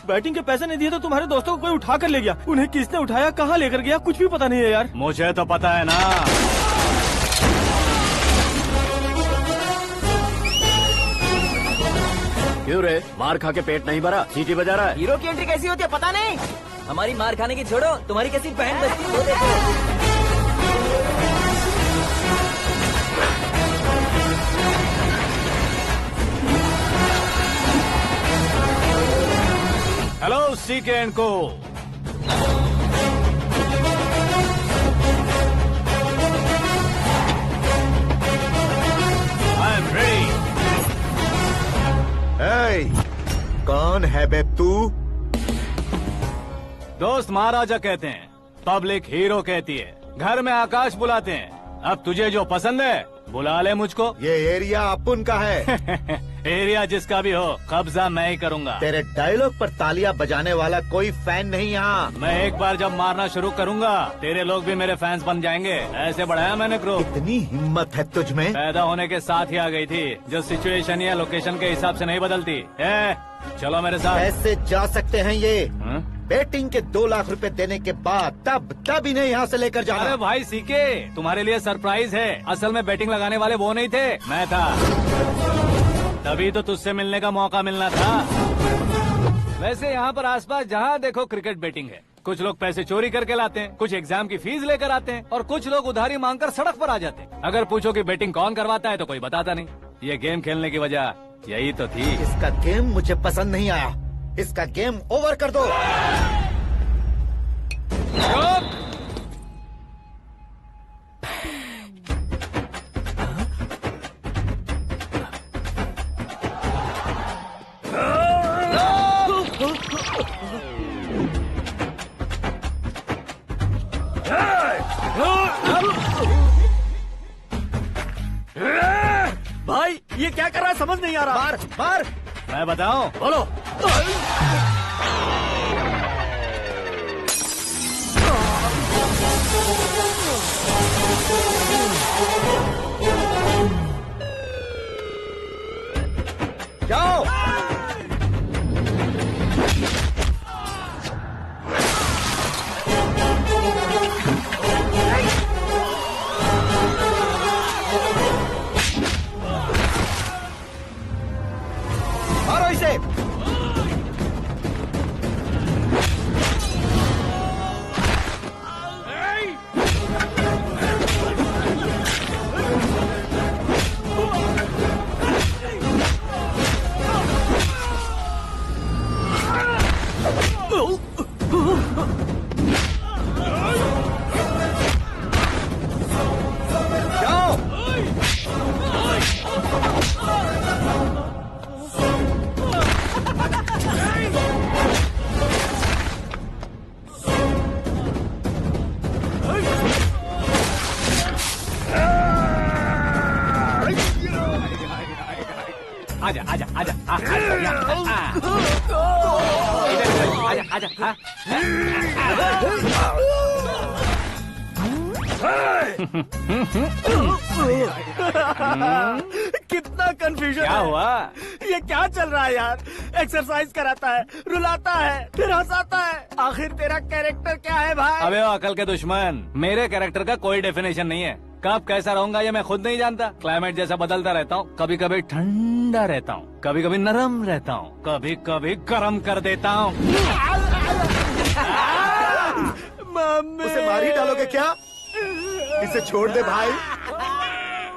Batting के पैसे नहीं दिए तो तुम्हारे दोस्तों को कोई उठा कर ले गया। उन्हें किसने उठाया, कहाँ लेकर गया, कुछ भी पता नहीं है यार। मुझे तो पता है ना। क्यों रे, मार खा के पेट नहीं भरा, सीटी बजा रहा है? हीरो की एंट्री कैसी होती है पता नहीं। हमारी मार खाने की छोड़ो, तुम्हारी कैसी बहन बजती है वो देखो। हेलो सीके एंड को। I am ready. कौन है बे तू? दोस्त महाराजा कहते हैं, पब्लिक हीरो कहती है, घर में आकाश बुलाते हैं। अब तुझे जो पसंद है बुला ले मुझको। ये एरिया अपुन का है। एरिया जिसका भी हो, कब्जा मैं ही करूंगा। तेरे डायलॉग पर तालियां बजाने वाला कोई फैन नहीं यहाँ। मैं एक बार जब मारना शुरू करूंगा, तेरे लोग भी मेरे फैंस बन जाएंगे। ऐसे बढ़ाया मैंने ग्रुप। इतनी हिम्मत है तुझ में? पैदा होने के साथ ही आ गई थी, जो सिचुएशन या लोकेशन के हिसाब से नहीं बदलती। चलो मेरे साथ। कैसे जा सकते हैं ये? हाँ? बेटिंग के 2 लाख रुपए देने के बाद तब इन्हें यहाँ से लेकर जाना। अरे भाई सीके, तुम्हारे लिए सरप्राइज है। असल में बैटिंग लगाने वाले वो नहीं थे, मैं था। तभी तो तुझसे मिलने का मौका मिलना था। वैसे यहाँ पर आसपास जहाँ देखो क्रिकेट बैटिंग है। कुछ लोग पैसे चोरी करके लाते हैं, कुछ एग्जाम की फीस लेकर आते हैं, और कुछ लोग उधारी मांगकर सड़क पर आ जाते हैं। अगर पूछो कि बैटिंग कौन करवाता है तो कोई बताता नहीं। ये गेम खेलने की वजह यही तो थी। इसका गेम मुझे पसंद नहीं आया। इसका गेम ओवर कर दो। भाई ये क्या कर रहा है, समझ नहीं आ रहा। मार मार। मैं बताऊं? बोलो। जाओ। मारो इसे। आजा आजा आजा आजा आजा। कितना कंफ्यूजन क्या है। हुआ? ये क्या चल रहा है यार? एक्सरसाइज कराता है, रुलाता है, फिर हंसाता है। आखिर तेरा कैरेक्टर क्या है भाई? अबे ओ अकल के दुश्मन, मेरे कैरेक्टर का कोई डेफिनेशन नहीं है। कब कैसा रहूंगा ये मैं खुद नहीं जानता। क्लाइमेट जैसा बदलता रहता हूँ। कभी कभी ठंडा रहता हूँ, कभी कभी नरम रहता हूँ, कभी कभी गर्म कर देता हूँ। उसे मार ही डालोगे क्या? इसे छोड़ दे भाई।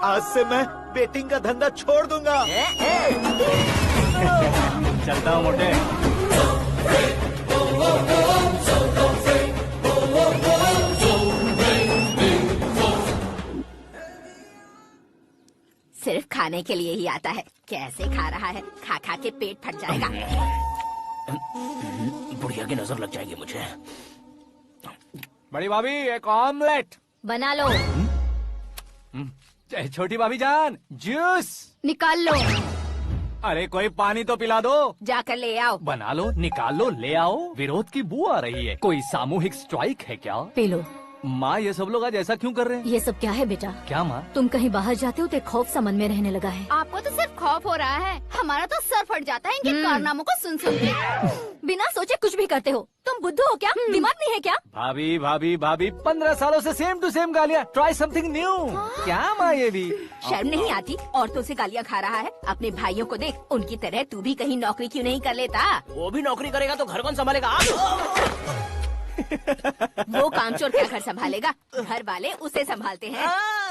आज से मैं बेटिंग का धंधा छोड़ दूंगा। चलता हूँ मोटे। सिर्फ खाने के लिए ही आता है। कैसे खा रहा है, खा खा के पेट फट जाएगा। बुढ़िया की नजर लग जाएगी मुझे। बड़ी भाभी एक ऑमलेट बना लो। छोटी भाभी जान जूस निकाल लो। अरे कोई पानी तो पिला दो। जाकर ले आओ। बना लो, निकाल लो, ले आओ। विरोध की बू आ रही है। कोई सामूहिक स्ट्राइक है क्या? P low. माँ ये सब लोग आज ऐसा क्यों कर रहे हैं? ये सब क्या है बेटा? क्या माँ? तुम कहीं बाहर जाते हो तो एक खौफ सा मन में रहने लगा है। आपको तो सिर्फ खौफ हो रहा है, हमारा तो सर फट जाता है इनके कारनामों को सुन सुन के। बिना सोचे कुछ भी करते हो। तुम बुद्धू हो क्या? दिमाग नहीं है क्या? भाभी भाभी भाभी 15 सालों से सेम टू सेम गालियाँ। Try something new. क्या माँ ये भी? शर्म नहीं आती? औरतों से गालियाँ खा रहा है। अपने भाइयों को देख, उनकी तरह तू भी कहीं नौकरी क्यों नहीं कर लेता? वो भी नौकरी करेगा तो घर कौन संभालेगा? आप वो कामचोर क्या घर संभालेगा? घर वाले उसे संभालते हैं।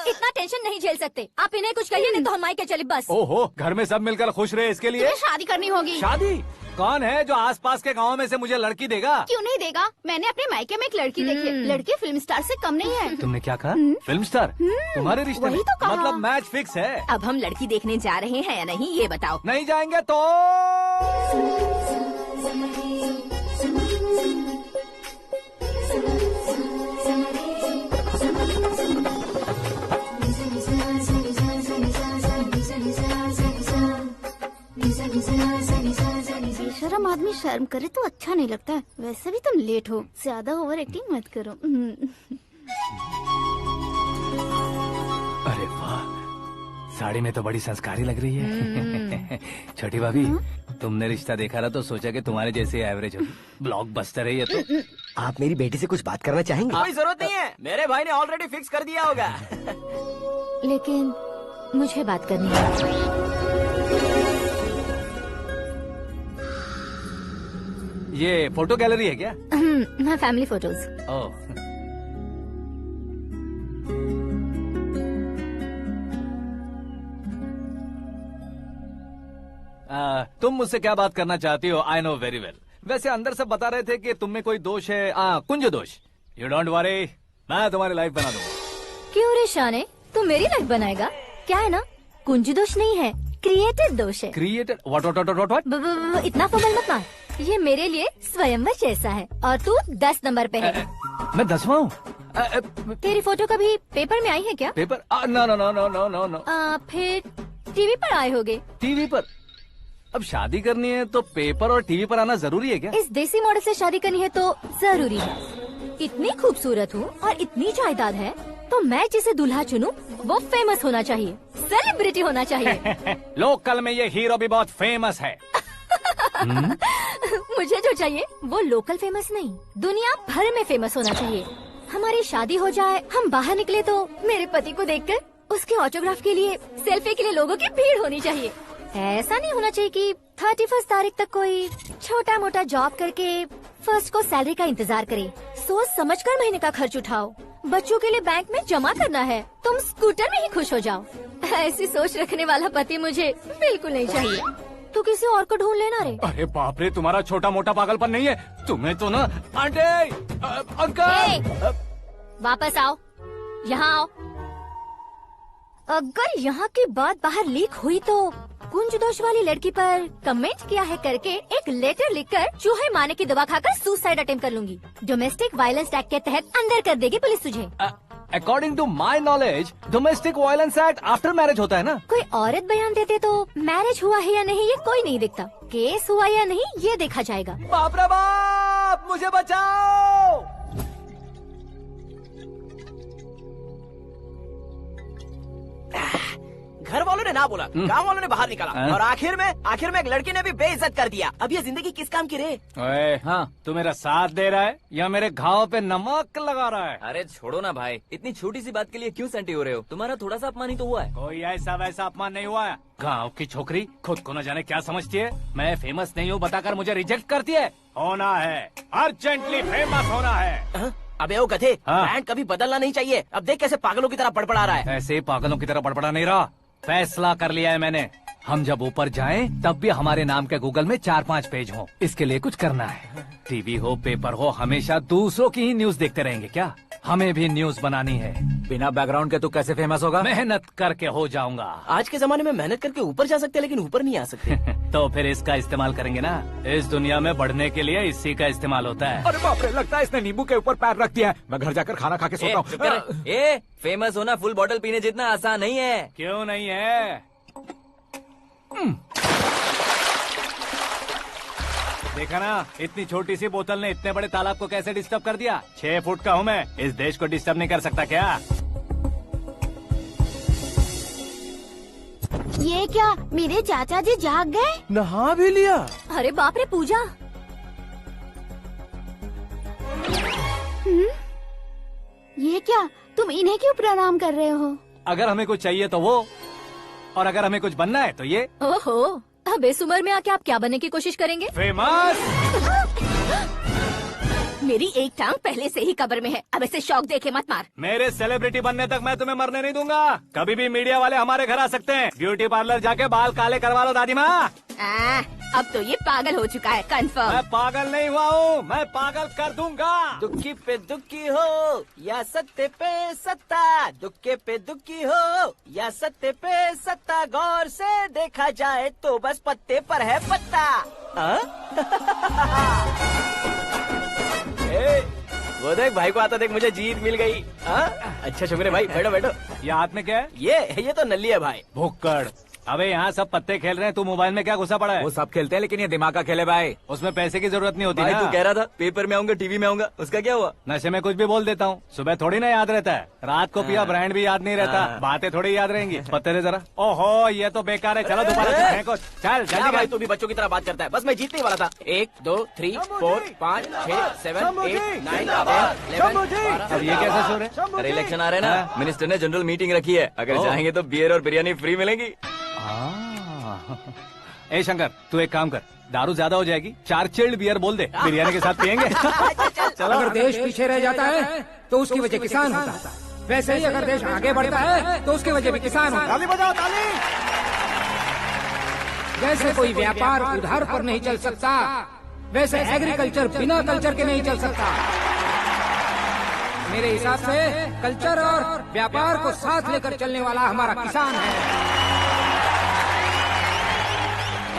इतना टेंशन नहीं झेल सकते। आप इन्हें कुछ कहिए नहीं तो हम मायके चले बस। ओहो, घर में सब मिलकर खुश रहे इसके लिए। तुम्हें शादी करनी होगी। शादी? कौन है जो आसपास के गाँव में से मुझे लड़की देगा? क्यों नहीं देगा? मैंने अपने मायके में एक लड़की देखी है। लड़की फिल्म स्टार से कम नहीं है। तुमने क्या कहा? Film star? तुम्हारे रिश्ते में? वही तो कहा। मतलब मैच फिक्स है? अब हम लड़की देखने जा रहे हैं या नहीं, ये बताओ। नहीं जाएंगे तो? बेशरम आदमी शर्म करे तो अच्छा नहीं लगता है। वैसे भी तुम लेट हो, ज्यादा ओवर एक्टिंग मत करो। अरे वाह, साड़ी में तो बड़ी संस्कारी लग रही है। छोटी भाभी, तुमने रिश्ता देखा ना तो सोचा कि तुम्हारे जैसे एवरेज होगी। ब्लॉकबस्टर है ये तो। आप मेरी बेटी से कुछ बात करना चाहेंगे? कोई जरूरत नहीं है, मेरे भाई ने ऑलरेडी फिक्स कर दिया होगा। लेकिन मुझे बात करनी है। ये फोटो गैलरी है क्या? मैं फैमिली फोटोज। ओह, तुम मुझसे क्या बात करना चाहती हो? I know very well. वैसे अंदर से बता रहे थे कि तुम में कोई दोष है। कुंज दोष। यू डोंट वरी, मैं तुम्हारी लाइफ बना दूंगा। क्यों रे शाने, तू मेरी लाइफ बनाएगा? क्या है ना, कुंज दोष नहीं है, क्रिएटेड दोष है। क्रिएटेड? व्हाट? इतना फमल मत मार। ये मेरे लिए स्वयंवर जैसा है और तू 10 नंबर पे है। मैं 10वां हूँ? तेरी फोटो कभी पेपर में आई है क्या? Paper? No no no no no no no. फिर टीवी पर आए होगे। टीवी पर? अब शादी करनी है तो पेपर और टीवी पर आना जरूरी है क्या? इस देसी मॉडल से शादी करनी है तो जरूरी है। इतनी खूबसूरत हूँ और इतनी जायदाद है तो मैं जिसे दूल्हा चुनूं वो फेमस होना चाहिए, सेलिब्रिटी होना चाहिए। लोकल में ये हीरो भी बहुत फेमस है। मुझे जो चाहिए वो लोकल फेमस नहीं, दुनिया भर में फेमस होना चाहिए। हमारी शादी हो जाए, हम बाहर निकले तो मेरे पति को देखकर उसके ऑटोग्राफ के लिए, सेल्फी के लिए लोगों की भीड़ होनी चाहिए। ऐसा नहीं होना चाहिए कि 31 तारीख तक कोई छोटा मोटा जॉब करके फर्स्ट को सैलरी का इंतजार करे। सोच समझकर महीने का खर्च उठाओ। बच्चों के लिए बैंक में जमा करना है, तुम स्कूटर में ही खुश हो जाओ। ऐसी सोच रखने वाला पति मुझे बिल्कुल नहीं चाहिए। तू किसी और को ढूंढ लेना रे। अरे बाप रे, तुम्हारा छोटा मोटा पागलपन नहीं है? तुम्हें तो ना आंटी, अंकल। वापस आओ, यहाँ आओ। अगर यहाँ की बात बाहर लीक हुई तो कुंज दोष वाली लड़की पर कमेंट किया है करके एक लेटर लिखकर चूहे मारने की दवा खाकर सुसाइड अटेम्प्ट कर लूंगी। डोमेस्टिक वायलेंस एक्ट के तहत अंदर कर देगी पुलिस तुझे। According to my knowledge domestic violence act after marriage होता है ना? कोई औरत बयान देते तो मैरिज हुआ है या नहीं ये कोई नहीं दिखता, केस हुआ या नहीं ये देखा जाएगा। बाप रे बाप, मुझे बचाओ। घर वालों ने ना बोला, गांव वालों ने बाहर निकाला और आखिर में एक लड़की ने भी बेइज्जत कर दिया। अब ये जिंदगी किस काम की रे? ओए, हाँ, तू मेरा साथ दे रहा है या मेरे घाव पे नमक लगा रहा है? अरे छोड़ो ना भाई, इतनी छोटी सी बात के लिए क्यों सैंटी हो रहे हो? तुम्हारा थोड़ा सा अपमान ही तो हुआ है। कोई ऐसा वैसा अपमान नहीं हुआ है। गाँव की छोकरी खुद को न जाने क्या समझती है। मैं फेमस नहीं हूँ बताकर मुझे रिजेक्ट करती है। होना है, अर्जेंटली फेमस होना है। अबे ओ गधे, हाँ। ब्रांड कभी बदलना नहीं चाहिए। अब देख कैसे पागलों की तरह बड़बड़ा रहा है। ऐसे पागलों की तरह बड़बड़ा नहीं रहा, फैसला कर लिया है मैंने। हम जब ऊपर जाएं तब भी हमारे नाम के गूगल में 4-5 पेज हो। इसके लिए कुछ करना है। टीवी हो, पेपर हो, हमेशा दूसरों की ही न्यूज देखते रहेंगे क्या? हमें भी न्यूज बनानी है। बिना बैकग्राउंड के तू कैसे फेमस होगा? मेहनत करके हो जाऊंगा। आज के जमाने में मेहनत करके ऊपर जा सकते हैं लेकिन ऊपर नहीं आ सकते। तो फिर इसका इस्तेमाल करेंगे ना। इस दुनिया में बढ़ने के लिए इसी का इस्तेमाल होता है। अरे बाप रे, लगता है इसने नींबू के ऊपर पैर रख दिया है। मैं घर जाकर खाना खा के सोता हूँ। फेमस होना फुल बॉटल पीने जितना आसान नहीं है। क्यों नहीं है? देखा ना, इतनी छोटी सी बोतल ने इतने बड़े तालाब को कैसे डिस्टर्ब कर दिया। 6 फुट का हूँ मैं, इस देश को डिस्टर्ब नहीं कर सकता क्या? ये क्या, मेरे चाचा जी जाग गए? नहा भी लिया? अरे बाप रे पूजा, ये क्या, तुम इन्हें क्यों प्रणाम कर रहे हो? अगर हमें कुछ चाहिए तो वो, और अगर हमें कुछ बनना है तो ये। ओहो, अब इस उम्र में आके आप क्या बनने की कोशिश करेंगे? फेमस। मेरी एक टांग पहले से ही कब्र में है, अब ऐसे शौक देके मत मार। मेरे सेलिब्रिटी बनने तक मैं तुम्हें मरने नहीं दूंगा। कभी भी मीडिया वाले हमारे घर आ सकते हैं। ब्यूटी पार्लर जाके बाल काले करवा लो दादी माँ। अब तो ये पागल हो चुका है, कंफर्म। मैं पागल नहीं हुआ हूँ, मैं पागल कर दूंगा। दुखी पे दुखी हो या सत्य पे सत्ता, दुखे पे दुखी हो या सत्य पे सत्ता, गौर से देखा जाए तो बस पत्ते पर है पत्ता। वो देख भाई को आता देख, मुझे जीत मिल गई। अच्छा शुक्र है भाई, बैठो बैठो। ये हाथ में क्या है? ये तो नल्ली है भाई। भुक्कड़। अबे यहाँ सब पत्ते खेल रहे हैं, तू मोबाइल में क्या घुसा पड़ा है? वो सब खेलते हैं लेकिन ये दिमाग का खेल है भाई। उसमें पैसे की जरूरत नहीं होती भाई ना। तू कह रहा था पेपर में आऊंगा, टीवी में आऊंगा, उसका क्या हुआ? नशे में कुछ भी बोल देता हूँ, सुबह थोड़ी ना याद रहता है। रात को पिया ब्रांड भी याद नहीं रहता, बातें थोड़ी याद रहेंगी। पत्ते दे जरा। ओहो ये तो बेकार है, चलो दोबारा से फेंको। चल क्या जल्दी भाई, तू भी बच्चों की तरह बात करता है। बस मैं जीतने वाला था। 1 2 3 4 5 6 7 8 9 10 11 अब ये कैसे शोर है? अरे इलेक्शन आ रहे हैं ना, मिनिस्टर ने जनरल मीटिंग रखी है। अगर जाएंगे तो बियर और बिरयानी फ्री मिलेगी। ए शंकर, तू एक काम कर, दारू ज्यादा हो जाएगी, 4 चिल्ड बियर बोल दे, बिरयानी के साथ पियेंगे। चलो, अगर देश पीछे रह जाता है तो उसकी वजह किसान होता है, वैसे ही अगर देश आगे बढ़ता है तो उसकी वजह भी किसान होता है। ताली बजाओ, ताली। जैसे कोई व्यापार उधार पर नहीं चल सकता, वैसे एग्रीकल्चर बिना कल्चर के नहीं चल सकता। मेरे हिसाब से कल्चर और व्यापार को साथ लेकर चलने वाला हमारा किसान है।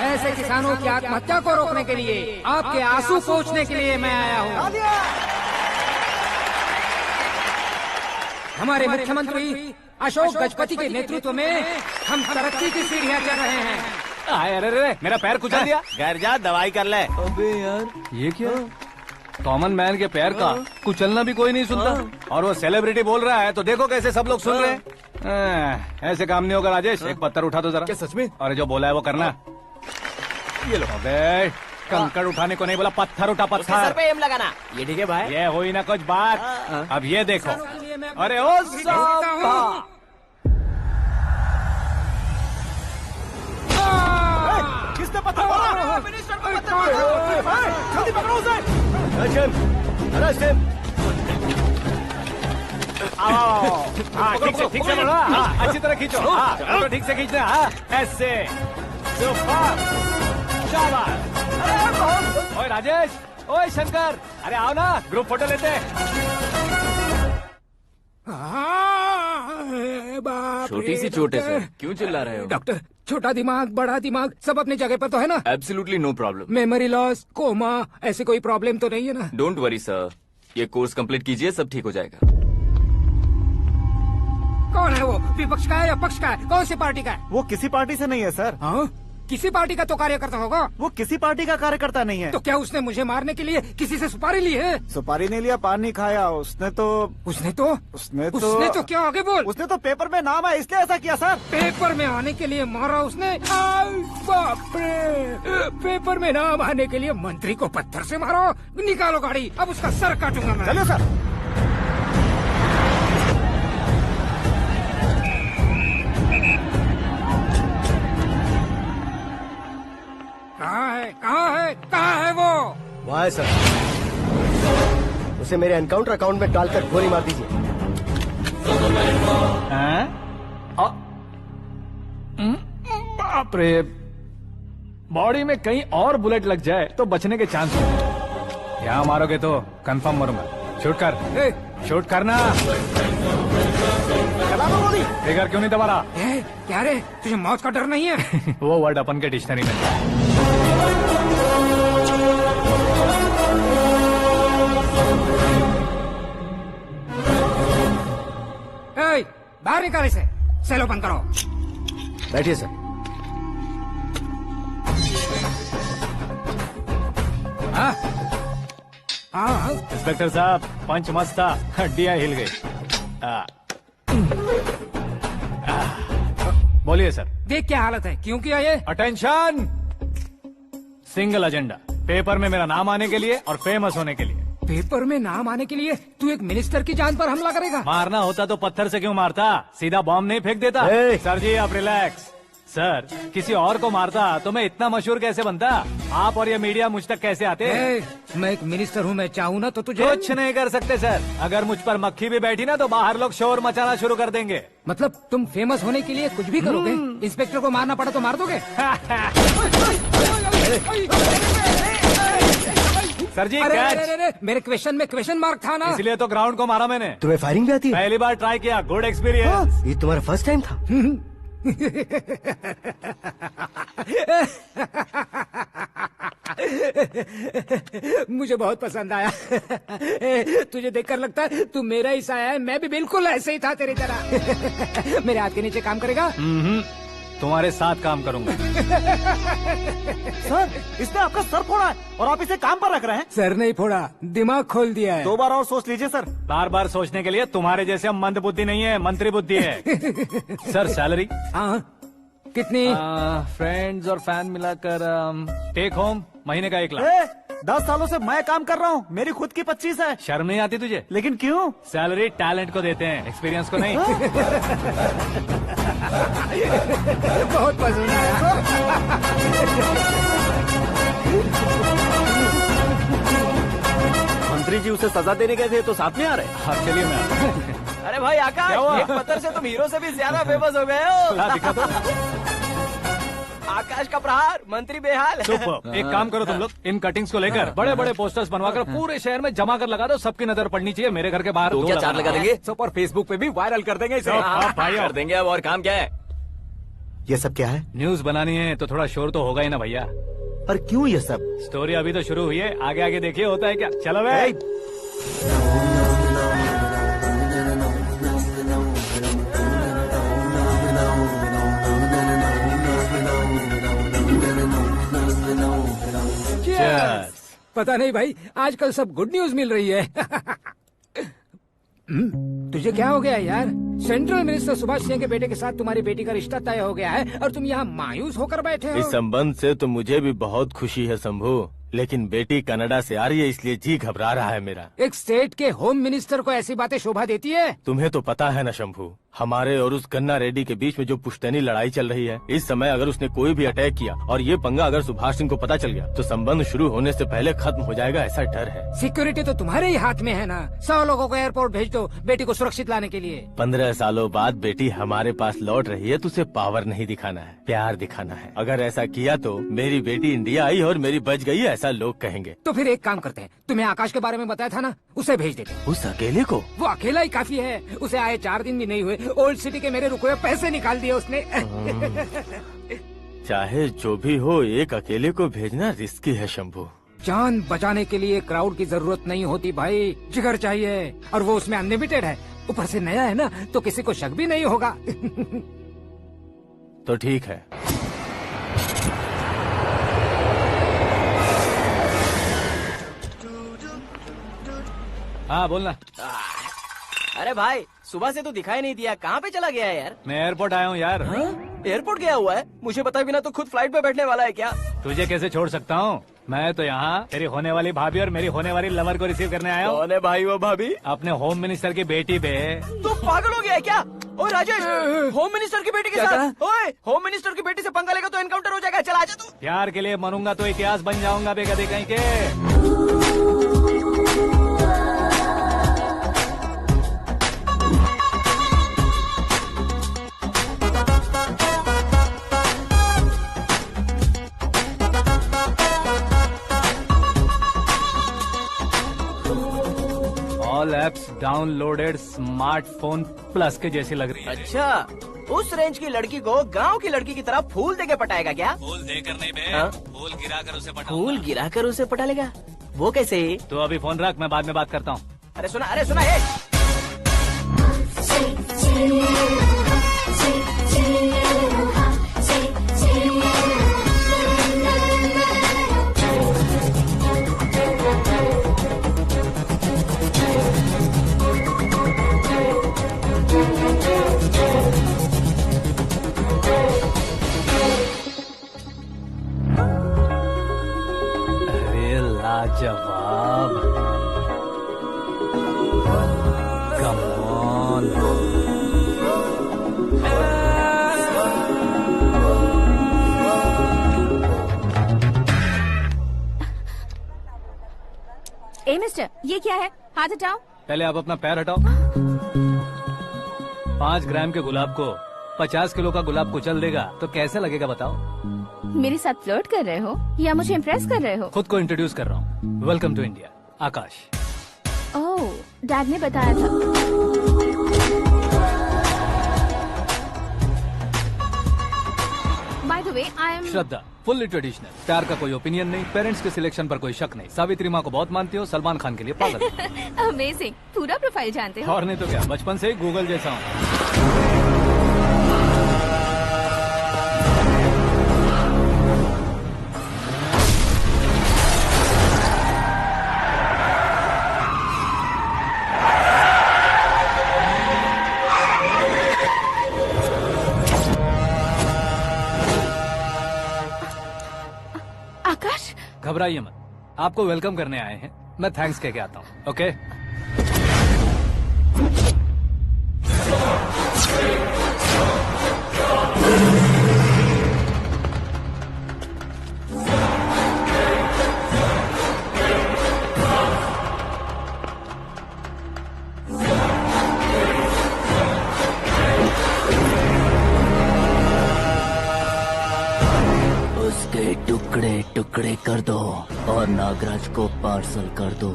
ऐसे किसानों की आत्महत्या को रोकने के लिए, आपके आंसू पोंछने के लिए मैं आया हूँ। हमारे मुख्यमंत्री अशोक गजपति के नेतृत्व में हम तरक्की की सीढ़ियाँ चढ़ रहे हैं। अरे मेरा पैर कुचल दिया। घर जा, दवाई कर ले। अबे यार, ये क्या? कॉमन मैन के पैर का कुचलना भी कोई नहीं सुनता, और वो सेलिब्रिटी बोल रहा है तो देखो कैसे सब लोग सुन रहे हैं। ऐसे काम नहीं होगा राजेश, एक पत्थर उठा दो जरा। क्या सच में? और जो बोला है वो करना। ये लो। अबे कंकड़ उठाने को नहीं बोला, पत्थर उठा, उसके सर पत्थर। पे एम लगाना। ये ठीक है भाई। ये हुई ना कुछ बात। अब ये देखो। अरे ओ साहब, किसने पत्थर मारा? मिनिस्टर को पत्थर मारा। जल्दी पकड़ो उसे। हाँ ठीक से बोलो। हाँ अच्छी तरह खींचो। हाँ तो ठीक से खींचना। हाँ ऐसे। सुपर, शाबाश। ओए राजेश, ओए शंकर, अरे आओ ना, ग्रुप फोटो लेते हैं। छोटी सी चोट है सर, क्यों चिल्ला रहे हो? डॉक्टर, छोटा दिमाग बड़ा दिमाग सब अपनी जगह पर तो है ना? Absolutely no problem. Memory loss, coma, ऐसी कोई प्रॉब्लम तो नहीं है ना? डोंट वरी सर, ये कोर्स कंप्लीट कीजिए, सब ठीक हो जाएगा। कौन है वो? विपक्ष का है या पक्ष का है? कौन सी पार्टी का है? वो किसी पार्टी से नहीं है सर। हाँ? किसी पार्टी का तो कार्यकर्ता होगा। वो किसी पार्टी का कार्यकर्ता नहीं है। तो क्या उसने मुझे मारने के लिए किसी से सुपारी ली है? सुपारी नहीं लिया, पान नहीं खाया। उसने तो क्या आगे बोल? उसने तो पेपर में नाम है इसलिए ऐसा किया सर। पेपर में आने के लिए मारा उसने? बाप रे! पेपर में नाम आने के लिए मंत्री को पत्थर से मारो? निकालो गाड़ी, अब उसका सर काटूंगा मैं। चलो सर। कहाँ है वो? वहाँ है सर, उसे मेरे एनकाउंटर अकाउंट में डालकर गोली मार दीजिए। बाप रे, बॉडी में कहीं और बुलेट लग जाए तो बचने के चांस हो। यहाँ मारोगे तो कंफर्म मरूंगा। शूट कर, शूट करना। फिगर क्यों नहीं दबा रहा? क्या रे, तुझे मौत का डर नहीं है? वो वर्ड अपन के डिक्शनरी में। बाहर निकाल इसे, सेलो बंद करो। बैठिए सर। हाँ हाँ इंस्पेक्टर साहब पंच मस्त था, हड्डियां हिल गई। बोलिए सर। देख क्या हालत है, क्यों किया ये? अटेंशन, सिंगल एजेंडा, पेपर में मेरा नाम आने के लिए और फेमस होने के लिए। पेपर में नाम आने के लिए तू एक मिनिस्टर की जान पर हमला करेगा? मारना होता तो पत्थर से क्यों मारता, सीधा बॉम्ब नहीं फेंक देता। सर जी आप रिलैक्स। सर किसी और को मारता तो मैं इतना मशहूर कैसे बनता, आप और ये मीडिया मुझ तक कैसे आते? मैं एक मिनिस्टर हूँ, मैं चाहूँ ना तो तुझे कुछ नहीं कर सकते सर। अगर मुझ पर मक्खी भी बैठी ना तो बाहर लोग शोर मचाना शुरू कर देंगे। मतलब तुम फेमस होने के लिए कुछ भी करोगे? इंस्पेक्टर को मारना पड़ा तो मार दोगे? सर जी अरे, मेरे क्वेश्चन में क्वेश्चन मार्क था ना, इसलिए तो ग्राउंड को मारा मैंने। तुम्हें फायरिंग भी आती है? पहली बार ट्राई किया, गुड एक्सपीरियंस। ये तुम्हारा फर्स्ट टाइम था? मुझे बहुत पसंद आया। तुझे देखकर लगता है तू मेरा ही साया है, मैं भी बिल्कुल ऐसे ही था तेरी तरह। मेरे हाथ के नीचे काम करेगा? तुम्हारे साथ काम करूंगा। सर इसने आपका सर फोड़ा है और आप इसे काम पर रख रहे हैं। सर नहीं फोड़ा, दिमाग खोल दिया है। 2 बार और सोच लीजिए सर। बार बार सोचने के लिए तुम्हारे जैसे मंद बुद्धि नहीं है, मंत्री बुद्धि है। Sir salary? हाँ कितनी? फ्रेंड्स और फैन मिलाकर टेक होम महीने का 1 लाख। 10 सालों से मैं काम कर रहा हूँ, मेरी खुद की 25 है। शर्म नहीं आती तुझे? लेकिन क्यों? सैलरी टैलेंट को देते हैं, एक्सपीरियंस को नहीं। बहुत पसंद आया। मंत्री जी उसे सजा देने गए थे तो साथ में आ रहे। हाँ चलिए मैं आता हूं। अरे भाई आकाश, एक पत्थर से तुम हीरो से भी ज्यादा फेमस हो गए हो। ला दिखा दो। आकाश का प्रहार, मंत्री बेहाल। सुपर। एक काम करो तुम लोग, इन कटिंग्स को लेकर बड़े बड़े पोस्टर्स बनवाकर पूरे शहर में जमा कर लगा दो, सबकी नजर पड़नी चाहिए। मेरे घर के बाहर तो 2 क्या 4 लगा देंगे? सब और फेसबुक पे भी वायरल कर देंगे इसे। भाई कर देंगे। अब और काम क्या है? ये सब क्या है? न्यूज बनानी है तो थोड़ा शोर तो होगा ही ना भैया। पर क्यों ये सब? स्टोरी अभी तो शुरू हुई है, आगे आगे देखिए होता है क्या। चलो भाई। पता नहीं भाई, आजकल सब गुड न्यूज मिल रही है। तुझे क्या हो गया यार? सेंट्रल मिनिस्टर सुभाष सिंह के बेटे के साथ तुम्हारी बेटी का रिश्ता तय हो गया है और तुम यहाँ मायूस होकर बैठे हो। इस संबंध से तो मुझे भी बहुत खुशी है शंभू, लेकिन बेटी कनाडा से आ रही है इसलिए जी घबरा रहा है मेरा। एक स्टेट के होम मिनिस्टर को ऐसी बातें शोभा देती है? तुम्हें तो पता है ना शंभू, हमारे और उस कन्ना रेड्डी के बीच में जो पुश्तैनी लड़ाई चल रही है, इस समय अगर उसने कोई भी अटैक किया और ये पंगा अगर सुभाष सिंह को पता चल गया तो संबंध शुरू होने से पहले खत्म हो जाएगा, ऐसा डर है। सिक्योरिटी तो तुम्हारे ही हाथ में है ना। 100 लोगों को एयरपोर्ट भेज दो बेटी को सुरक्षित लाने के लिए। 15 सालों बाद बेटी हमारे पास लौट रही है तो उसे पावर नहीं दिखाना है, प्यार दिखाना है। अगर ऐसा किया तो मेरी बेटी इंडिया आई और मेरी बच गई, ऐसा लोग कहेंगे। तो फिर एक काम करते हैं, तुम्हें आकाश के बारे में बताया था ना, उसे भेज देते हैं। उस अकेले को? वो अकेला ही काफी है, उसे आए 4 दिन भी नहीं हुए, ओल्ड सिटी के मेरे रुके हुए पैसे निकाल दिए उसने। चाहे जो भी हो, एक अकेले को भेजना रिस्की है शंभू। जान बचाने के लिए क्राउड की जरूरत नहीं होती भाई, जिगर चाहिए, और वो उसमें अनलिमिटेड है। ऊपर से नया है ना तो किसी को शक भी नहीं होगा। तो ठीक है। हाँ बोलना। अरे भाई सुबह से तो दिखाई नहीं दिया, कहाँ पे चला गया है यार? मैं एयरपोर्ट आया हूँ यार। एयरपोर्ट गया हुआ है? मुझे बताए बिना तो खुद फ्लाइट पे बैठने वाला है क्या? तुझे कैसे छोड़ सकता हूँ? मैं तो यहाँ तेरी होने वाली भाभी और मेरी होने वाली लवर को रिसीव करने आया हूँ। कौन है भाई वो भाभी? अपने होम मिनिस्टर की बेटी पे। तो पागल हो गया है क्या? ओ राजेश, होम मिनिस्टर की बेटी के साथ? ओए, होम मिनिस्टर की बेटी से पंगा लेगा तो एनकाउंटर हो जाएगा। चल आजा तू। प्यार के लिए मरूंगा तो इतिहास बन जाऊंगा बेगधे कहीं के। All apps downloaded smartphone plus के जैसी लग रही है। अच्छा, उस रेंज की लड़की को गांव की लड़की की तरह फूल देके पटाएगा क्या? फूल देकर नहीं बे, हाँ? फूल गिराकर उसे पटाऊंगा। फूल गिराकर उसे पटा लेगा? वो कैसे? तो अभी फोन रख, मैं बाद में बात करता हूँ। अरे सुना ये। लाजवाब। Come on. ए मिस्टर, ये क्या है? हाथ हटाओ। पहले आप अपना पैर हटाओ। 5 ग्राम के गुलाब को 50 किलो का गुलाब कुचल देगा तो कैसे लगेगा बताओ? मेरे साथ फ्लर्ट कर रहे हो या मुझे इम्प्रेस कर रहे हो? खुद को इंट्रोड्यूस कर रहा हूँ। Welcome to India, Akash. Oh, dad ने बताया था। By the way, I am Shraddha, fully traditional. प्यार का कोई ओपिनियन नहीं, पेरेंट्स के सिलेक्शन पर कोई शक नहीं। सावित्री माँ को बहुत मानती हो, सलमान खान के लिए पागल। अमेजिंग, पूरा प्रोफाइल जानते हो। और नहीं तो क्या, बचपन से ही गूगल जैसा हूँ। आकाश, घबराइए मत, आपको वेलकम करने आए हैं। मैं थैंक्स कह के आता हूँ, ओके? उसके टुकड़े टुकड़े कर दो और नागराज को पार्सल कर दो।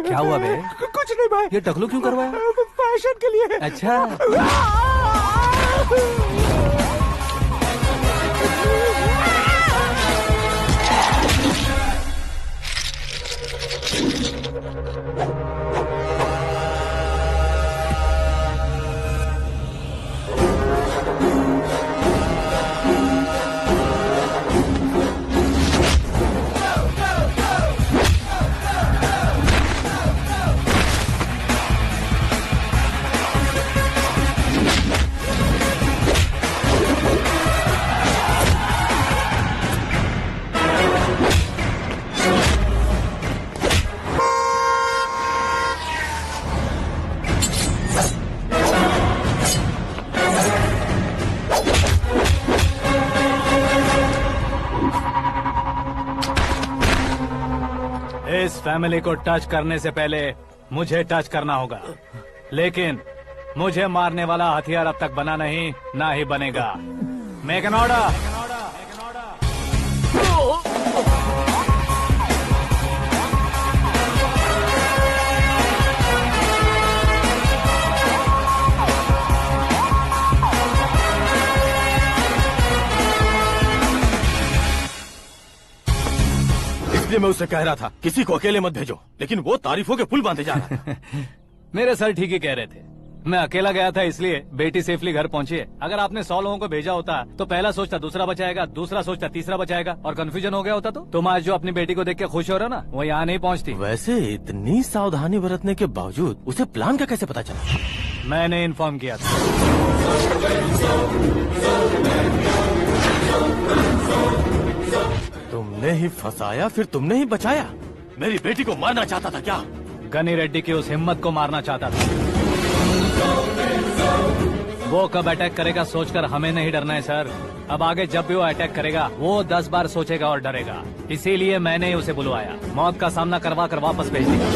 क्या हुआ बे? कुछ नहीं भाई। ये टकलू क्यों करवाया? फैशन के लिए। अच्छा। इस फैमिली को टच करने से पहले मुझे टच करना होगा, लेकिन मुझे मारने वाला हथियार अब तक बना नहीं, ना ही बनेगा। Make an order. इसलिए मैं उससे कह रहा था किसी को अकेले मत भेजो, लेकिन वो तारीफों के पुल बांधे जा रहा था। मेरे सर ठीक ही कह रहे थे। मैं अकेला गया था इसलिए बेटी सेफली घर पहुंची है। अगर आपने 100 लोगों को भेजा होता तो पहला सोचता दूसरा बचाएगा, दूसरा सोचता तीसरा बचाएगा, और कंफ्यूजन हो गया होता तो तुम आज जो अपनी बेटी को देख के खुश हो रहे हो ना, वो यहाँ नहीं पहुँचती। वैसे इतनी सावधानी बरतने के बावजूद उसे प्लान का कैसे पता चला? मैंने इन्फॉर्म किया था। तुमने ही फंसाया, फिर तुमने ही बचाया। मेरी बेटी को मारना चाहता था क्या? गनी रेड्डी की उस हिम्मत को मारना चाहता था। वो कब अटैक करेगा सोचकर हमें नहीं डरना है सर। अब आगे जब भी वो अटैक करेगा वो 10 बार सोचेगा और डरेगा। इसीलिए मैंने ही उसे बुलवाया। मौत का सामना करवा कर वापस भेज दिया।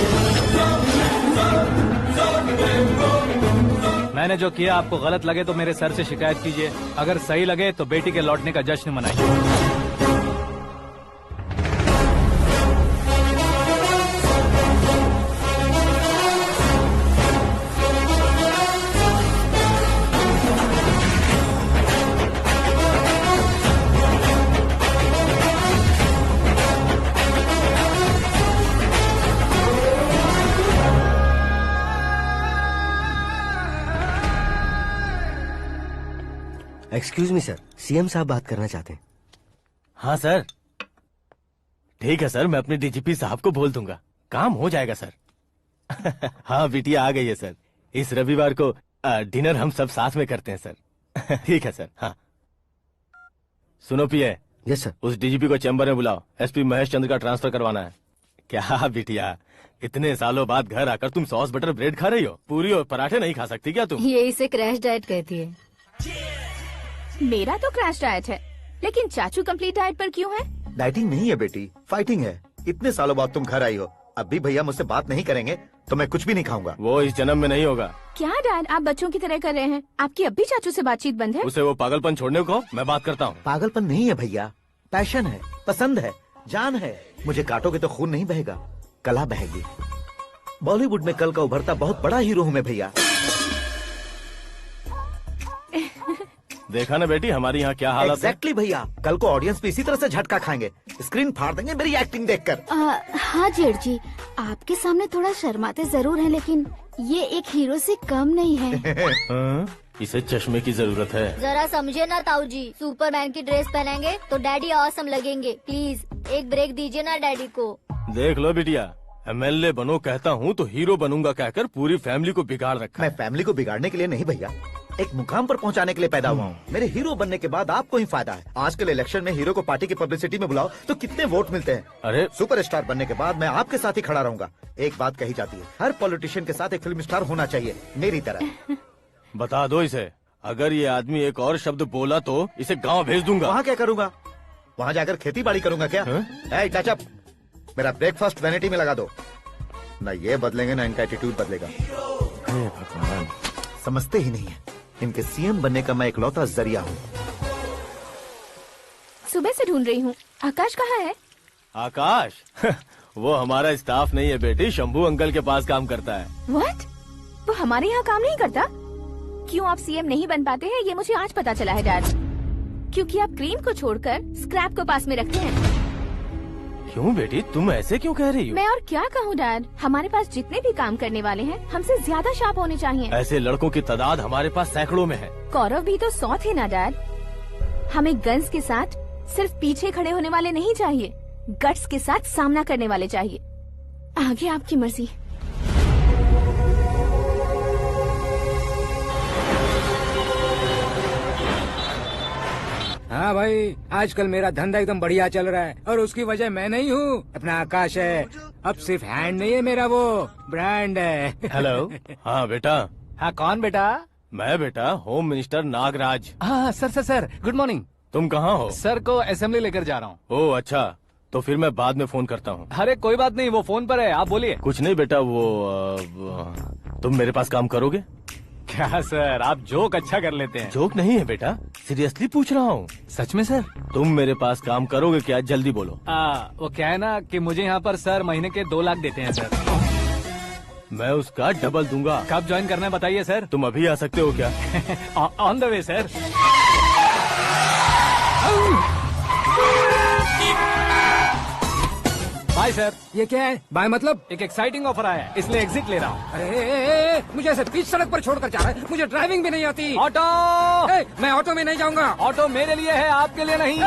मैंने जो किया आपको गलत लगे तो मेरे सर से शिकायत कीजिए, अगर सही लगे तो बेटी के लौटने का जश्न मनाइए। एक्सक्यूज मी सर, सीएम साहब बात करना चाहते हैं। हाँ सर, ठीक है सर, मैं अपने डीजीपी साहब को बोल दूंगा, काम हो जाएगा सर। हाँ बिटिया आ गई है सर। इस रविवार को डिनर हम सब साथ में करते हैं सर। ठीक है सर। हाँ सुनो पिए। Yes sir. उस डीजीपी को चैम्बर में बुलाओ, एसपी महेश चंद्र का ट्रांसफर करवाना है। क्या बिटिया, इतने सालों बाद घर आकर तुम सॉस बटर ब्रेड खा रही हो? पूरी और पराठे नहीं खा सकती क्या तुम? ये इसे क्रैश डाइट कहती है। मेरा तो क्रैश डाइट है, लेकिन चाचू कंप्लीट डाइट पर क्यों है? डाइटिंग नहीं है बेटी, फाइटिंग है। इतने सालों बाद तुम घर आई हो, अब भी भैया मुझसे बात नहीं करेंगे तो मैं कुछ भी नहीं खाऊंगा। वो इस जन्म में नहीं होगा। क्या डैड, आप बच्चों की तरह कर रहे हैं? आपकी अब भी चाचू से बातचीत बंद है? उसे वो पागलपन छोड़ने को मैं बात करता हूँ। पागलपन नहीं है भैया, पैशन है, पसंद है, जान है। मुझे काटोगे तो खून नहीं बहेगा, कला बहेगी। बॉलीवुड में कल का उभरता बहुत बड़ा हीरो हूँ मैं भैया। देखा ना बेटी हमारी यहाँ क्या हालत है। एग्जैक्टली भैया, कल को ऑडियंस भी इसी तरह से झटका खाएंगे, स्क्रीन फाड़ देंगे मेरी एक्टिंग देखकर। हाँ जेठ जी, आपके सामने थोड़ा शर्माते जरूर हैं, लेकिन ये एक हीरो से कम नहीं है। इसे चश्मे की जरूरत है। जरा समझे ना ताऊ जी, सुपरमैन की ड्रेस पहनेंगे तो डैडी ऑसम लगेंगे। प्लीज एक ब्रेक दीजिए ना डैडी को। देख लो बिटिया, एमएलए बनो कहता हूँ तो हीरो बनूंगा कहकर पूरी फैमिली को बिगाड़ रखा। मैं फैमिली को बिगाड़ने के लिए नहीं भैया, एक मुकाम पर पहुंचाने के लिए पैदा हुआ हूँ। मेरे हीरो बनने के बाद आपको ही फायदा है। आजकल इलेक्शन में हीरो को पार्टी की पब्लिसिटी में बुलाओ तो कितने वोट मिलते हैं। अरे सुपरस्टार बनने के बाद मैं आपके साथ ही खड़ा रहूंगा। एक बात कही जाती है, हर पॉलिटिशियन के साथ एक फिल्म स्टार होना चाहिए, मेरी तरह। बता दो इसे, अगर ये आदमी एक और शब्द बोला तो इसे गाँव भेज दूंगा। वहाँ क्या करूँगा? वहाँ जाकर खेती बाड़ी करूंगा क्या? चाचा, मेरा ब्रेकफास्ट वैनिटी में लगा दो। न ये बदलेंगे न इनका एटीट्यूड बदलेगा। भगवान, समझते ही नहीं है, इनके सीएम बनने का मैं इकलौता जरिया हूँ। सुबह से ढूंढ रही हूँ, आकाश कहाँ है? आकाश? वो हमारा स्टाफ नहीं है बेटी, शंभू अंकल के पास काम करता है। व्हाट? वो हमारे यहाँ काम नहीं करता? क्यों आप सीएम नहीं बन पाते हैं ये मुझे आज पता चला है डैड। क्योंकि आप क्रीम को छोड़कर स्क्रैप को पास में रखते हैं। क्यों बेटी, तुम ऐसे क्यों कह रही हो? मैं और क्या कहूँ डैड, हमारे पास जितने भी काम करने वाले हैं हमसे ज्यादा शार्प होने चाहिए। ऐसे लड़कों की तादाद हमारे पास सैकड़ों में है। कौरव भी तो 100 थे ना डैड। हमें गन्स के साथ सिर्फ पीछे खड़े होने वाले नहीं चाहिए, गट्स के साथ सामना करने वाले चाहिए। आगे आपकी मर्जी। हाँ भाई, आजकल मेरा धंधा एकदम बढ़िया चल रहा है और उसकी वजह मैं नहीं हूँ, अपना आकाश है। अब सिर्फ हैंड नहीं है मेरा, वो ब्रांड है। हेलो। हाँ बेटा। हाँ कौन बेटा? मैं बेटा होम मिनिस्टर नागराज। हाँ सर गुड मॉर्निंग। तुम कहाँ हो? सर को असेंबली लेकर जा रहा हूँ। ओह अच्छा, तो फिर मैं बाद में फोन करता हूँ। अरे कोई बात नहीं, वो फोन पर है, आप बोलिए। कुछ नहीं बेटा, तुम मेरे पास काम करोगे? क्या सर, आप जोक अच्छा कर लेते हैं। जोक नहीं है बेटा, सीरियसली पूछ रहा हूँ। सच में सर? तुम मेरे पास काम करोगे क्या? जल्दी बोलो। वो क्या है ना कि मुझे यहाँ पर सर महीने के 2 लाख देते हैं सर। मैं उसका डबल दूंगा। कब ज्वाइन करना है बताइए सर। तुम अभी आ सकते हो क्या? On the way sir. Bye sir. ये क्या है? बाय मतलब? एक एक्साइटिंग ऑफर आया है, इसलिए एग्जिट ले रहा हूँ। अरे मुझे ऐसे बीच सड़क पर छोड़कर जा रहा है, मुझे ड्राइविंग भी नहीं आती। ऑटो! मैं ऑटो में नहीं जाऊंगा। ऑटो मेरे लिए है, आपके लिए नहीं।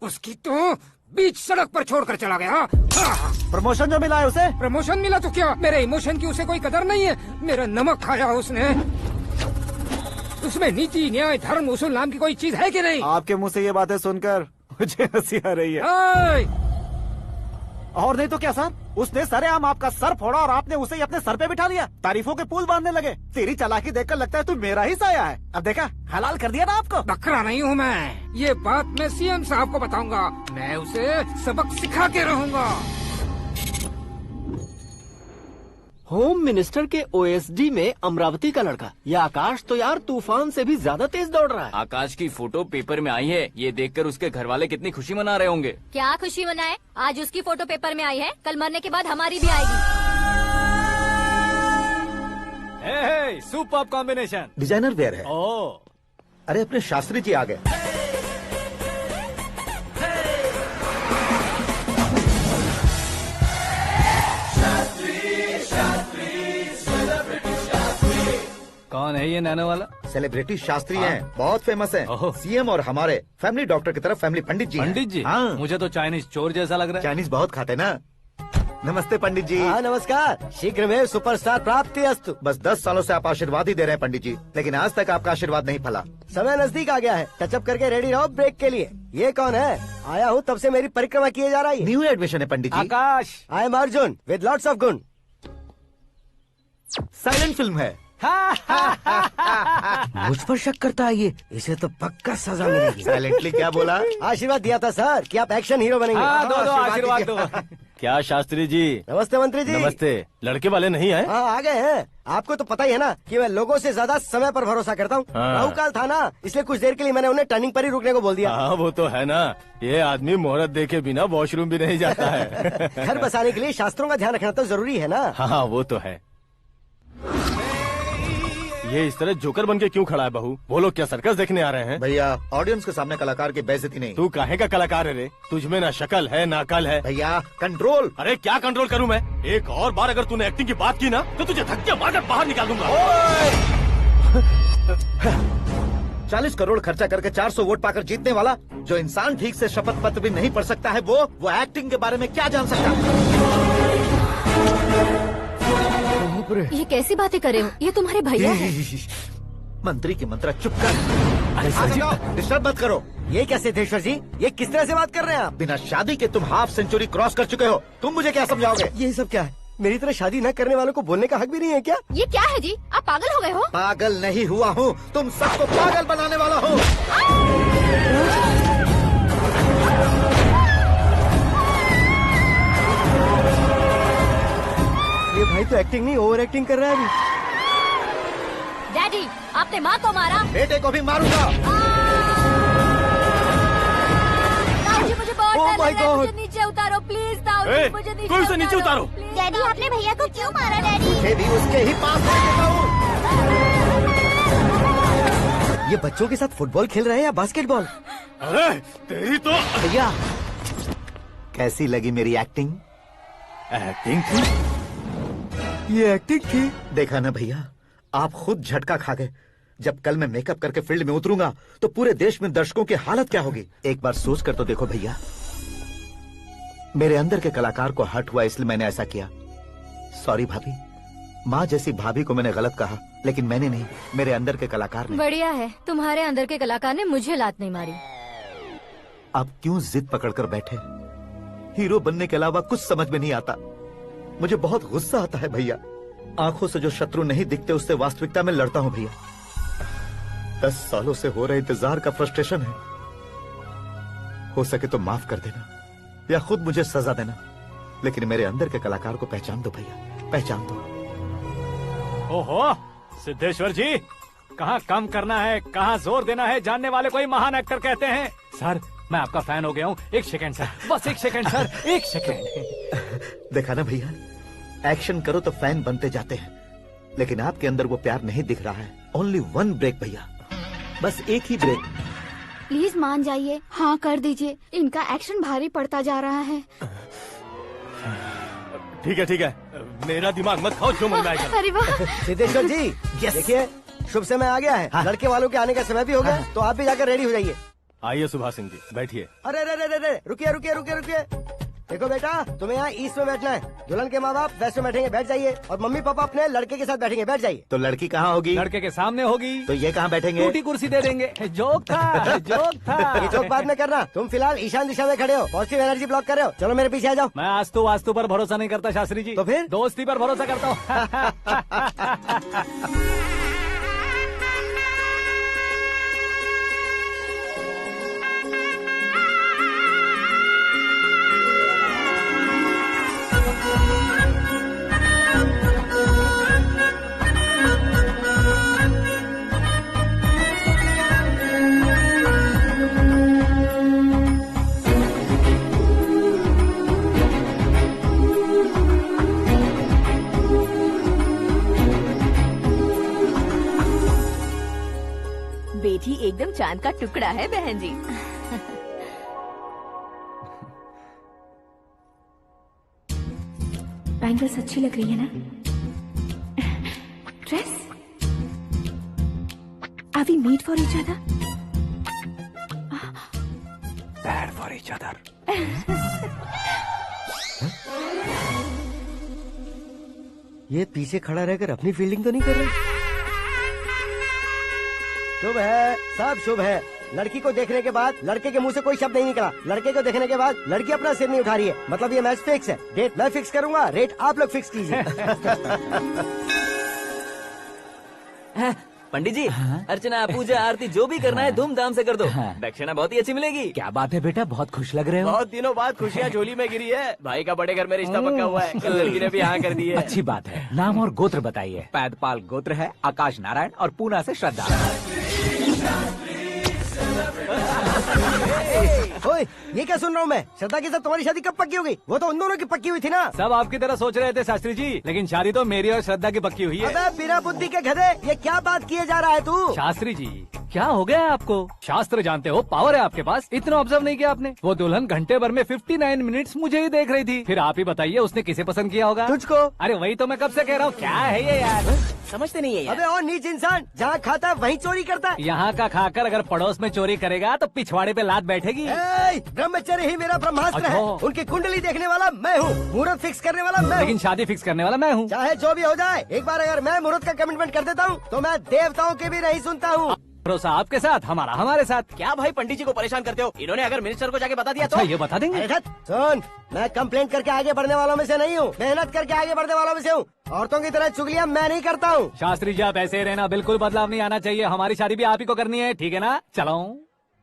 उसकी तो बीच सड़क पर छोड़कर चला गया। प्रमोशन जो मिला है उसे? प्रमोशन मिला तो क्या, मेरे इमोशन की उसे कोई कदर नहीं है। मेरा नमक खाया उसने। उसमें नीति, न्याय, धर्म, उसूल नाम की कोई चीज है कि नहीं? आपके मुंह से ये बातें सुनकर मुझे हंसी आ रही है। और नहीं तो क्या सर, उसने सरेआम आपका सर फोड़ा और आपने उसे ही अपने सर पे बिठा लिया। तारीफों के पुल बांधने लगे। तेरी चालाकी देखकर लगता है तू मेरा ही साया है। अब देखा, हलाल कर दिया ना आपको। बकरा नहीं हूँ मैं। ये बात मैं सीएम साहब को बताऊंगा। मैं उसे सबक सिखा के रहूंगा। होम मिनिस्टर के ओएसडी में अमरावती का लड़का। ये आकाश तो यार तूफान से भी ज्यादा तेज दौड़ रहा है। आकाश की फोटो पेपर में आई है। ये देखकर उसके घर वाले कितनी खुशी मना रहे होंगे। क्या खुशी मनाए? आज उसकी फोटो पेपर में आई है, कल मरने के बाद हमारी भी आएगी। Super combination. डिजाइनर वेयर है। ओह, अरे अपने शास्त्री जी आ गए। कौन है ये नैनो वाला? सेलिब्रिटी शास्त्री हैं, बहुत फेमस हैं। सीएम और हमारे फैमिली डॉक्टर की तरफ फैमिली पंडित जी हैं। पंडित जी? हाँ। मुझे तो चाइनीज चोर जैसा लग रहा है। चाइनीज बहुत खाते ना। नमस्ते पंडित जी। हाँ नमस्कार। शीघ्र में सुपरस्टार प्राप्ति अस्तु। बस 10 सालों से आप आशीर्वाद ही दे रहे हैं पंडित जी, लेकिन आज तक आपका आशीर्वाद नहीं फला। समय नजदीक आ गया है, टचअप करके रेडी रहो ब्रेक के लिए। ये कौन है? आया हूँ तब से मेरी परिक्रमा किए जा रही है। न्यू एडमिशन है Pandit ji. Akash. I am Arjun with lots of गुण। साइलेंट फिल्म है। मुझ पर शक करता है ये, इसे तो पक्का सजा मिलेगी। साइलेंटली क्या बोला? आशीर्वाद दिया था सर कि आप एक्शन हीरो बनेंगे। हाँ, दो आशीर्वाद दो। क्या शास्त्री जी? नमस्ते मंत्री जी। नमस्ते। लड़के वाले नहीं आए? हाँ आ गए हैं। आपको तो पता ही है ना कि मैं लोगों से ज्यादा समय पर भरोसा करता हूँ। हाँ। राहु काल था ना, इसलिए कुछ देर के लिए मैंने उन्हें टर्निंग पर ही रुकने को बोल दिया। हाँ वो तो है ना, ये आदमी मुहूर्त देखे बिना वॉशरूम भी नहीं जाता है। घर बसाने के लिए शास्त्रों का ध्यान रखना तो जरूरी है ना। हाँ वो तो है। ये इस तरह जोकर बन के क्यों खड़ा है बहू? वो लोग क्या सर्कस देखने आ रहे हैं? भैया ऑडियंस के सामने कलाकार की बेइज्जती नहीं। तू काहे का कलाकार है रे? तुझमें ना शक्ल है ना अकल है। भैया कंट्रोल। अरे क्या कंट्रोल करूं मैं? एक और बार अगर तूने एक्टिंग की बात की ना तो तुझे धक्के मारकर बाहर निकाल दूंगा। 40 करोड़ खर्चा करके 400 वोट पाकर जीतने वाला, जो इंसान ठीक से शपथ पत्र भी नहीं पढ़ सकता है, वो एक्टिंग के बारे में क्या जान सकता है? ये कैसी बातें कर रहे हो? ये तुम्हारे भैया हैं। मंत्री की मंत्रा चुप कर। डिस्टर्ब मत करो। ये क्या सिद्धेश्वर जी, ये किस तरह से बात कर रहे हैं आप? बिना शादी के तुम हाफ सेंचुरी क्रॉस कर चुके हो। तुम मुझे क्या समझाओगे? ये सब क्या है? मेरी तरह शादी न करने वालों को बोलने का हक भी नहीं है क्या? ये क्या है जी? आप पागल हो गए हो? पागल नहीं हुआ हूँ, तुम सबको पागल बनाने वाला हो। ये भाई तो एक्टिंग नहीं ओवर एक्टिंग कर रहा है अभी। डैडी, आपने माँ को मारा। बेटे को भी मारूंगा। ताऊजी मुझे बहुत Oh डर my लग रहा है, God. मुझे नीचे उतारो प्लीज। ताऊजी मुझे नीचे कोई उसे नीचे उतारो। डैडी आपने भैया को क्यों मारा? डैडी मुझे भी उसके ही पास लेके जाऊं। ये बच्चों के साथ फुटबॉल खेल रहे हैं या बास्केटबॉल? अरे तेरी तो भैया कैसी लगी मेरी एक्टिंग? एक्टिंग थी? ये एक्टिंग थी? देखा ना भैया, आप खुद झटका खा गए। जब कल मैं मेकअप करके फील्ड में उतरूंगा तो पूरे देश में दर्शकों की हालत क्या होगी? एक बार सोच कर तो देखो भैया। मेरे अंदर के कलाकार को हर्ट हुआ इसलिए मैंने ऐसा किया। सॉरी भाभी। माँ जैसी भाभी को मैंने गलत कहा, लेकिन मैंने नहीं, मेरे अंदर के कलाकार ने। बढ़िया है, तुम्हारे अंदर के कलाकार ने मुझे लात नहीं मारी। आप क्यों जिद पकड़कर बैठे? हीरो बनने के अलावा कुछ समझ में नहीं आता। मुझे बहुत गुस्सा आता है भैया। आंखों से जो शत्रु नहीं दिखते उससे वास्तविकता में लड़ता हूँ भैया। 10 सालों से हो रहे इंतजार का फ्रस्ट्रेशन है। हो सके तो माफ कर देना या खुद मुझे सजा देना, लेकिन मेरे अंदर के कलाकार को पहचान दो भैया, पहचान दो। ओहो सिद्धेश्वर जी, कहाँ कम करना है कहाँ जोर देना है, जानने वाले को ही महान एक्टर कहते हैं। सर मैं आपका फैन हो गया हूँ। एक सेकंड सर, बस एक सेकंड सर, एक सेकंड। देखा ना भैया, एक्शन करो तो फैन बनते जाते हैं, लेकिन आपके अंदर वो प्यार नहीं दिख रहा है। ओनली 1 ब्रेक भैया, बस एक ही ब्रेक। प्लीज मान जाइए, हाँ कर दीजिए। इनका एक्शन भारी पड़ता जा रहा है। ठीक है, मेरा दिमाग मत खाओ, जो मन में आएगा। अरे वाह सिद्धेश्वर जी, देखिए शुभ समय आ गया है। लड़के वालों के आने का समय भी हो गया, तो आप भी जाकर रेडी हो जाइए। आइए सुभाष सिंह जी, बैठिए। अरे अरे अरे अरे, रुकिए रुकिए रुकिए रुकिए। देखो बेटा, तुम्हें यहाँ ईस्ट में बैठना है। दुल्हन के माँ बाप वेस्ट में बैठेंगे, बैठ जाइए। और मम्मी पापा अपने लड़के के साथ बैठेंगे, बैठ जाइए। तो लड़की कहाँ होगी? लड़के के सामने होगी। तो ये कहाँ बैठेंगे? टूटी कुर्सी दे देंगे। जोक था, जोक था। ये जोक बाद में करना। तुम फिलहाल ईशान दिशा में खड़े हो, पॉजिटिव एनर्जी ब्लॉक कर रहे हो। चलो मेरे पीछे आ जाओ। मैं वास्तु पर भरोसा नहीं करता शास्त्री जी। तो फिर? दोस्ती पर भरोसा करता हूँ। बेटी एकदम चांद का टुकड़ा है बहन जी। बैंगल्स अच्छी लग रही है ना? Dress? Are we made for each other? Bad for each other. ये पीछे खड़ा रहकर अपनी फील्डिंग तो नहीं कर रहा? शुभ है, सब शुभ है। लड़की को देखने के बाद लड़के के मुंह से कोई शब्द नहीं निकला। लड़के को देखने के बाद लड़की अपना सिर नहीं उठा रही है। मतलब ये मैच फिक्स है। डेट मैं फिक्स करूंगा, रेट आप लोग फिक्स कीजिए। पंडित जी, अर्चना, पूजा, आरती जो भी करना है धूमधाम से कर दो। दक्षिणा बहुत ही अच्छी मिलेगी। क्या बात है बेटा, बहुत खुश लग रहे हो। बहुत दिनों बाद खुशियाँ झोली में गिरी है। भाई का बड़े घर में रिश्ता पक्का हुआ है। कल लड़की ने भी हाँ कर दी है। अच्छी बात है। नाम और गोत्र बताइए। पैदपाल गोत्र है, आकाश नारायण, और पूना से श्रद्धा। ओए, ये क्या सुन रहा हूँ मैं? श्रद्धा के साथ तुम्हारी शादी कब पक्की हो गई? वो तो उन दोनों की पक्की हुई थी ना। सब आपकी तरह सोच रहे थे शास्त्री जी, लेकिन शादी तो मेरी और श्रद्धा की पक्की हुई है। अबे बिना बुद्धि के गधे, ये क्या बात किए जा रहा है तू? शास्त्री जी, क्या हो गया है आपको? शास्त्र जानते हो, पावर है आपके पास। इतना ऑब्जर्व नहीं किया आपने? वो दुल्हन घंटे भर में 59 मिनट्स मुझे ही देख रही थी। फिर आप ही बताइए उसने किसे पसंद किया होगा? तुझको। अरे वही तो मैं कब से कह रहा हूँ, क्या है ये यार? समझते नहीं है यार। अबे और नीच इंसान, जहाँ खाता है वहीं चोरी करता है। यहाँ का खाकर अगर पड़ोस में चोरी करेगा तो पिछवाड़े पे लात बैठेगी। ब्रह्मचर्य ही मेरा ब्रह्मास्त्र है। अच्छा। उनकी कुंडली देखने वाला मैं हूँ, मुहूर्त फिक्स करने वाला मैं हूँ। लेकिन शादी फिक्स करने वाला मैं हूँ। चाहे जो भी हो जाए, एक बार अगर मैं मुहूर्त का कमिटमेंट कर देता हूँ तो मैं देवताओं की भी नहीं सुनता हूँ। भरोसा आपके साथ, हमारा हमारे साथ। क्या भाई पंडित जी को परेशान करते हो? इन्होंने अगर मिनिस्टर को जाके बता दिया तो? अच्छा, ये बता देंगे। सुन, मैं कंप्लेंट करके आगे बढ़ने वालों में से नहीं हूँ, मेहनत करके आगे बढ़ने वालों में से हूँ। औरतों की तरह चुगलियाँ मैं नहीं करता हूँ। शास्त्री जी आप ऐसे ही रहना, बिल्कुल बदलाव नहीं आना चाहिए। हमारी शादी भी आप ही को करनी है, ठीक है ना? चलो।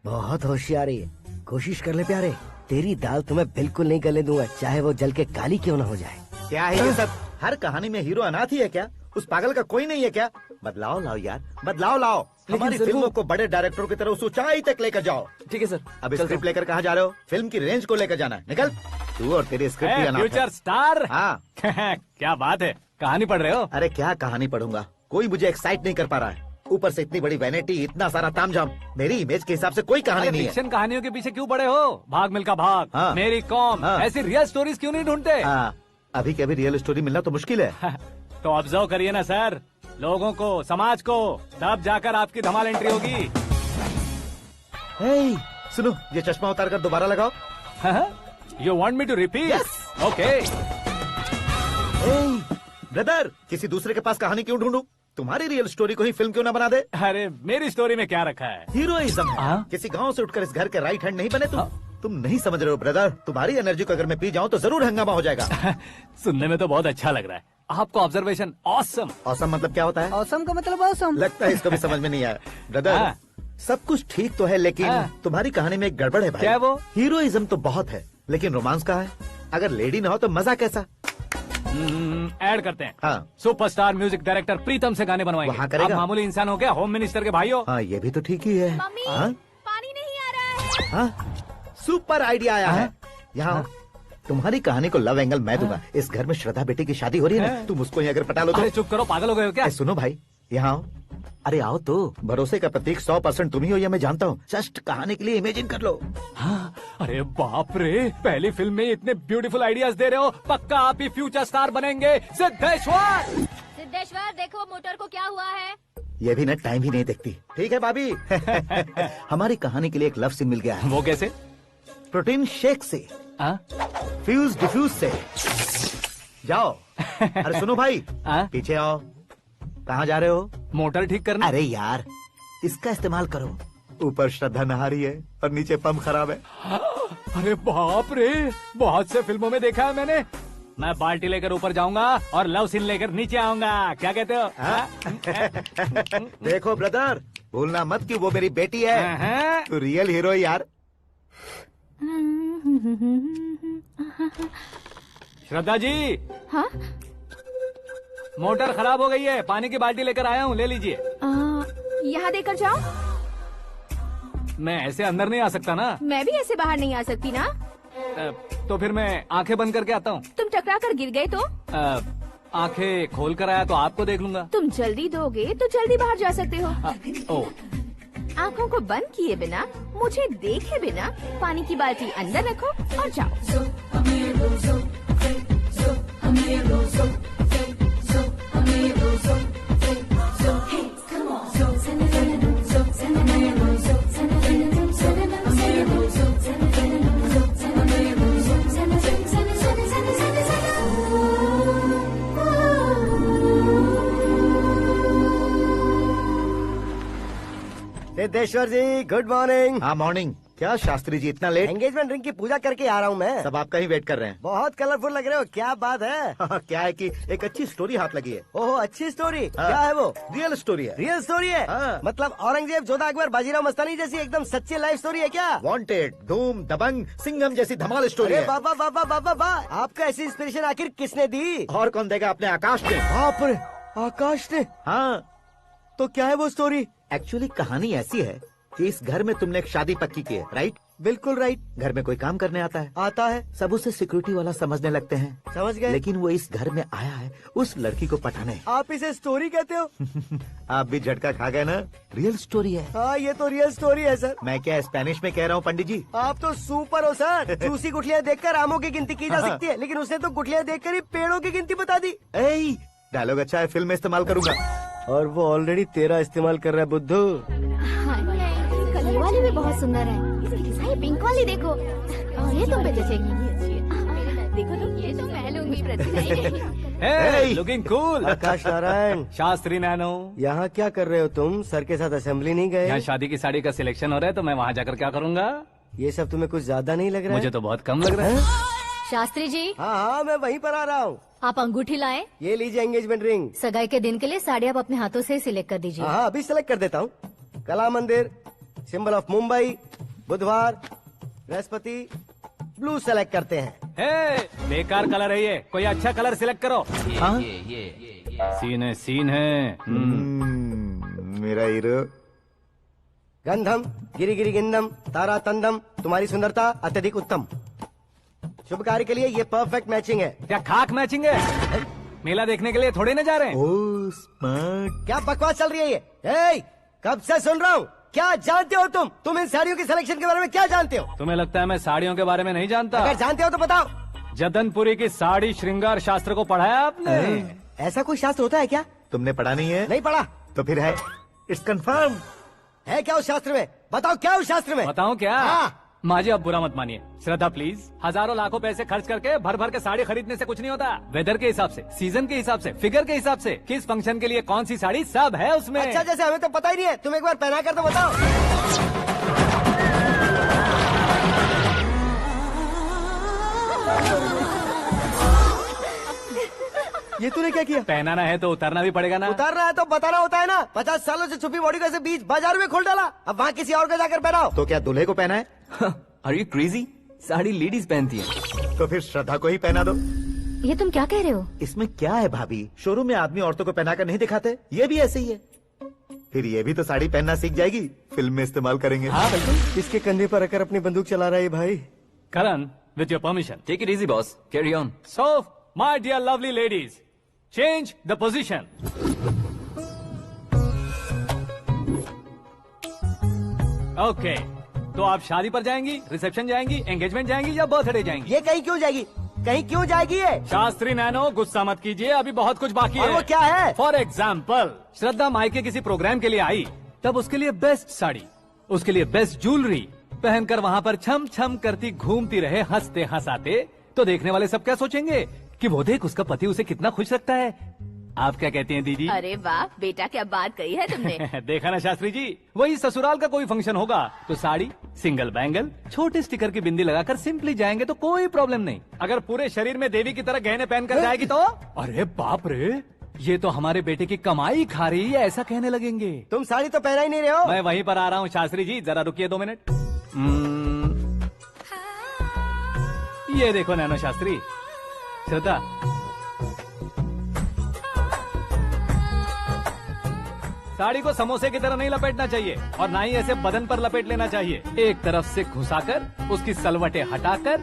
बहुत होशियारी है, कोशिश कर ले प्यारे। तेरी दाल तुम्हें बिल्कुल नहीं गलने दूंगा, चाहे वो जल के काली क्यों न हो जाए। क्या है ये सब? हर कहानी में हीरो अनाथ ही है क्या? उस पागल का कोई नहीं है क्या? बदलाव लाओ यार, बदलाव लाओ। हमारी फिल्मों को बड़े डायरेक्टरों की तरह उस ऊंचाई तक लेकर जाओ। ठीक है सर। अब स्क्रिप्ट लेकर कहाँ जा रहे हो? फिल्म की रेंज को लेकर जाना है। निकल तू और तेरी स्क्रिप्ट भी अनाथ है। Future star. हाँ। क्या बात है, कहानी पढ़ रहे हो? अरे क्या कहानी पढ़ूंगा, कोई मुझे एक्साइट नहीं कर पा रहा है। ऊपर से इतनी बड़ी वैनिटी, इतना सारा तामझाम। मेरी इमेज के हिसाब से कोई कहानी नहीं है। फिक्शन कहानियों के पीछे क्यों पड़े हो? भाग मिल्खा भाग, हाँ। मेरी कॉम, हाँ। ऐसी रियल स्टोरीज क्यों नहीं ढूंढते? हाँ, अभी के अभी रियल स्टोरी मिलना तो मुश्किल है। तो ऑब्जर्व करिए ना सर, लोगों को, समाज को, तब जाकर आपकी धमाल एंट्री होगी। सुनो, ये चश्मा उतार कर दोबारा लगाओ। You want me to repeat? Okay. Brother, किसी दूसरे के पास कहानी क्यों ढूंढूं? तुम्हारी रियल स्टोरी को ही फिल्म क्यों ना बना दे? अरे मेरी स्टोरी में क्या रखा है? हीरोइज्म। किसी गांव से उठकर इस घर के राइट हैंड नहीं बने तुम। तुम नहीं समझ रहे हो ब्रदर, तुम्हारी एनर्जी को अगर मैं पी जाऊं तो जरूर हंगामा हो जाएगा। सुनने में तो बहुत अच्छा लग रहा है। आपको ऑब्जर्वेशन ऑसम। ऑसम मतलब क्या होता है? ऑसम का मतलब ऑसम। लगता है इसको भी समझ में नहीं आया। ब्रदर, सब कुछ ठीक तो है, लेकिन तुम्हारी कहानी में एक गड़बड़ है भाई। क्या वो? हीरोइज्म तो बहुत है, लेकिन रोमांस कहाँ है? अगर लेडी ना हो तो मजा कैसा? ऐड करते हैं। हाँ। सुपरस्टार म्यूजिक डायरेक्टर प्रीतम से गाने बनवाएंगे। वहाँ करेगा? आप मामूली इंसान हो क्या? होम मिनिस्टर के भाई हो। हाँ, ये भी तो ठीक ही है। मम्मी, हाँ? पानी नहीं आ रहा है। हाँ? सुपर आइडिया आया है। यहाँ तुम्हारी कहानी को लव एंगल मैं दूंगा। इस घर में श्रद्धा बेटी की शादी हो रही है ना, तुम उसको ही अगर पटा लो तो। अरे चुप करो, पागल हो गए हो क्या? सुनो भाई, यहाँ आओ। अरे आओ तो, भरोसे का प्रतीक 100% तुम ही हो, यह मैं जानता हूँ। जस्ट कहानी के लिए इमेजिन कर लो। हाँ, अरे बाप रे, पहली फिल्म में इतने ब्यूटीफुल आइडियाज दे रहे हो। पक्का आप ही फ्यूचर स्टार बनेंगे। सिद्धेश्वर, सिद्धेश्वर देखो मोटर को क्या हुआ है। ये भी ना टाइम ही नहीं देखती। ठीक है भाभी। हमारी कहानी के लिए एक लव सीन मिल गया है। वो कैसे? प्रोटीन शेक से, फ्यूज डिफ्यूज से। जाओ। अरे सुनो भाई, पीछे आओ। कहाँ जा रहे हो? मोटर ठीक करना। अरे यार, इसका इस्तेमाल करो। ऊपर श्रद्धा नहा रही है और नीचे पंप खराब है। अरे बाप रे, बहुत से फिल्मों में देखा है मैंने। मैं बाल्टी लेकर ऊपर जाऊंगा और लव सीन लेकर नीचे आऊंगा। क्या कहते हो? देखो ब्रदर, भूलना मत कि वो मेरी बेटी है। तू रियल हीरो यार। श्रद्धा जी। हाँ? मोटर खराब हो गई है, पानी की बाल्टी लेकर आया हूँ, ले लीजिए। यहाँ देकर जाओ। मैं ऐसे अंदर नहीं आ सकता ना। मैं भी ऐसे बाहर नहीं आ सकती ना। तो फिर मैं आंखें बंद करके आता हूँ। तुम टकरा कर गिर गए तो? आंखें खोल कर आया तो आपको देख लूंगा। तुम जल्दी दोगे तो जल्दी बाहर जा सकते हो। ओ। आँखों को बंद किए बिना, मुझे देखे बिना पानी की बाल्टी अंदर रखो और जाओ। सिद्धेश्वर जी, गुड मॉर्निंग। हाँ मॉर्निंग। क्या शास्त्री जी इतना लेट? एंगेजमेंट रिंग की पूजा करके आ रहा हूँ मैं। सब आपका ही वेट कर रहे हैं। बहुत कलरफुल लग रहे हो, क्या बात है? क्या है कि एक अच्छी स्टोरी हाथ लगी है। ओहो, अच्छी स्टोरी। क्या है वो? रियल स्टोरी है। रियल स्टोरी है? मतलब औरंगजेब, जोधा अकबर, बाजीराव मस्तानी जैसी एकदम सच्ची लाइफ स्टोरी है क्या? वांटेड, धूम, दबंग, सिंघम जैसी धमाल स्टोरी है। बाबा बाबा बाबा बा, आपका ऐसी इंस्पिरेशन आखिर किसने दी? और कौन देगा? अपने आकाश ने। बाप रे, आकाश ने? हाँ। तो क्या है वो स्टोरी? एक्चुअली कहानी ऐसी है कि इस घर में तुमने एक शादी पक्की की है, राइट? बिल्कुल राइट। घर में कोई काम करने आता है? आता है। सब उसे सिक्योरिटी वाला समझने लगते हैं। समझ गए। लेकिन वो इस घर में आया है उस लड़की को पटाने। आप इसे स्टोरी कहते हो? आप भी झटका खा गए ना। रियल स्टोरी है। हाँ, ये तो रियल स्टोरी है सर। मैं क्या स्पेनिश में कह रहा हूँ पंडित जी? आप तो सुपर हो सर। चूसी गुठलियाँ देखकर आमों की गिनती की जा सकती है, लेकिन उसने तो गुठलियाँ देखकर ही पेड़ों की गिनती बता दी। डायलॉग अच्छा है, फिल्म में इस्तेमाल करूंगा। और वो ऑलरेडी तेरा इस्तेमाल कर रहा है बुद्धू। कलर वाली भी बहुत सुंदर है। ये पिंक वाली देखो, और ये तुम पे जचेगी। देखो तो ये तो मैं लूंगी Hey, looking cool। आकाश नारायण। शास्त्री नैनो। यहाँ क्या कर रहे हो तुम? सर के साथ असेंबली नहीं गए? यहाँ शादी की साड़ी का सिलेक्शन हो रहा है तो मैं वहाँ जाकर क्या करूँगा? ये सब तुम्हें कुछ ज्यादा नहीं लग रहा है? मुझे तो बहुत कम लग रहा है। शास्त्री जी। हाँ हाँ, मैं वहीं पर आ रहा हूँ। आप अंगूठी लाएं। ये लीजिए एंगेजमेंट रिंग। सगाई के दिन के लिए साड़ी आप अपने हाथों से सिलेक्ट कर दीजिए। हाँ, अभी सिलेक्ट कर देता हूँ। कला मंदिर, सिंबल ऑफ मुंबई, बुधवार, बृहस्पति, ब्लू सेलेक्ट करते हैं। बेकार कलर है ये, कोई अच्छा कलर सिलेक्ट करो। ये सीन है, सीन है। मेरा हीरो। गंधम, गिरी गिरी गिंदम, तारा तंदम, तुम्हारी सुंदरता अत्यधिक उत्तम। शुभ कार्य के लिए ये परफेक्ट मैचिंग है। क्या खाक मैचिंग है? मेला देखने के लिए थोड़े न जा रहे हैं। Oh smart. क्या बकवास चल रही है ये? कब से सुन रहा हूँ। क्या जानते हो तुम इन साड़ियों की सिलेक्शन के बारे में क्या जानते हो? तुम्हें लगता है मैं साड़ियों के बारे में नहीं जानता? अगर जानते हो तो बताओ। जदनपुरी की साड़ी श्रृंगार शास्त्र को पढ़ाया आपने? ऐसा कोई शास्त्र होता है क्या? तुमने पढ़ा नहीं है? नहीं पढ़ा। तो फिर है, इट्स कंफर्म। है क्या उस शास्त्र में? बताओ क्या उस शास्त्र में? बताऊं क्या? हाँ। माँ जी आप बुरा मत मानिए। श्रद्धा प्लीज, हजारों लाखों पैसे खर्च करके भर भर के साड़ी खरीदने से कुछ नहीं होता। वेदर के हिसाब से, सीजन के हिसाब से, फिगर के हिसाब से, किस फंक्शन के लिए कौन सी साड़ी, सब है उसमें। अच्छा, जैसे हमें तो पता ही नहीं है, तुम एक बार पहना कर तो बताओ। ये तूने क्या किया? पहनाना है तो उतारना भी पड़ेगा ना। उतारना है तो बताना होता है ना। 50 सालों से छुपी बॉडी को ऐसे बीच बाजार में खोल डाला, अब वहाँ किसी और को जाकर पहनाओ। तो क्या दूल्हे को पहना है? Are you crazy? Sari ladies पहनती है। तो फिर श्रद्धा को ही पहना दो। ये तुम क्या कह रहे हो? इसमें क्या है भाभी? शोरूम में आदमी औरतों को पहनाकर नहीं दिखाते, ये भी ऐसे ही है। फिर ये भी तो साड़ी पहनना सीख जाएगी, फिल्म में इस्तेमाल करेंगे। हाँ बिल्कुल। इसके कंधे पर रखकर अपनी बंदूक चला रहा है भाई। करण, with your permission. Take it easy, boss. Carry on. So, my dear lovely ladies, change the position. Okay. तो आप शादी पर जाएंगी, रिसेप्शन जाएंगी, एंगेजमेंट जाएंगी या बर्थडे जाएंगी? ये कहीं क्यों जाएगी? कहीं क्यों जाएगी ये? शास्त्री नैनो गुस्सा मत कीजिए, अभी बहुत कुछ बाकी और है। वो क्या है? फॉर एग्जाम्पल, श्रद्धा मायके किसी प्रोग्राम के लिए आई, तब उसके लिए बेस्ट साड़ी, उसके लिए बेस्ट ज्वेलरी पहनकर वहाँ पर छम छम करती घूमती रहे हंसते हंसाते, तो देखने वाले सब क्या सोचेंगे कि वो देख उसका पति उसे कितना खुश रखता है। आप क्या कहती हैं दीदी? अरे वाह बेटा, क्या बात कही है तुमने। देखा ना शास्त्री जी, वही ससुराल का कोई फंक्शन होगा तो साड़ी, सिंगल बैंगल, छोटे स्टिकर की बिंदी लगाकर सिंपली जाएंगे तो कोई प्रॉब्लम नहीं। अगर पूरे शरीर में देवी की तरह गहने पहनकर जाएगी तो अरे बाप रे, ये तो हमारे बेटे की कमाई खा रही है, ऐसा कहने लगेंगे। तुम साड़ी तो पहना ही नहीं रहे हो। मैं वहीं पर आ रहा हूँ शास्त्री जी, जरा रुकिए 2 मिनट। ये देखो नैनो शास्त्री, श्रद्धा साड़ी को समोसे की तरह नहीं लपेटना चाहिए और ना ही ऐसे बदन पर लपेट लेना चाहिए। एक तरफ से घुसाकर उसकी सलवटें हटाकर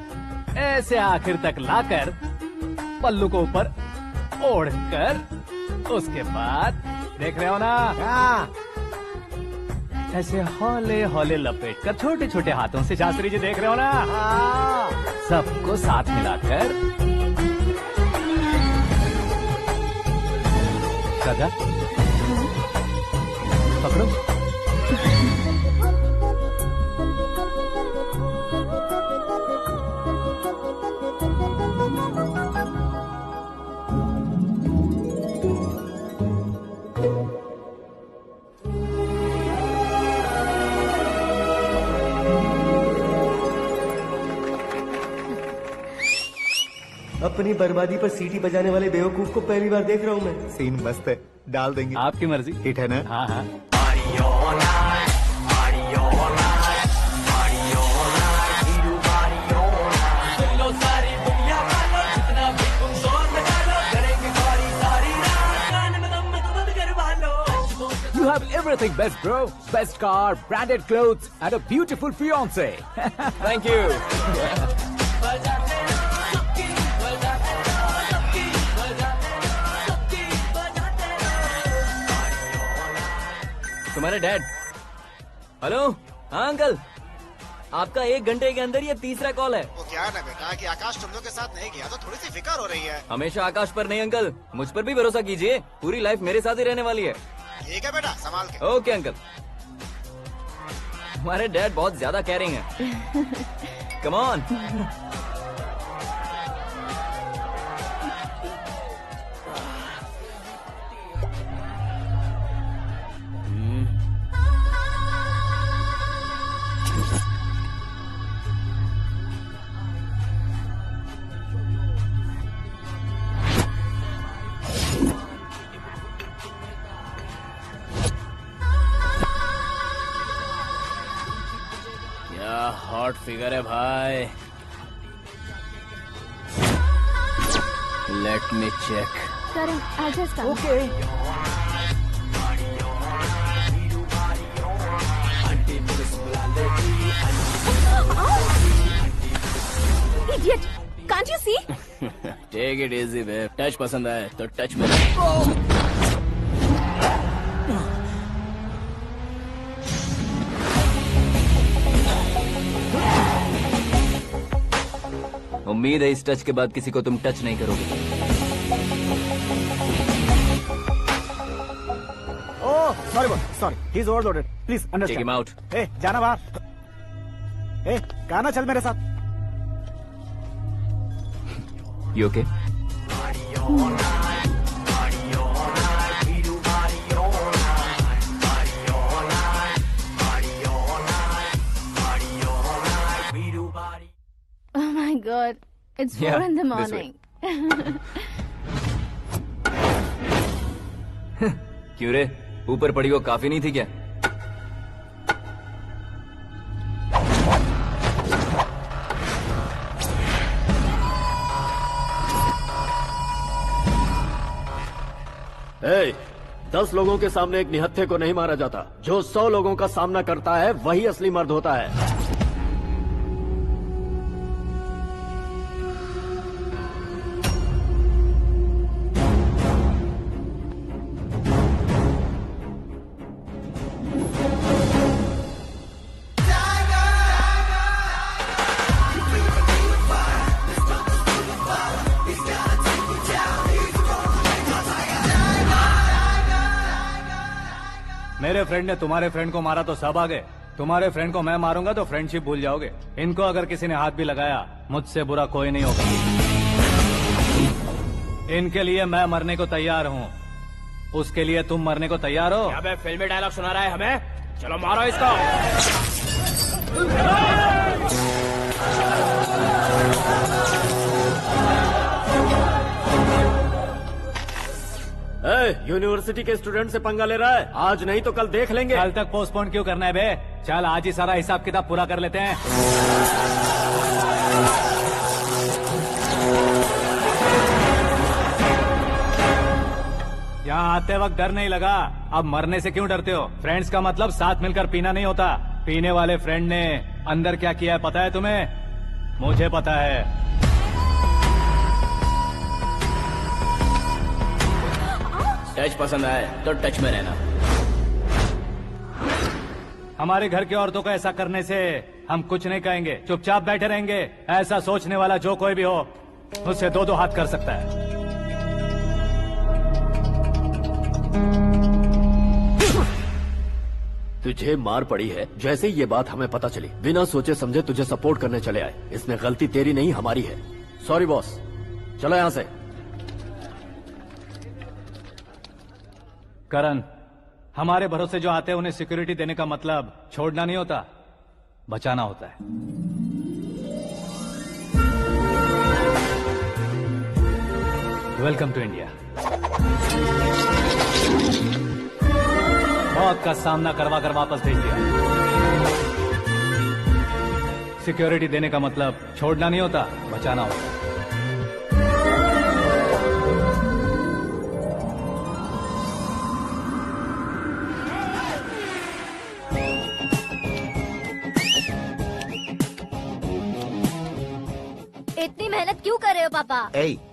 ऐसे आखिर तक लाकर पल्लू को ऊपर ओढ़कर उसके बाद देख रहे हो ना, ऐसे हौले हौले लपेट कर छोटे छोटे हाथों से, शास्त्री जी देख रहे हो ना, सबको साथ मिलाकर सदा पकड़ो। अपनी बर्बादी पर सीटी बजाने वाले बेवकूफ को पहली बार देख रहा हूँ मैं। सीन मस्त है, डाल देंगे। आपकी मर्जी। हिट है ना? हाँ हाँ। You have everything best, bro. Best car, branded clothes, and a beautiful fiance. Thank you. तुम्हारे डैड। हेलो, हाँ अंकल, आपका 1 घंटे के अंदर ये तीसरा कॉल है। वो क्या है ना बेटा कि आकाश तुम लोग के साथ नहीं गया तो थोड़ी सी फिक्र हो रही है। हमेशा आकाश पर नहीं अंकल, मुझ पर भी भरोसा कीजिए, पूरी लाइफ मेरे साथ ही रहने वाली है। ठीक है बेटा, संभाल के। Okay uncle. हमारे डैड बहुत ज्यादा केयरिंग है। Come on. हॉट फिगर है भाई। Let me check. Karan, I'll just come. Okay. Idiot! Can't you see? Take it easy babe. Touch पसंद आए तो टच में। उम्मीद है इस टच के बाद किसी को तुम टच नहीं करोगे। Oh sorry sorry, he is overloaded, please take understand. Him out. ए जाना बाहर। ए गाना चल मेरे साथ। You okay? Oh my God, it's 4 Yeah, in the this way. morning. क्यों रे, ऊपर पड़ी वो काफी नहीं थी क्या? ए, 10 लोगों के सामने एक निहत्थे को नहीं मारा जाता। जो 100 लोगों का सामना करता है वही असली मर्द होता है। मेरे फ्रेंड ने तुम्हारे फ्रेंड को मारा तो सब आ गए, तुम्हारे फ्रेंड को मैं मारूंगा तो फ्रेंडशिप भूल जाओगे। इनको अगर किसी ने हाथ भी लगाया, मुझसे बुरा कोई नहीं होगा। इनके लिए मैं मरने को तैयार हूँ, उसके लिए तुम मरने को तैयार हो? अबे फिल्मी डायलॉग सुना रहा है हमें, चलो मारो इसको। यूनिवर्सिटी के स्टूडेंट से पंगा ले रहा है, आज नहीं तो कल देख लेंगे। कल तक पोस्टपोन क्यों करना है बे? चल आज ही सारा हिसाब किताब पूरा कर लेते हैं। यहाँ आते वक्त डर नहीं लगा, अब मरने से क्यों डरते हो? फ्रेंड्स का मतलब साथ मिलकर पीना नहीं होता। पीने वाले फ्रेंड ने अंदर क्या किया है पता है तुम्हें? मुझे पता है। टच पसंद आए तो टच में रहना। हमारे घर की औरतों को ऐसा करने से हम कुछ नहीं कहेंगे, चुपचाप बैठे रहेंगे। ऐसा सोचने वाला जो कोई भी हो, उससे दो हाथ कर सकता है। तुझे मार पड़ी है, जैसे ये बात हमें पता चली बिना सोचे समझे तुझे सपोर्ट करने चले आए। इसमें गलती तेरी नहीं हमारी है। सॉरी बॉस, चलो यहाँ से। करण, हमारे भरोसे जो आते हैं उन्हें सिक्योरिटी देने का मतलब छोड़ना नहीं होता, बचाना होता है। Welcome to India. मौत का सामना करवा कर वापस भेज दिया। सिक्योरिटी देने का मतलब छोड़ना नहीं होता, बचाना होता है। इतनी मेहनत क्यों कर रहे हो पापा?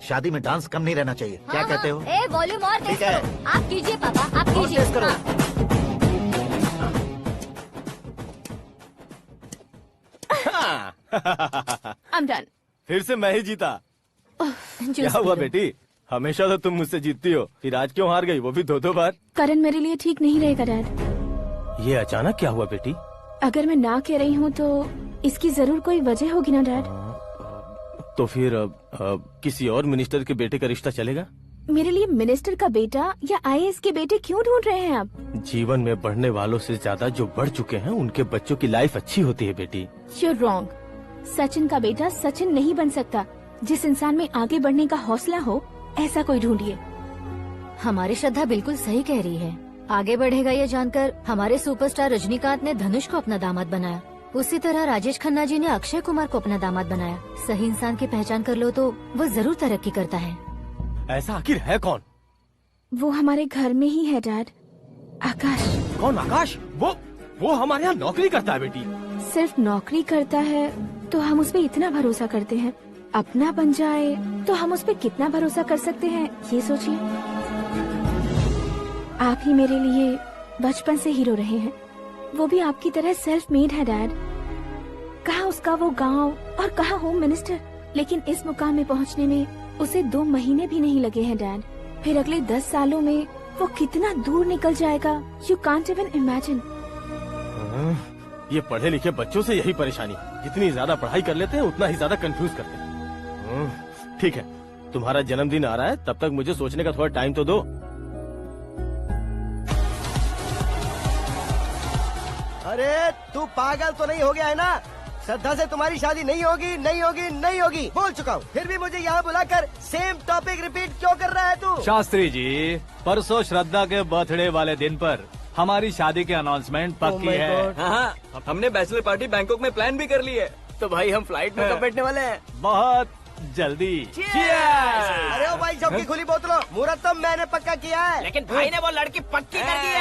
शादी में डांस कम नहीं रहना चाहिए। क्या कहते हो? ए वॉल्यूम और तेज ठीक है। करो। आप कीजिए पापा, आप कीजिए। तेज करो। I'm done. फिर से मैं ही जीता। क्या हुआ बेटी? हमेशा तो तुम मुझसे जीतती हो, फिर आज क्यों हार गई, वो भी दो बार? करण मेरे लिए ठीक नहीं रहेगा डैड। ये अचानक क्या हुआ बेटी? अगर मैं ना कह रही हूँ तो इसकी जरूर कोई वजह होगी ना डैड। तो फिर किसी और मिनिस्टर के बेटे का रिश्ता चलेगा? मेरे लिए मिनिस्टर का बेटा या आईएएस के बेटे क्यों ढूंढ रहे हैं आप? जीवन में बढ़ने वालों से ज्यादा जो बढ़ चुके हैं उनके बच्चों की लाइफ अच्छी होती है बेटी। You're wrong. सचिन का बेटा सचिन नहीं बन सकता। जिस इंसान में आगे बढ़ने का हौसला हो, ऐसा कोई ढूंढिए। हमारी श्रद्धा बिल्कुल सही कह रही है। आगे बढ़ेगा ये जानकर हमारे सुपरस्टार रजनीकांत ने धनुष को अपना दामाद बनाया। उसी तरह राजेश खन्ना जी ने अक्षय कुमार को अपना दामाद बनाया। सही इंसान की पहचान कर लो तो वो जरूर तरक्की करता है। ऐसा आखिर है कौन? वो हमारे घर में ही है डैड, आकाश। कौन आकाश? वो हमारे यहाँ नौकरी करता है बेटी। सिर्फ नौकरी करता है तो हम उस पे इतना भरोसा करते हैं, अपना बन जाए तो हम उस पे कितना भरोसा कर सकते हैं, ये सोचिए। आप ही मेरे लिए बचपन से हीरो रहे हैं, वो भी आपकी तरह सेल्फ मेड है डैड। कहाँ उसका वो गांव और कहाँ होम मिनिस्टर, लेकिन इस मुकाम में पहुँचने में उसे 2 महीने भी नहीं लगे हैं डैड। फिर अगले 10 सालों में वो कितना दूर निकल जाएगा, यू कांट इवन इमेजिन। ये पढ़े लिखे बच्चों से यही परेशानी, जितनी ज्यादा पढ़ाई कर लेते हैं उतना ही ज्यादा कंफ्यूज करते हैं। ठीक है, तुम्हारा जन्मदिन आ रहा है, तब तक मुझे सोचने का थोड़ा टाइम तो दो। अरे तू पागल तो नहीं हो गया है ना? श्रद्धा से तुम्हारी शादी नहीं होगी, नहीं होगी, नहीं होगी, बोल चुका हूँ। फिर भी मुझे यहाँ बुलाकर सेम टॉपिक रिपीट क्यों कर रहा है तू? शास्त्री जी, परसों श्रद्धा के बर्थडे वाले दिन पर हमारी शादी की अनाउंसमेंट पक्की है। हाँ, हमने बैचलर पार्टी बैंकॉक में प्लान भी कर ली है। तो भाई हम फ्लाइट में कब बैठने वाले हैं? बहुत जल्दी। अरे ओ भाई, सबकी खुली बोतलों, मुहूर्त तो मैंने पक्का किया है। लेकिन भाई ने वो लड़की पक्की कर दी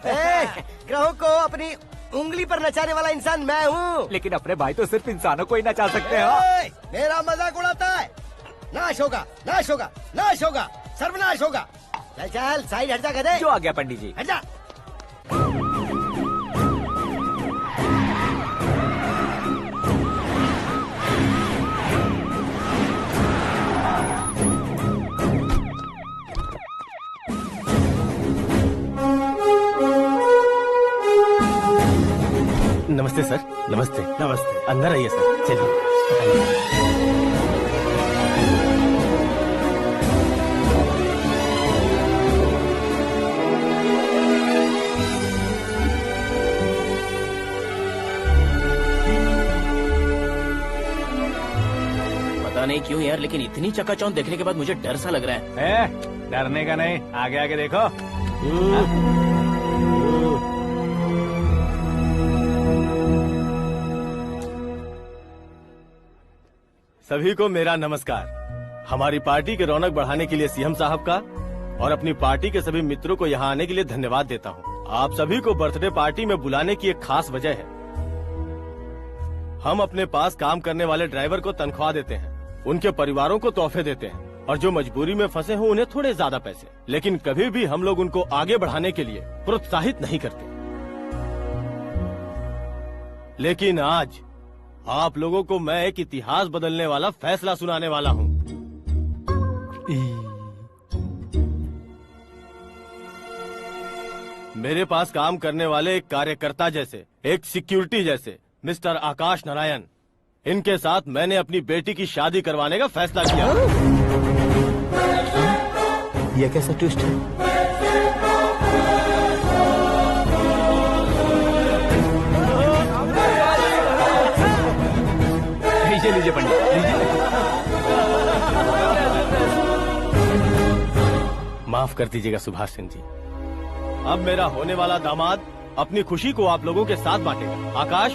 है। ग्रहों को अपनी उंगली पर नचाने वाला इंसान मैं हूँ। लेकिन अपने भाई तो सिर्फ इंसानों को ही नचा सकते हैं। मेरा मजाक उड़ाता है? नाश होगा, नाश होगा, नाश होगा, सर्वनाश होगा। चल चल साइड हट जा गधे। जो आ गया पंडित जी। हट जा। नमस्ते। नमस्ते। अंदर आइए सर, चलिए। पता नहीं क्यों यार, लेकिन इतनी चकाचौंध देखने के बाद मुझे डर सा लग रहा है। डरने का नहीं, आगे आगे देखो। सभी को मेरा नमस्कार। हमारी पार्टी की रौनक बढ़ाने के लिए सीएम साहब का और अपनी पार्टी के सभी मित्रों को यहाँ आने के लिए धन्यवाद देता हूँ। आप सभी को बर्थडे पार्टी में बुलाने की एक खास वजह है। हम अपने पास काम करने वाले ड्राइवर को तनख्वाह देते हैं, उनके परिवारों को तोहफे देते हैं और जो मजबूरी में फंसे हो उन्हें थोड़े ज्यादा पैसे, लेकिन कभी भी हम लोग उनको आगे बढ़ाने के लिए प्रोत्साहित नहीं करते। लेकिन आज आप लोगों को मैं एक इतिहास बदलने वाला फैसला सुनाने वाला हूँ। मेरे पास काम करने वाले एक कार्यकर्ता जैसे, एक सिक्योरिटी जैसे मिस्टर आकाश नारायण, इनके साथ मैंने अपनी बेटी की शादी करवाने का फैसला किया। यह कैसा ट्विस्ट है? लीजिए पंडित, माफ कर दीजिएगा सुभाष सिंह जी। अब मेरा होने वाला दामाद अपनी खुशी को आप लोगों के साथ बांटेगा। आकाश,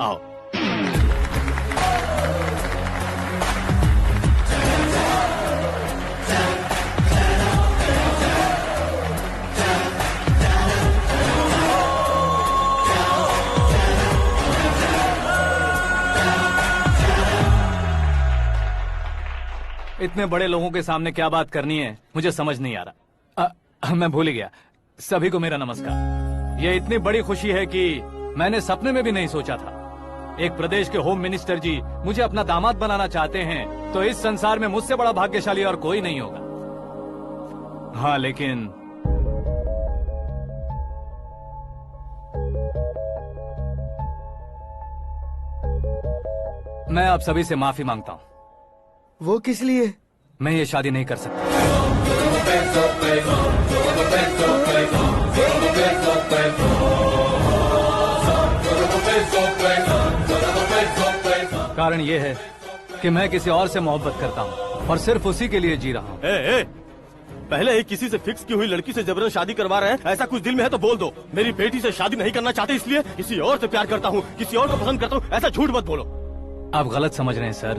आओ। इतने बड़े लोगों के सामने क्या बात करनी है मुझे समझ नहीं आ रहा। मैं भूल ही गया। सभी को मेरा नमस्कार। ये इतनी बड़ी खुशी है कि मैंने सपने में भी नहीं सोचा था। एक प्रदेश के होम मिनिस्टर जी मुझे अपना दामाद बनाना चाहते हैं तो इस संसार में मुझसे बड़ा भाग्यशाली और कोई नहीं होगा। हाँ, लेकिन मैं आप सभी से माफी मांगता हूँ। वो किस लिए? मैं ये शादी नहीं कर सकता। कारण ये है कि मैं किसी और से मोहब्बत करता हूँ और सिर्फ उसी के लिए जी रहा हूँ। पहले ही किसी से फिक्स की हुई लड़की से जबरन शादी करवा रहे हैं। ऐसा कुछ दिल में है तो बोल दो। मेरी बेटी से शादी नहीं करना चाहते इसलिए किसी और से प्यार करता हूँ, किसी और को पसंद करता हूँ, ऐसा झूठ मत बोलो। आप गलत समझ रहे हैं सर,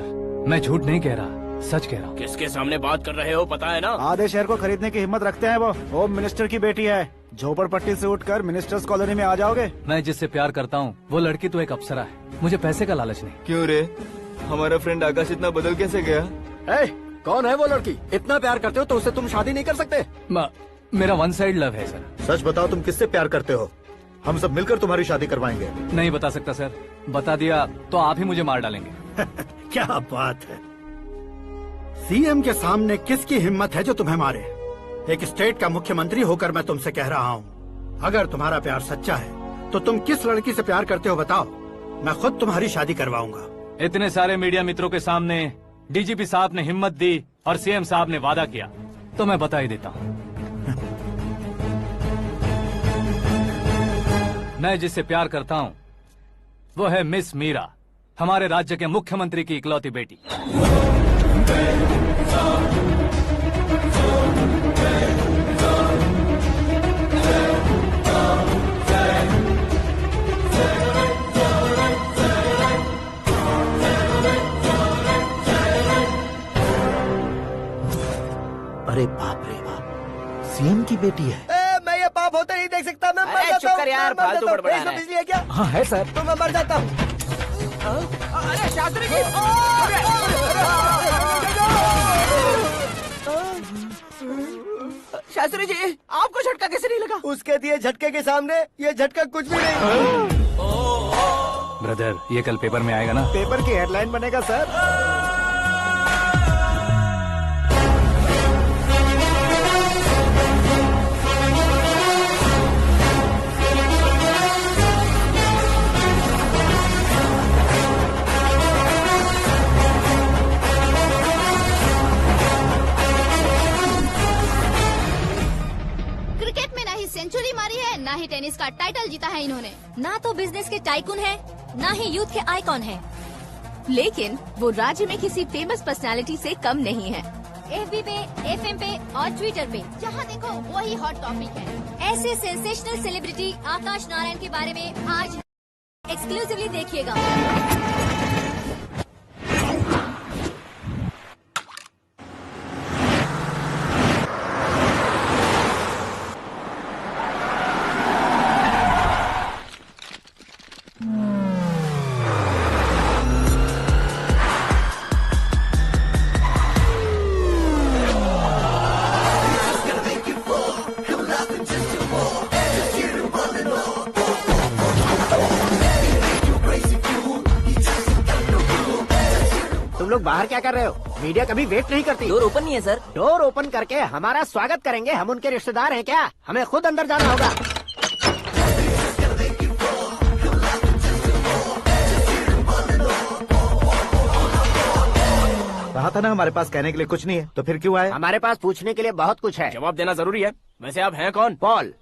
मैं झूठ नहीं कह रहा, सच कह रहा हूँ। किसके सामने बात कर रहे हो पता है ना? आधे शहर को खरीदने की हिम्मत रखते हैं वो। होम मिनिस्टर की बेटी है। झोपड़पट्टी से उठकर मिनिस्टर्स कॉलोनी में आ जाओगे। मैं जिससे प्यार करता हूँ वो लड़की तो एक अप्सरा है। मुझे पैसे का लालच नहीं। क्यों रे, हमारा फ्रेंड आकाश इतना बदल कैसे गया? कौन है वो लड़की? इतना प्यार करते हो तो उससे तुम शादी नहीं कर सकते? मेरा वन साइड लव है सर। सच बताओ, तुम किससे प्यार करते हो? हम सब मिलकर तुम्हारी शादी करवाएंगे। नहीं बता सकता सर, बता दिया तो आप ही मुझे मार डालेंगे। क्या बात है, सीएम के सामने किसकी हिम्मत है जो तुम्हें मारे? एक स्टेट का मुख्यमंत्री होकर मैं तुमसे कह रहा हूँ, अगर तुम्हारा प्यार सच्चा है तो तुम किस लड़की से प्यार करते हो बताओ, मैं खुद तुम्हारी शादी करवाऊंगा। इतने सारे मीडिया मित्रों के सामने डीजीपी साहब ने हिम्मत दी और सीएम साहब ने वादा किया तो मैं बता ही देता हूँ। मैं जिससे प्यार करता हूँ वो है मिस मीरा, हमारे राज्य के मुख्यमंत्री की इकलौती बेटी। अरे बाप रे बाप, सीएम की बेटी है। मैं ये पाप होते नहीं देख सकता। मैं मर जाता चुप कर यार, फालतू बड़बड़ा रहा है। बिजली है क्या? हाँ है सर। तो मैं मर जाता हूँ। अरे शास्त्री जी, शास्त्री जी आपको झटका कैसे नहीं लगा? उसके दिए झटके के सामने ये झटका कुछ भी नहीं। ब्रदर, ये कल पेपर में आएगा ना? पेपर की हेडलाइन बनेगा सर। ही टेनिस का टाइटल जीता है इन्होंने। ना तो बिजनेस के टाइकून है, ना ही यूथ के आइकॉन है। लेकिन वो राज्य में किसी फेमस पर्सनालिटी से कम नहीं है। FB पे, FM पे और ट्विटर पे जहाँ देखो वही हॉट टॉपिक है। ऐसे सेंसेशनल सेलिब्रिटी आकाश नारायण के बारे में आज एक्सक्लूसिवली देखिएगा। तुम लोग बाहर क्या कर रहे हो? मीडिया कभी वेट नहीं करती। डोर ओपन नहीं है सर। डोर ओपन करके हमारा स्वागत करेंगे? हम उनके रिश्तेदार हैं क्या? हमें खुद अंदर जाना होगा। कहा था ना हमारे पास कहने के लिए कुछ नहीं है, तो फिर क्यों आए? हमारे पास पूछने के लिए बहुत कुछ है। जवाब देना जरूरी है। वैसे आप हैं कौन? पॉल,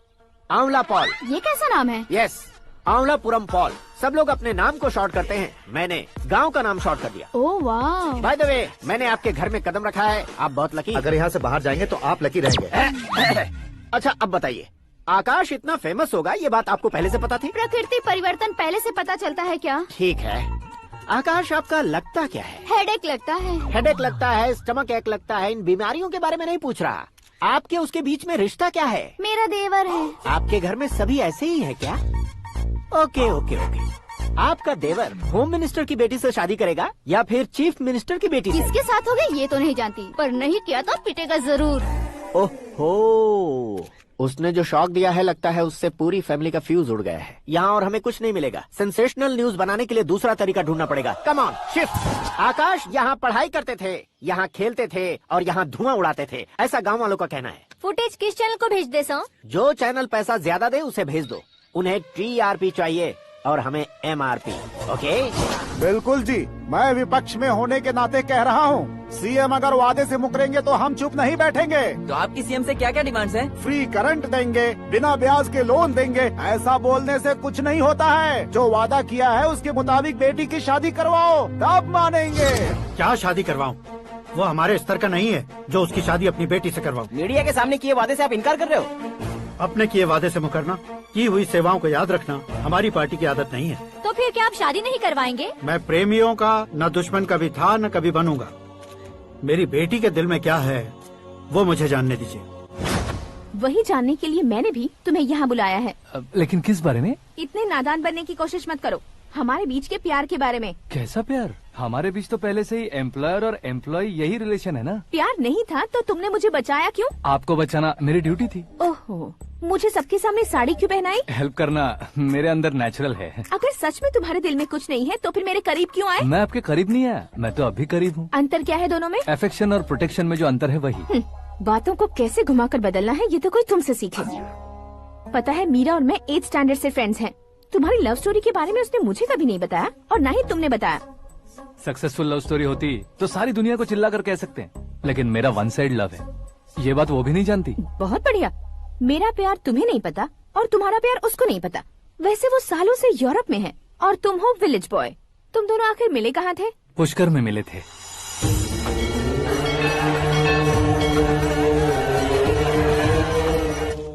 आंवला पॉल। ये कैसा नाम है? Yes, Anwalapuram Paul. सब लोग अपने नाम को शॉर्ट करते हैं, मैंने गांव का नाम शॉर्ट कर दिया। ओह वाह। बाय द वे, मैंने आपके घर में कदम रखा है, आप बहुत लकी। अगर यहाँ से बाहर जाएंगे तो आप लकी रहेंगे। अच्छा अब बताइए, आकाश इतना फेमस होगा ये बात आपको पहले से पता थी? प्रकृति परिवर्तन पहले से पता चलता है क्या? ठीक है, आकाश आपका लगता क्या है? हेडेक लगता है। हेडेक लगता है, स्टमक एक लगता है, इन बीमारियों के बारे में नहीं पूछ रहा। आपके उसके बीच में रिश्ता क्या है? मेरा देवर है। आपके घर में सभी ऐसे ही है क्या? Okay okay okay. आपका देवर होम मिनिस्टर की बेटी से शादी करेगा या फिर चीफ मिनिस्टर की बेटी से? किसके साथ होगा ये तो नहीं जानती, पर नहीं किया तो पिटेगा जरूर। ओहो, उसने जो शॉक दिया है लगता है उससे पूरी फैमिली का फ्यूज उड़ गया है। यहाँ और हमें कुछ नहीं मिलेगा। सेंसेशनल न्यूज बनाने के लिए दूसरा तरीका ढूंढना पड़ेगा। Come on, shift. आकाश यहाँ पढ़ाई करते थे, यहाँ खेलते थे और यहाँ धुआं उड़ाते थे, ऐसा गाँव वालों का कहना है। फुटेज किस चैनल को भेज दे सो? जो चैनल पैसा ज्यादा दे उसे भेज दो। उन्हें TRP चाहिए और हमें MRP। ओके? बिल्कुल जी, मैं विपक्ष में होने के नाते कह रहा हूँ, सीएम अगर वादे से मुकरेंगे तो हम चुप नहीं बैठेंगे। तो आपकी सीएम से क्या क्या डिमांड्स हैं? फ्री करंट देंगे, बिना ब्याज के लोन देंगे। ऐसा बोलने से कुछ नहीं होता है। जो वादा किया है उसके मुताबिक बेटी की शादी करवाओ, तब मानेंगे। क्या शादी करवाऊं? वो हमारे स्तर का नहीं है जो उसकी शादी अपनी बेटी से करवाऊं। मीडिया के सामने किए वादे से आप इनकार कर रहे हो? अपने किए वादे से मुकरना, की हुई सेवाओं को याद रखना हमारी पार्टी की आदत नहीं है। तो फिर क्या आप शादी नहीं करवाएंगे? मैं प्रेमियों का न दुश्मन कभी था न कभी बनूंगा। मेरी बेटी के दिल में क्या है वो मुझे जानने दीजिए। वही जानने के लिए मैंने भी तुम्हें यहाँ बुलाया है। लेकिन किस बारे में? इतने नादान बनने की कोशिश मत करो। हमारे बीच के प्यार के बारे में। कैसा प्यार? हमारे बीच तो पहले से ही एम्प्लॉयर और एम्प्लॉय यही रिलेशन है ना। प्यार नहीं था तो तुमने मुझे बचाया क्यों? आपको बचाना मेरी ड्यूटी थी। ओहो, मुझे सबके सामने साड़ी क्यों पहनाई? हेल्प करना मेरे अंदर नेचुरल है। अगर सच में तुम्हारे दिल में कुछ नहीं है तो फिर मेरे करीब क्यों आए? मैं आपके करीब नहीं आया, मैं तो अभी करीब हूँ। अंतर क्या है दोनों में? अफेक्शन और प्रोटेक्शन में जो अंतर है वही। बातों को कैसे घुमाकर बदलना है ये तो कोई तुमसे सीखे। पता है, मीरा और मैं 8th स्टैंडर्ड से फ्रेंड्स हैं। तुम्हारी लव स्टोरी के बारे में उसने मुझे कभी नहीं बताया और ना ही तुमने बताया। सक्सेसफुल लव स्टोरी होती तो सारी दुनिया को चिल्ला कर कह सकते हैं, लेकिन मेरा वन साइड लव है, ये बात वो भी नहीं जानती। बहुत बढ़िया। मेरा प्यार तुम्हें नहीं पता और तुम्हारा प्यार उसको नहीं पता। वैसे वो सालों से यूरोप में है और तुम हो विलेज बॉय। तुम दोनों आखिर मिले कहाँ थे? पुष्कर में मिले थे।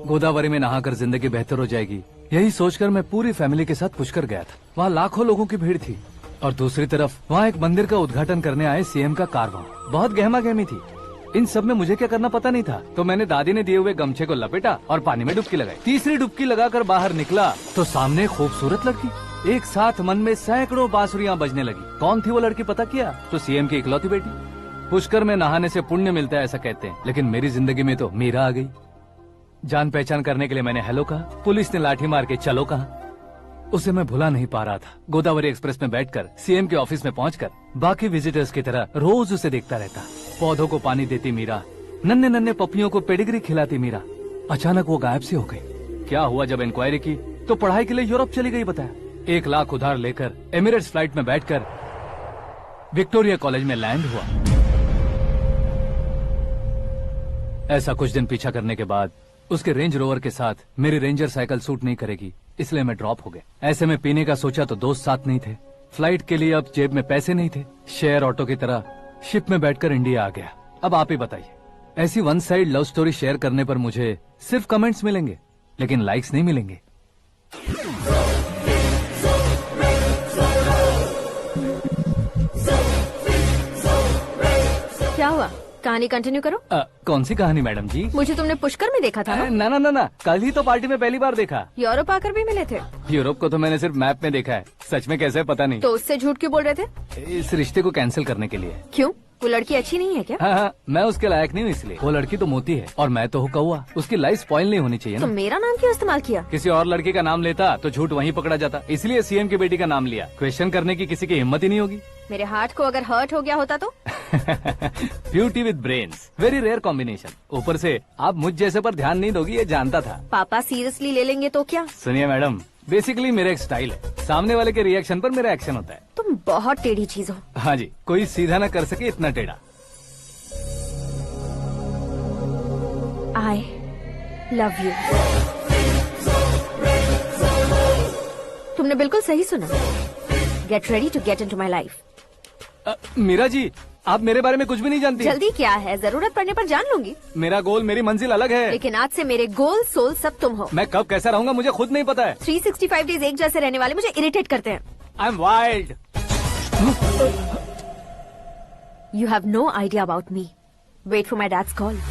गोदावरी में नहाकर जिंदगी बेहतर हो जाएगी, यही सोचकर मैं पूरी फैमिली के साथ पुष्कर गया था। वहाँ लाखों लोगों की भीड़ थी और दूसरी तरफ वहाँ एक मंदिर का उद्घाटन करने आए सीएम का कारवां। बहुत गहमा गहमी थी। इन सब में मुझे क्या करना पता नहीं था, तो मैंने दादी ने दिए हुए गमछे को लपेटा और पानी में डुबकी लगाई। तीसरी डुबकी लगाकर बाहर निकला तो सामने खूबसूरत लड़की। एक साथ मन में सैकड़ों बांसुरियां बजने लगी। कौन थी वो लड़की पता किया? तो सीएम की इकलौती बेटी। पुष्कर में नहाने से पुण्य मिलता है ऐसा कहते हैं, लेकिन मेरी जिंदगी में तो मीरा आ गई। जान पहचान करने के लिए मैंने हेलो कहा, पुलिस ने लाठी मार के चलो कहा। उसे मैं भुला नहीं पा रहा था। गोदावरी एक्सप्रेस में बैठकर सीएम के ऑफिस में पहुंचकर बाकी विजिटर्स की तरह रोज उसे देखता रहता। पौधों को पानी देती मीरा, नन्हे नन्हे पपियों को पेडिग्री खिलाती मीरा। अचानक वो गायब सी हो गई। क्या हुआ? जब इंक्वायरी की तो पढ़ाई के लिए यूरोप चली गई बताया। 1 लाख उधार लेकर एमिरेट्स फ्लाइट में बैठकर विक्टोरिया कॉलेज में लैंड हुआ। ऐसा कुछ दिन पीछा करने के बाद उसके रेंज रोवर के साथ मेरी रेंजर साइकिल सूट नहीं करेगी, इसलिए मैं ड्रॉप हो गया। ऐसे में पीने का सोचा तो दोस्त साथ नहीं थे, फ्लाइट के लिए अब जेब में पैसे नहीं थे, शेयर ऑटो की तरह शिप में बैठकर इंडिया आ गया। अब आप ही बताइए, ऐसी one side love story share करने पर मुझे सिर्फ कमेंट्स मिलेंगे लेकिन लाइक्स नहीं मिलेंगे। क्या हुआ, कहानी कंटिन्यू करो। कौन सी कहानी मैडम जी? मुझे तुमने पुष्कर में देखा था ना? ना, कल ही तो पार्टी में पहली बार देखा। यूरोप आकर भी मिले थे? यूरोप को तो मैंने सिर्फ मैप में देखा है, सच में कैसे पता नहीं। तो उससे झूठ क्यों बोल रहे थे? इस रिश्ते को कैंसिल करने के लिए। क्यों, वो लड़की अच्छी नहीं है क्या? हाँ, मैं उसके लायक नहीं हूँ इसलिए। वो लड़की तो मोती है और मैं तो हूँ कौवा, उसकी लाइफ स्पॉइल नहीं होनी चाहिए तो ना। मेरा नाम क्यों इस्तेमाल किया? किसी और लड़की का नाम लेता तो झूठ वहीं पकड़ा जाता, इसलिए सीएम की बेटी का नाम लिया। क्वेश्चन करने की किसी की हिम्मत ही नहीं होगी। मेरे हार्ट को अगर हर्ट हो गया होता तो? Beauty with brains, very rare combination. ऊपर से आप मुझ जैसे पर ध्यान नहीं दोगी ये जानता था। पापा सीरियसली ले लेंगे तो क्या? सुनिए मैडम, बेसिकली मेरा एक स्टाइल है, सामने वाले के रिएक्शन पर मेरा एक्शन होता है। तुम बहुत टेढ़ी चीज हो। हाँ जी, कोई सीधा न कर सके इतना टेढ़ा। I love you। तुमने बिल्कुल सही सुना। Get ready to get into my life। Meera ji, आप मेरे बारे में कुछ भी नहीं जानती। जल्दी क्या है, जरूरत पड़ने पर जान लूंगी। मेरा गोल, मेरी मंजिल अलग है। लेकिन आज से मेरे गोल सोल सब तुम हो। मैं कब कैसा रहूंगा मुझे खुद नहीं पता है। 365 डेज एक जैसे रहने वाले मुझे इरिटेट करते हैं। I am wild. You have no idea about me। Wait for my dad's call।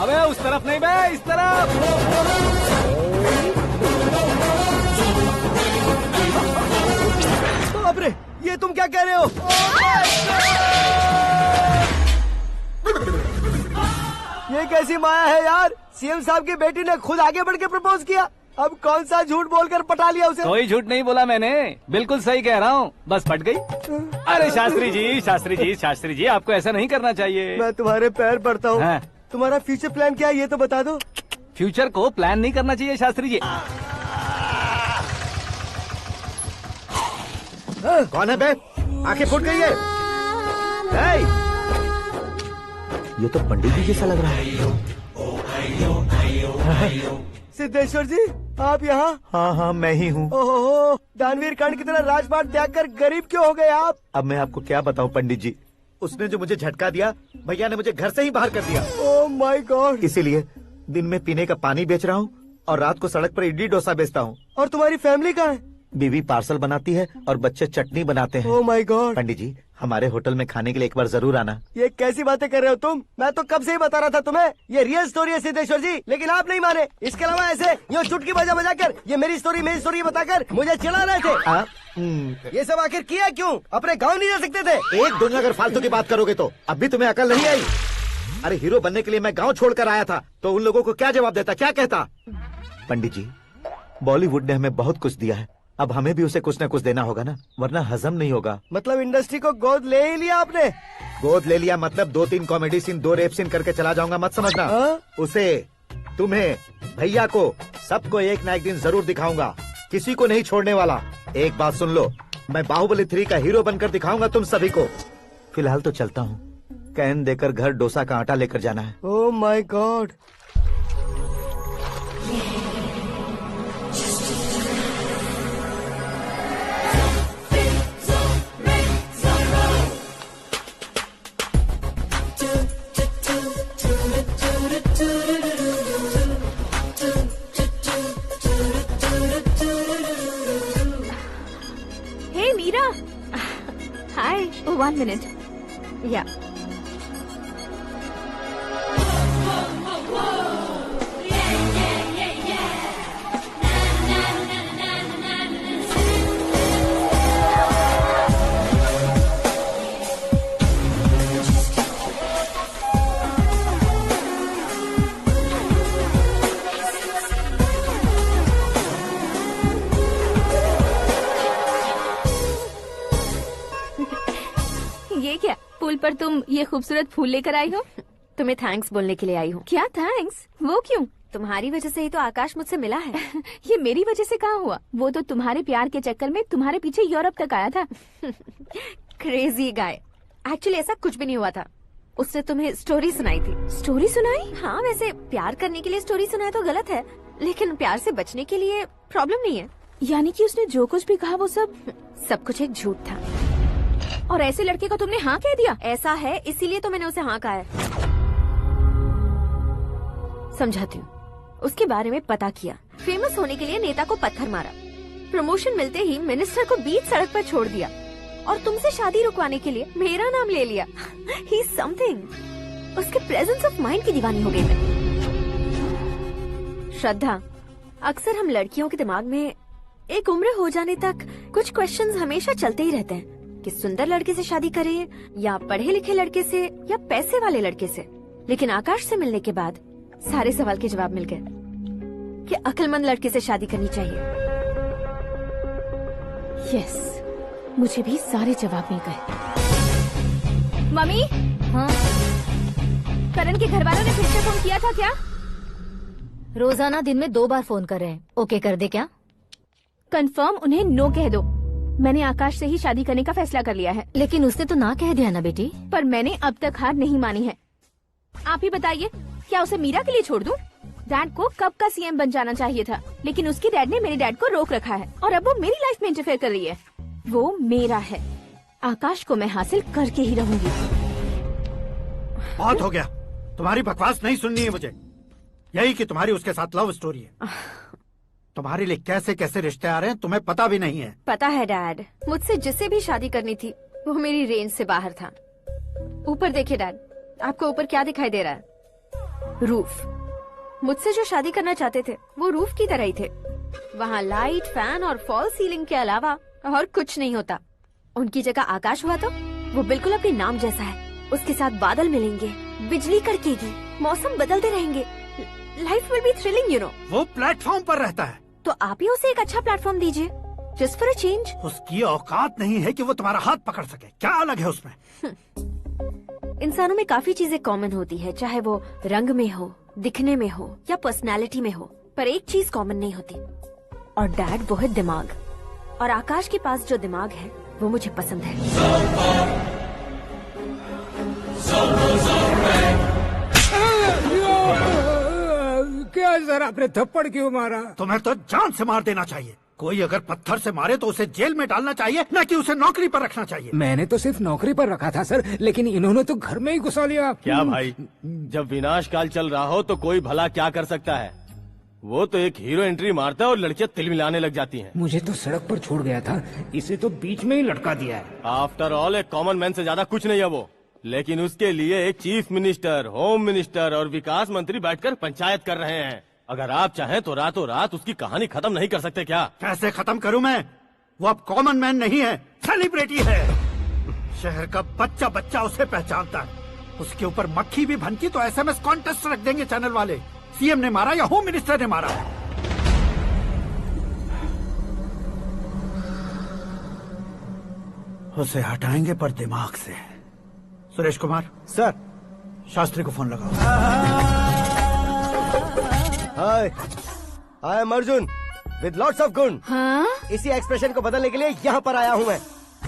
अबे उस तरफ नहीं बे, इस तरफ। बाप रे, ये तुम क्या कह रहे हो? ये कैसी माया है यार? सीएम साहब की बेटी ने खुद आगे बढ़ के प्रपोज किया, अब कौन सा झूठ बोलकर पटा लिया उसे? कोई झूठ नहीं बोला मैंने, बिल्कुल सही कह रहा हूँ, बस पट गई। अरे शास्त्री जी आपको ऐसा नहीं करना चाहिए। मैं तुम्हारे पैर पड़ता हूँ। हाँ। तुम्हारा फ्यूचर प्लान क्या है ये तो बता दो। फ्यूचर को प्लान नहीं करना चाहिए शास्त्री जी। कौन है बे? आंखें फूट गई है। ये तो पंडित जी जैसा लग रहा है। सिद्धेश्वर जी, आप यहाँ? हाँ, मैं ही हूँ। ओहो, दानवीर कर्ण की तरह राजपाट त्याग कर गरीब क्यों हो गए आप? अब मैं आपको क्या बताऊँ पंडित जी, उसने जो मुझे झटका दिया, भैया ने मुझे घर से ही बाहर कर दिया। Oh my God. इसीलिए दिन में पीने का पानी बेच रहा हूँ और रात को सड़क पर इडली डोसा बेचता हूँ। और तुम्हारी फैमिली कहाँ है? बीवी पार्सल बनाती है और बच्चे चटनी बनाते हैं। Oh my God. पंडित जी, हमारे होटल में खाने के लिए एक बार जरूर आना। ये कैसी बातें कर रहे हो तुम? मैं तो कब से ही बता रहा था तुम्हें, ये रियल स्टोरी है सिद्धेश्वर जी, लेकिन आप नहीं माने। इसके अलावा ऐसे यूँ चुटकी बजा कर ये मेरी स्टोरी बताकर मुझे चिढ़ा रहे थे। ये सब आखिर किया क्यों? अपने गाँव नहीं जा सकते थे? एक दोनों अगर फालतू की बात करोगे तो अब भी तुम्हें अकल नहीं आई। अरे हीरो बनने के लिए मैं गाँव छोड़कर आया था तो उन लोगों को क्या जवाब देता, क्या कहता? पंडित जी, बॉलीवुड ने हमें बहुत कुछ दिया है, अब हमें भी उसे कुछ न कुछ देना होगा ना, वरना हजम नहीं होगा। मतलब इंडस्ट्री को गोद ले ही लिया आपने? गोद ले लिया मतलब 2-3 कॉमेडी सीन 2 रेप सीन करके चला जाऊंगा मत समझना। उसे, तुम्हें, भैया को, सबको एक ना एक दिन जरूर दिखाऊंगा, किसी को नहीं छोड़ने वाला। एक बात सुन लो, मैं बाहुबली 3 का हीरो बनकर दिखाऊंगा तुम सभी को। फिलहाल तो चलता हूँ, कैन देकर घर डोसा का आटा लेकर जाना है। Oh my God. Hey Meera. Hi. Oh, 1 minute. Yeah. पर तुम ये खूबसूरत फूल लेकर आई हो। तुम्हें थैंक्स बोलने के लिए आई हूँ। क्या थैंक्स? वो क्यों? तुम्हारी वजह से ही तो आकाश मुझसे मिला है। ये मेरी वजह से कहाँ हुआ? वो तो तुम्हारे प्यार के चक्कर में तुम्हारे पीछे यूरोप तक आया था। Crazy guy. एक्चुअली ऐसा कुछ भी नहीं हुआ था। उसने तुम्हें स्टोरी सुनाई थी। स्टोरी सुनाई? हाँ, वैसे प्यार करने के लिए स्टोरी सुनाए तो गलत है, लेकिन प्यार से बचने के लिए प्रॉब्लम नहीं है। यानी कि उसने जो कुछ भी कहा वो सब कुछ एक झूठ था। और ऐसे लड़के को तुमने हाँ कह दिया? ऐसा है, इसीलिए तो मैंने उसे हाँ कहा है। समझाती हूँ। उसके बारे में पता किया, फेमस होने के लिए नेता को पत्थर मारा, प्रमोशन मिलते ही मिनिस्टर को बीच सड़क पर छोड़ दिया और तुमसे शादी रुकवाने के लिए मेरा नाम ले लिया। ही समथिंग। उसके प्रेजेंस ऑफ माइंड की दीवानी हो गई मैं। श्रद्धा, अक्सर हम लड़कियों के दिमाग में एक उम्र हो जाने तक कुछ क्वेश्चंस हमेशा चलते ही रहते हैं कि सुंदर लड़के से शादी करें या पढ़े लिखे लड़के से या पैसे वाले लड़के से। लेकिन आकाश से मिलने के बाद सारे सवाल के जवाब मिल गए कि अक्लमंद लड़के से शादी करनी चाहिए। यस, मुझे भी सारे जवाब मिल गए। मम्मी, हाँ? करण के घर वालों ने फिर से फोन किया था क्या? रोजाना दिन में 2 बार फोन कर रहे हैं। ओके कर दे क्या? कंफर्म उन्हें नो कह दो। मैंने आकाश से ही शादी करने का फैसला कर लिया है। लेकिन उसने तो ना कह दिया ना बेटी। पर मैंने अब तक हार नहीं मानी है। आप ही बताइए, क्या उसे मीरा के लिए छोड़ दूं? डैड को कब का सीएम बन जाना चाहिए था, लेकिन उसके डैड ने मेरे डैड को रोक रखा है और अब वो मेरी लाइफ में इंटरफेयर कर रही है। वो मेरा है। आकाश को मैं हासिल करके ही रहूंगी। बहुत हो गया, तुम्हारी बकवास नहीं सुननी है मुझे। यही कि तुम्हारी उसके साथ लव स्टोरी है। तुम्हारे लिए कैसे कैसे रिश्ते आ रहे हैं तुम्हें पता भी नहीं है। पता है डैड, मुझसे जिसे भी शादी करनी थी वो मेरी रेंज से बाहर था। ऊपर देखिए डैड, आपको ऊपर क्या दिखाई दे रहा है? रूफ। मुझसे जो शादी करना चाहते थे वो रूफ की तरह ही थे। वहाँ लाइट, फैन और फॉल सीलिंग के अलावा और कुछ नहीं होता। उनकी जगह आकाश हुआ तो वो बिल्कुल अपने नाम जैसा है। उसके साथ बादल मिलेंगे, बिजली कड़केगी, मौसम बदलते रहेंगे। Life will be thrilling, you know. वो प्लेटफॉर्म पर रहता है तो आप ही उसे एक अच्छा प्लेटफॉर्म दीजिए, जस्ट फॉर अ चेंज। उसकी औकात नहीं है कि वो तुम्हारा हाथ पकड़ सके। क्या अलग है उसमें? इंसानों में काफी चीजें कॉमन होती है, चाहे वो रंग में हो, दिखने में हो या पर्सनालिटी में हो, पर एक चीज कॉमन नहीं होती, और डैड वो है दिमाग। और आकाश के पास जो दिमाग है वो मुझे पसंद है। क्या सर, आपने थप्पड़ क्यों मारा? तुम्हें तो जान से मार देना चाहिए। कोई अगर पत्थर से मारे तो उसे जेल में डालना चाहिए, न कि उसे नौकरी पर रखना चाहिए। मैंने तो सिर्फ नौकरी पर रखा था सर, लेकिन इन्होंने तो घर में ही घुसा लिया। क्या भाई, जब विनाश काल चल रहा हो तो कोई भला क्या कर सकता है? वो तो एक हीरो एंट्री मारता है और लड़कियां तिल मिलाने लग जाती हैं। मुझे तो सड़क पर छोड़ गया था, इसे तो बीच में ही लटका दिया है। आफ्टर ऑल एक कॉमन मैन से ज्यादा कुछ नहीं है वो, लेकिन उसके लिए एक चीफ मिनिस्टर, होम मिनिस्टर और विकास मंत्री बैठकर पंचायत कर रहे हैं। अगर आप चाहें तो रातों रात उसकी कहानी खत्म नहीं कर सकते क्या? कैसे खत्म करूं मैं? वो अब कॉमन मैन नहीं है, सेलिब्रिटी है। शहर का बच्चा बच्चा उसे पहचानता है। उसके ऊपर मक्खी भी भनकी तो एसएमएस कॉन्टेस्ट रख देंगे चैनल वाले। सीएम ने मारा या होम मिनिस्टर ने मारा? उसे हटाएंगे पर दिमाग से। सुरेश कुमार सर, शास्त्री को फोन लगाओ। Hi, I am Arjun with lots of गुण। हाँ? इसी एक्सप्रेशन को बदलने के लिए यहाँ पर आया हूँ मैं।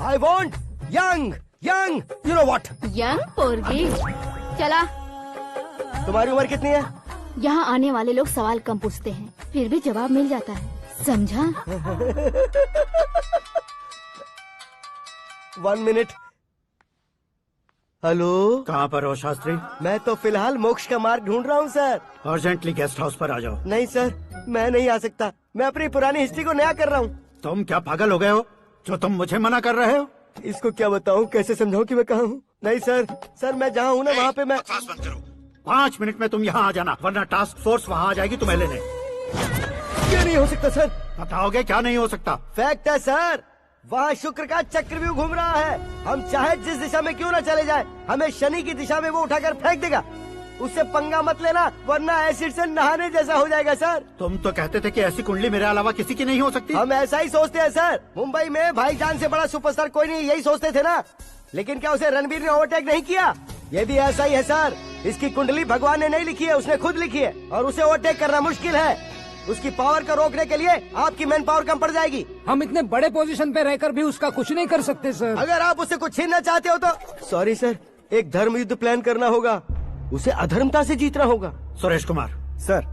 I want young young, you know what? Young पोरगी। चला। तुम्हारी उम्र कितनी है? यहाँ आने वाले लोग सवाल कम पूछते हैं, फिर भी जवाब मिल जाता है, समझा? 1 मिनट। हेलो, कहाँ पर हो शास्त्री? मैं तो फिलहाल मोक्ष का मार्ग ढूंढ रहा हूँ सर। अर्जेंटली गेस्ट हाउस पर आ जाओ। नहीं सर, मैं नहीं आ सकता। मैं अपनी पुरानी हिस्ट्री को नया कर रहा हूँ। तुम क्या पागल हो गए हो जो तुम मुझे मना कर रहे हो? इसको क्या बताऊँ, कैसे समझाऊँ कि मैं कहाँ हूँ? नहीं सर, सर मैं जहाँ हूँ ना वहाँ पे मैं। 5 मिनट में तुम यहाँ आ जाना, वरना टास्क फोर्स वहाँ आ जाएगी तुम्हें लेने। क्या नहीं हो सकता सर? बताओगे क्या नहीं हो सकता? फैक्ट है सर, वहाँ शुक्र का चक्रव्यूह घूम रहा है। हम चाहे जिस दिशा में क्यों न चले जाए, हमें शनि की दिशा में वो उठाकर फेंक देगा। उससे पंगा मत लेना, वरना एसिड से नहाने जैसा हो जाएगा सर। तुम तो कहते थे कि ऐसी कुंडली मेरे अलावा किसी की नहीं हो सकती। हम ऐसा ही सोचते हैं सर। मुंबई में भाईजान से बड़ा सुपरस्टार कोई नहीं, यही सोचते थे ना। लेकिन क्या उसे रणवीर ने ओवरटेक नहीं किया? ये भी ऐसा ही है सर। इसकी कुंडली भगवान ने नहीं लिखी है, उसने खुद लिखी है और उसे ओवरटेक करना मुश्किल है। उसकी पावर को रोकने के लिए आपकी मैन पावर कम पड़ जाएगी। हम इतने बड़े पोजीशन पे रहकर भी उसका कुछ नहीं कर सकते सर। अगर आप उससे कुछ छीनना चाहते हो तो सॉरी सर, एक धर्म युद्ध प्लान करना होगा। उसे अधर्मता से जीतना होगा। सुरेश कुमार सर,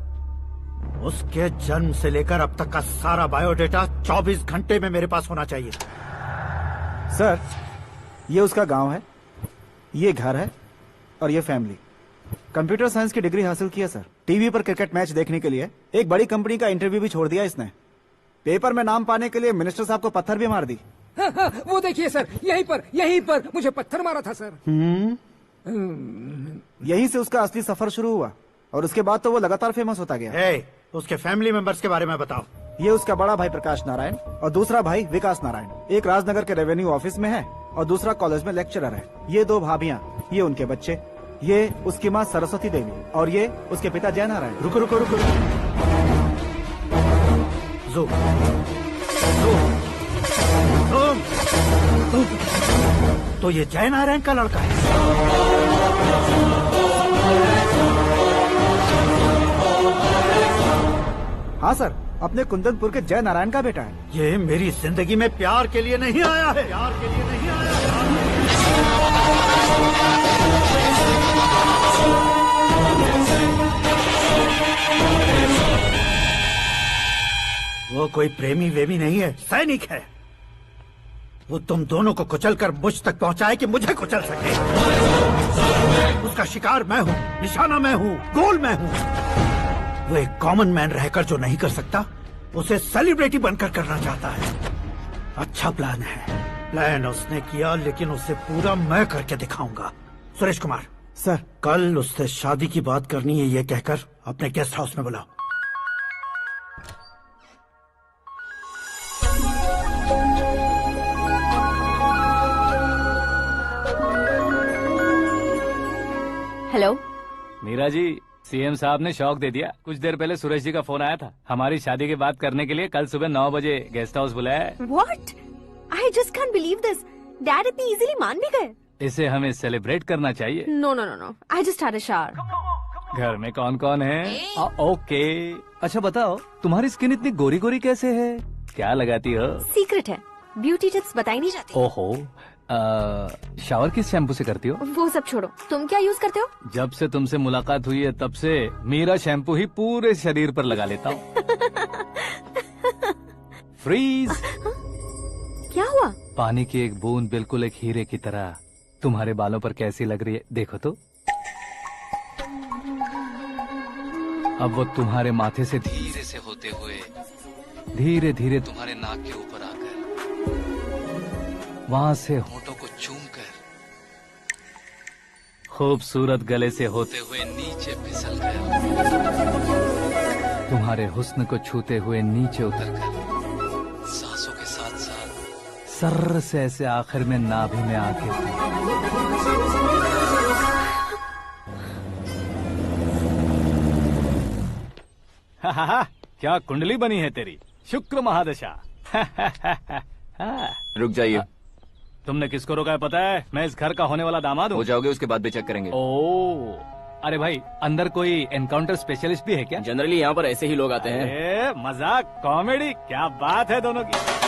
उसके जन्म से लेकर अब तक का सारा बायोडेटा 24 घंटे में मेरे पास होना चाहिए। सर, ये उसका गांव है, ये घर है और ये फैमिली। कंप्यूटर साइंस की डिग्री हासिल की है सर। टीवी पर क्रिकेट मैच देखने के लिए एक बड़ी कंपनी का इंटरव्यू भी छोड़ दिया इसने। पेपर में नाम पाने के लिए मिनिस्टर साहब को पत्थर भी मार दी। वो देखिए सर, यहीं पर मुझे पत्थर मारा था सर। यहीं से उसका असली सफर शुरू हुआ और उसके बाद तो वो लगातार फेमस होता गया। उसके फैमिली मेंबर्स के बारे में बताओ। ये उसका बड़ा भाई प्रकाश नारायण और दूसरा भाई विकास नारायण। एक राजनगर के रेवेन्यू ऑफिस में है और दूसरा कॉलेज में लेक्चरर है। ये 2 भाभियां, ये उनके बच्चे, ये उसकी माँ सरस्वती देवी और ये उसके पिता जय नारायण। रुको रुको रुको, तो ये जय नारायण का लड़का है। हाँ सर, अपने कुंदनपुर के जय नारायण का बेटा है। ये मेरी जिंदगी में प्यार के लिए नहीं आया है। प्यार के लिए नहीं आया है। वो कोई प्रेमी वेमी नहीं है, सैनिक है। वो तुम दोनों को कुचलकर मुझ तक पहुंचाए कि मुझे कुचल सके। उसका शिकार मैं हूँ, निशाना मैं हूँ, गोल मैं हूँ। वो एक कॉमन मैन रहकर जो नहीं कर सकता, उसे सेलिब्रिटी बनकर करना चाहता है। अच्छा प्लान है। प्लान उसने किया, लेकिन उसे पूरा मैं करके दिखाऊंगा। सुरेश कुमार सर, कल उससे शादी की बात करनी है, ये कहकर अपने गेस्ट हाउस में बुलाओ। हेलो मीरा जी, सीएम साहब ने शौक दे दिया। कुछ देर पहले सुरेश जी का फोन आया था, हमारी शादी की बात करने के लिए कल सुबह 9 बजे गेस्ट हाउस बुलाया है। What? I just can't believe this. Dad इतनी इजीली मान भी गए। इसे हमें सेलिब्रेट करना चाहिए। No, no, no, no. I just had a shower. घर में कौन कौन है? ओके। अच्छा बताओ, तुम्हारी स्किन इतनी गोरी गोरी कैसे है? क्या लगाती हो? सीक्रेट है, ब्यूटी टिप्स बताई नहीं जाती। ओहो, शावर किस शैम्पू से करती हो? वो सब छोड़ो, तुम क्या यूज करते हो? जब से तुमसे मुलाकात हुई है तब से मेरा शैम्पू ही पूरे शरीर पर लगा लेता हूँ। फ्रीज। क्या हुआ? पानी की एक बूंद बिल्कुल एक हीरे की तरह तुम्हारे बालों पर कैसी लग रही है, देखो तो। अब वो तुम्हारे माथे से धीरे से होते हुए धीरे धीरे तुम्हारे नाक के ऊपर आकर वहां से होठों को चूमकर खूबसूरत गले से होते हुए नीचे फिसल कर तुम्हारे हुस्न को छूते हुए नीचे उतरकर सांसों के साथ साथ सर्र से ऐसे आखिर में नाभि में आके क्या कुंडली बनी है तेरी, शुक्र महादशा। रुक जाइए। तुमने किसको रोका है पता है? मैं इस घर का होने वाला दामाद हूँ। हो जाओगे उसके बाद भी चेक करेंगे। ओ, अरे भाई, अंदर कोई एनकाउंटर स्पेशलिस्ट भी है क्या? जनरली यहाँ पर ऐसे ही लोग आते हैं। मजाक, कॉमेडी, क्या बात है दोनों की।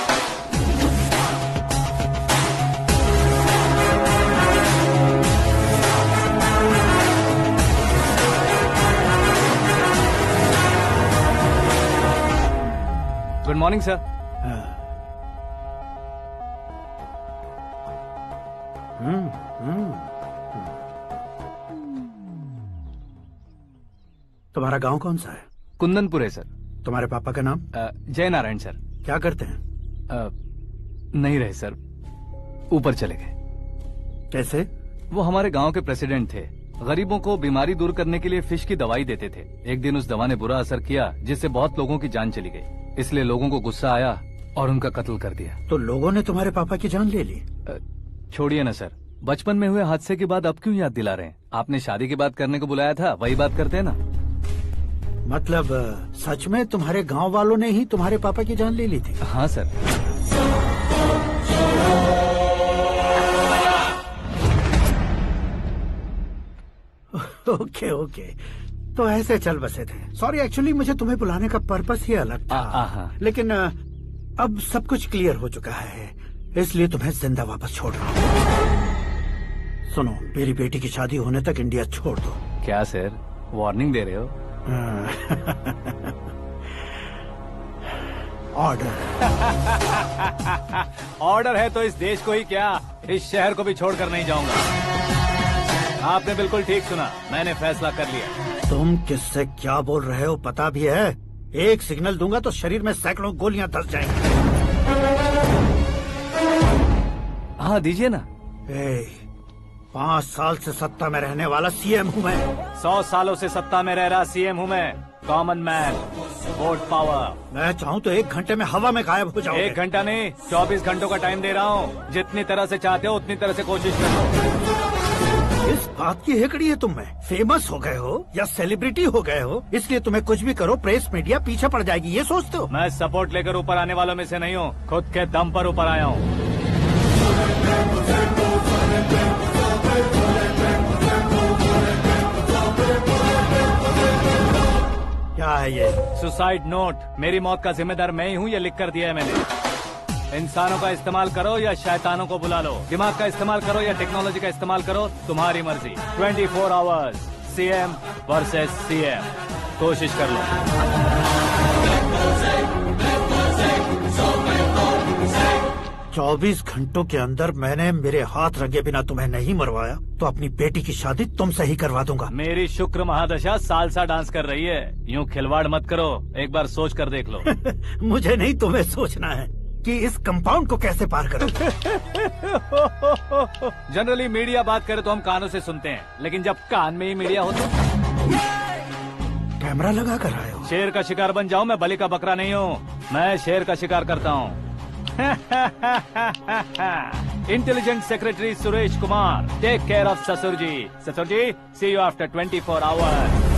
Good morning sir. तुम्हारा गांव कौन सा है? कुंदनपुर है सर। तुम्हारे पापा का नाम? जय नारायण सर। क्या करते हैं? नहीं रहे सर, ऊपर चले गए। कैसे? वो हमारे गांव के प्रेसिडेंट थे। गरीबों को बीमारी दूर करने के लिए फिश की दवाई देते थे। एक दिन उस दवा ने बुरा असर किया जिससे बहुत लोगों की जान चली गई। इसलिए लोगों को गुस्सा आया और उनका कत्ल कर दिया। तो लोगों ने तुम्हारे पापा की जान ले ली? छोड़िए ना सर, बचपन में हुए हादसे की बात अब क्यों याद दिला रहे हैं? आपने शादी की बात करने को बुलाया था, वही बात करते हैं ना। मतलब सच में तुम्हारे गांव वालों ने ही तुम्हारे पापा की जान ले ली थी? हाँ सर। ओके ओके, तो ऐसे चल बसे थे। सॉरी, एक्चुअली मुझे तुम्हें बुलाने का पर्पस ही अलग था, लेकिन अब सब कुछ क्लियर हो चुका है, इसलिए तुम्हें जिंदा वापस छोड़ रहा हूँ। सुनो, मेरी बेटी की शादी होने तक इंडिया छोड़ दो। क्या सर, वार्निंग दे रहे हो? ऑर्डर। ऑर्डर है तो इस देश को ही क्या, इस शहर को भी छोड़कर नहीं जाऊंगा। आपने बिल्कुल ठीक सुना, मैंने फैसला कर लिया। तुम किससे क्या बोल रहे हो पता भी है? एक सिग्नल दूंगा तो शरीर में सैकड़ों गोलियां धस जाएंगी। हाँ दीजिए ना। 5 साल से सत्ता में रहने वाला सीएम हूँ मैं। 100 सालों से सत्ता में रह रहा सीएम हूँ मैं। Common man, vote power. मैं चाहूँ तो 1 घंटे में हवा में गायब हो जाऊंगा। 1 घंटा नहीं, 24 घंटों का टाइम दे रहा हूँ। जितनी तरह से चाहते हो उतनी तरह से कोशिश कर लो। इस बात की हेकड़ी है तुम में। फेमस हो गए हो या सेलिब्रिटी हो गए हो, इसलिए तुम्हें कुछ भी करो प्रेस मीडिया पीछे पड़ जाएगी, ये सोचते हो? मैं सपोर्ट लेकर ऊपर आने वालों में से नहीं हूँ, खुद के दम पर ऊपर आया हूँ। क्या है ये? Suicide note. मेरी मौत का जिम्मेदार मैं ही हूँ, ये लिख कर दिया है मैंने। इंसानों का इस्तेमाल करो या शैतानों को बुला लो, दिमाग का इस्तेमाल करो या टेक्नोलॉजी का इस्तेमाल करो, तुम्हारी मर्जी। 24 आवर्स, सीएम वर्सेस सीएम, कोशिश कर लो। 24 घंटों के अंदर मैंने मेरे हाथ रंगे बिना तुम्हें नहीं मरवाया तो अपनी बेटी की शादी तुमसे ही करवा दूंगा। मेरी शुक्र महादशा सालसा डांस कर रही है, यूँ खिलवाड़ मत करो, एक बार सोच कर देख लो। मुझे नहीं, तुम्हें सोचना है कि इस कंपाउंड को कैसे पार करो। जनरली मीडिया बात करे तो हम कानों से सुनते हैं, लेकिन जब कान में ही मीडिया हो तो कैमरा लगा कर आए हो। शेर का शिकार बन जाऊं, मैं बलि का बकरा नहीं हूँ, मैं शेर का शिकार करता हूँ। Intelligent secretary Suresh Kumar, take care of ससुर जी। ससुर जी, सी यू आफ्टर 24 आवर्स।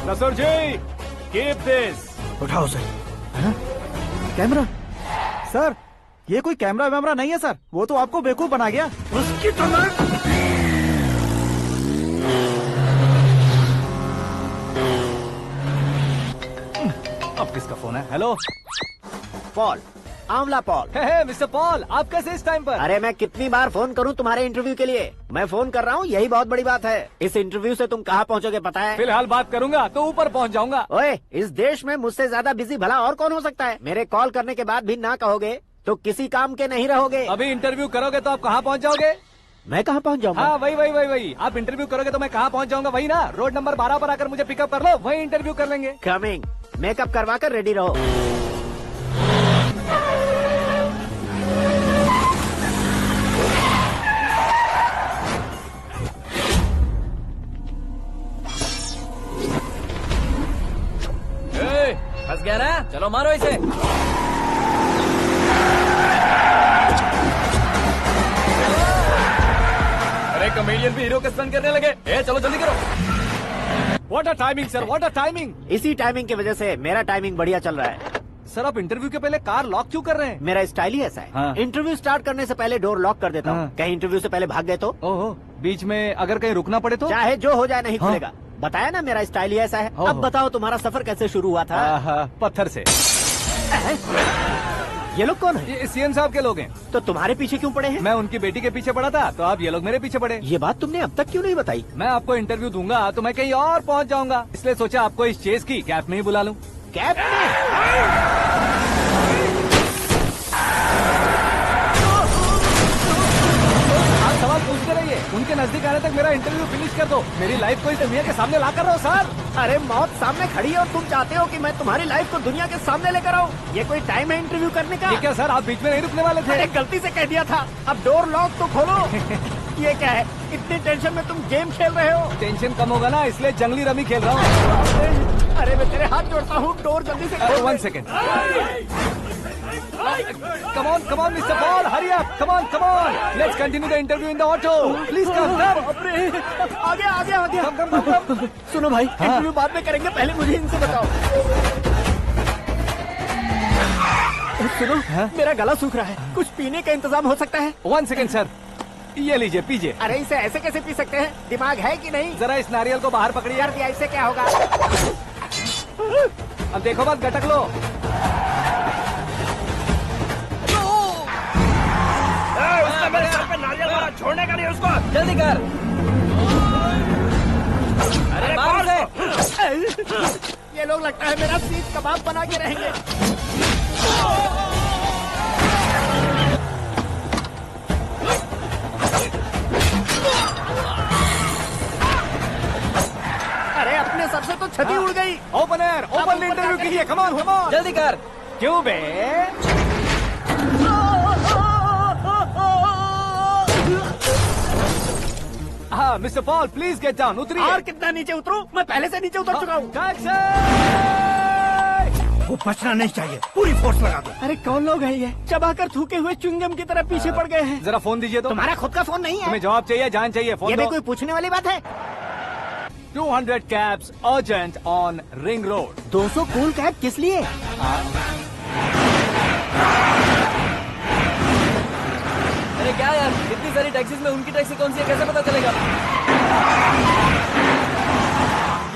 ससुर जी, कीप दिस। उठाओ सही। कैमरा? सर, ये कोई कैमरा वैमरा नहीं है सर, वो तो आपको बेवकूफ बना गया। उसकी तो अब किसका फोन है? हेलो पॉल, आंवला पॉल। हे मिस्टर पॉल, आप कैसे इस टाइम पर? अरे मैं कितनी बार फोन करूं तुम्हारे इंटरव्यू के लिए? मैं फोन कर रहा हूं, यही बहुत बड़ी बात है। इस इंटरव्यू से तुम कहां पहुंचोगे पता है? फिलहाल बात करूंगा तो ऊपर पहुंच जाऊंगा। ओए, इस देश में मुझसे ज्यादा बिजी भला और कौन हो सकता है? मेरे कॉल करने के बाद भी ना कहोगे तो किसी काम के नहीं रहोगे। अभी इंटरव्यू करोगे तो आप कहाँ पहुँच जाओगे? मैं कहाँ पहुँच जाऊंगा? हाँ वही। आप इंटरव्यू करोगे तो मैं कहाँ पहुँच जाऊंगा? वही ना, रोड नंबर 12 पर आकर मुझे पिकअप कर लो, वही इंटरव्यू कर लेंगे। कमिंग। मेकअप करवा कर रेडी रहो। फंस गया ना, चलो मारो इसे। अरे कॉमेडियन भी हीरो का स्टंट करने लगे। चलो जल्दी करो। What a timing sir, what a timing. इसी टाइमिंग की वजह से मेरा टाइमिंग बढ़िया चल रहा है। सर, आप इंटरव्यू के पहले कार लॉक क्यों कर रहे हैं? मेरा स्टाइल ही ऐसा है। हाँ। इंटरव्यू स्टार्ट करने से पहले डोर लॉक कर देता हूँ। कहीं इंटरव्यू से पहले भाग गए तो? ओहो, बीच में अगर कहीं रुकना पड़े तो? चाहे जो हो जाए नहीं खुलेगा। बताया ना, मेरा स्टाइल ही ऐसा है। अब बताओ तुम्हारा सफर कैसे शुरू हुआ था? पत्थर से। ये लोग कौन है? ये सीएम साहब के लोग हैं। तो तुम्हारे पीछे क्यों पड़े हैं? मैं उनकी बेटी के पीछे पड़ा था, तो आप ये लोग मेरे पीछे पड़े। ये बात तुमने अब तक क्यों नहीं बताई? मैं आपको इंटरव्यू दूंगा तो मैं कहीं और पहुंच जाऊंगा, इसलिए सोचा आपको इस चेस की कैप में ही बुला लूं। कैप में? सवाल पूछते रहिए, उनके नजदीक आने तक मेरा इंटरव्यू फिनिश कर दो। मेरी लाइफ को इस दुनिया के सामने ला कर रहो सर। अरे मौत सामने खड़ी है और तुम चाहते हो कि मैं तुम्हारी लाइफ को दुनिया के सामने लेकर आऊं? ये कोई टाइम है इंटरव्यू करने का? ये क्या सर, आप बीच में नहीं रुकने वाले थे? अरे गलती से कह दिया था, अब डोर लॉक तो खोलो। ये क्या है, इतनी टेंशन में तुम गेम खेल रहे हो? टेंशन कम होगा ना, इसलिए जंगली रमी खेल रहा हूँ। अरे मैं तेरे हाथ जोड़ता हूँ, डोर जल्दी से खोलो। 1 second. Come on, Mr. Paul, hurry up! Come on! Let's continue the interview in the auto. Please come. आगे। Come. सुनो भाई, इंटरव्यू बाद में करेंगे, पहले मुझे इनसे बताओ। सुनो, मेरा गला सूख रहा है, कुछ पीने का इंतजाम हो सकता है? 1 सेकेंड सर, ये लीजिए पीजिए। अरे इसे ऐसे कैसे पी सकते हैं? दिमाग है कि नहीं? जरा इस नारियल को बाहर पकड़िए। यार इससे क्या होगा? अब देखो बस, गटक लो। उसने मेरे सर पे नारियल मारा, छोड़ने का नहीं उसको। जल्दी कर। अरे मार उसे। ये लोग लगता है मेरा सीख कबाब बना के रहेंगे। अरे अपने सर से तो छती उड़ गई। ओपन एयर, ओपन इंटरव्यू कीजिए। कम ऑन कम ऑन, जल्दी कर। क्यों बे? हाँ mister Paul, please get down. उतरिए। और कितना नीचे उतरूं? मैं पहले से नीचे उतर चुका हूँ। वो बचना नहीं चाहिए, पूरी फोर्स लगा दो। अरे कौन लोग हैं ये? चबाकर थूके हुए च्युइंगम की तरह पीछे पड़ गए हैं। जरा फोन दीजिए तो। तुम्हारा खुद का फोन नहीं है? तुम्हें जवाब चाहिए, जान चाहिए, फोन ये दो। भी कोई पूछने वाली बात है? 200 cabs urgent on Ring Road। 200 cool cab किस लिए? अरे क्या यार, इतनी सारी टैक्सीज में उनकी टैक्सी कौन सी है, कैसे पता चलेगा?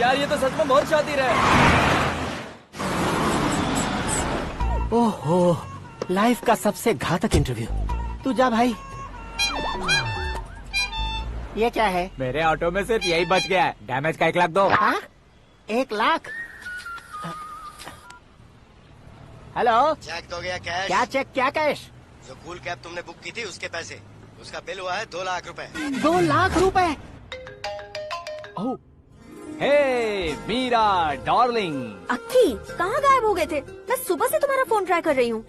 यार ये तो सच में बहुत शातिर है। ओहो, लाइफ का सबसे घातक इंटरव्यू। तू जा भाई। ये क्या है? मेरे ऑटो में सिर्फ यही बच गया है, डैमेज का 1 लाख दो। 1 लाख? हेलो, चेक तो गया कैश। क्या चेक, क्या कैश? जो कूल कैब तुमने बुक की थी उसके पैसे, उसका बिल हुआ है 2 लाख रुपए। 2 लाख रुपए? हे मीरा डार्लिंग। अक्की, कहाँ गायब हो गए थे? मैं सुबह से तुम्हारा फोन ट्राई कर रही हूँ।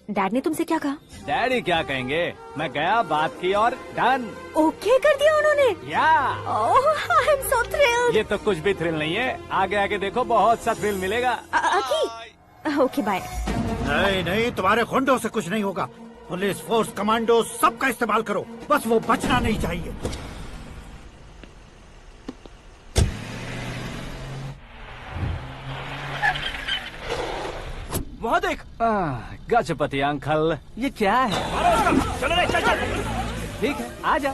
डैड ने तुमसे क्या कहा? डैडी क्या कहेंगे, मैं गया, बात की और डन। ओके कर दिया उन्होंने? या आई एम सो थ्रिल्ड। ये तो कुछ भी थ्रिल नहीं है, आगे आगे देखो बहुत सा थ्रिल मिलेगा। अक्की, ओके बाय। नहीं नहीं, तुम्हारे गुंडों से कुछ नहीं होगा। पुलिस फोर्स, कमांडो, सबका इस्तेमाल करो, बस वो बचना नहीं चाहिए। वहाँ देख। गजपति अंकल, ये क्या है? चलो रे, चल चल। ठीक है, आ जा।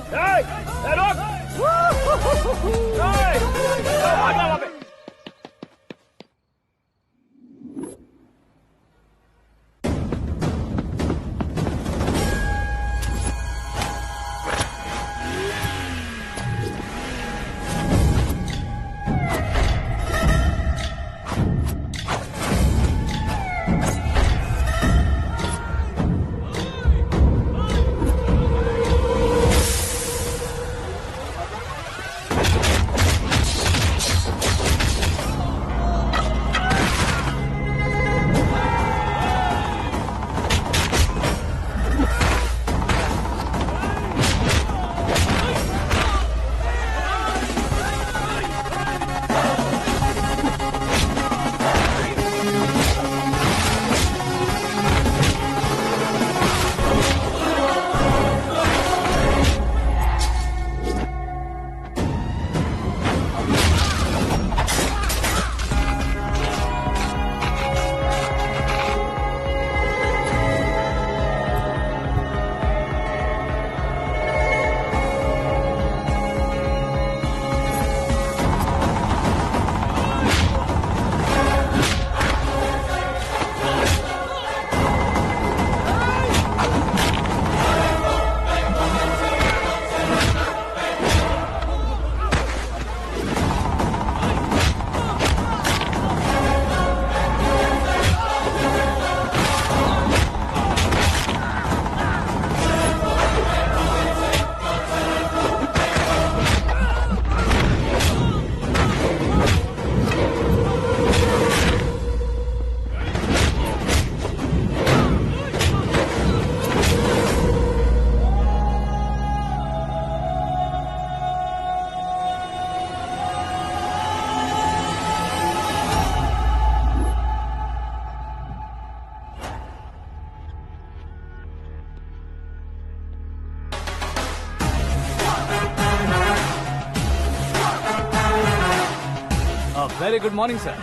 Very good morning sir.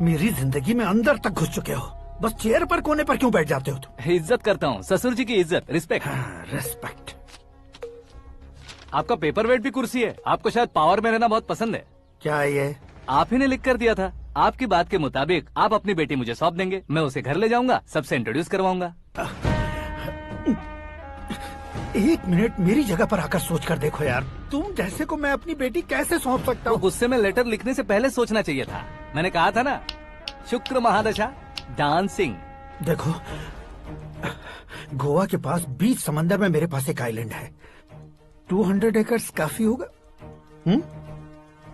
मेरी जिंदगी में अंदर तक घुस चुके हो, बस चेयर पर कोने पर क्यों बैठ जाते हो तुम? इज्जत करता हूँ, ससुर जी की इज्जत, रिस्पेक्ट। रिस्पेक्ट। आपका पेपर वेट भी कुर्सी है। आपको शायद पावर में रहना बहुत पसंद है। क्या ये? आप ही ने लिख कर दिया था। आपकी बात के मुताबिक आप अपनी बेटी मुझे सौंप देंगे, मैं उसे घर ले जाऊंगा, सबसे इंट्रोड्यूस करवाऊंगा। 1 मिनट मेरी जगह पर आकर सोच कर देखो यार, तुम जैसे को मैं अपनी बेटी कैसे सौंप सकता हूँ? गुस्से में लेटर लिखने से पहले सोचना चाहिए था। मैंने कहा था ना, शुक्र महादशा डांसिंग। देखो, गोवा के पास बीच समंदर में मेरे पास एक आइलैंड है, 200 एकर्स काफी होगा।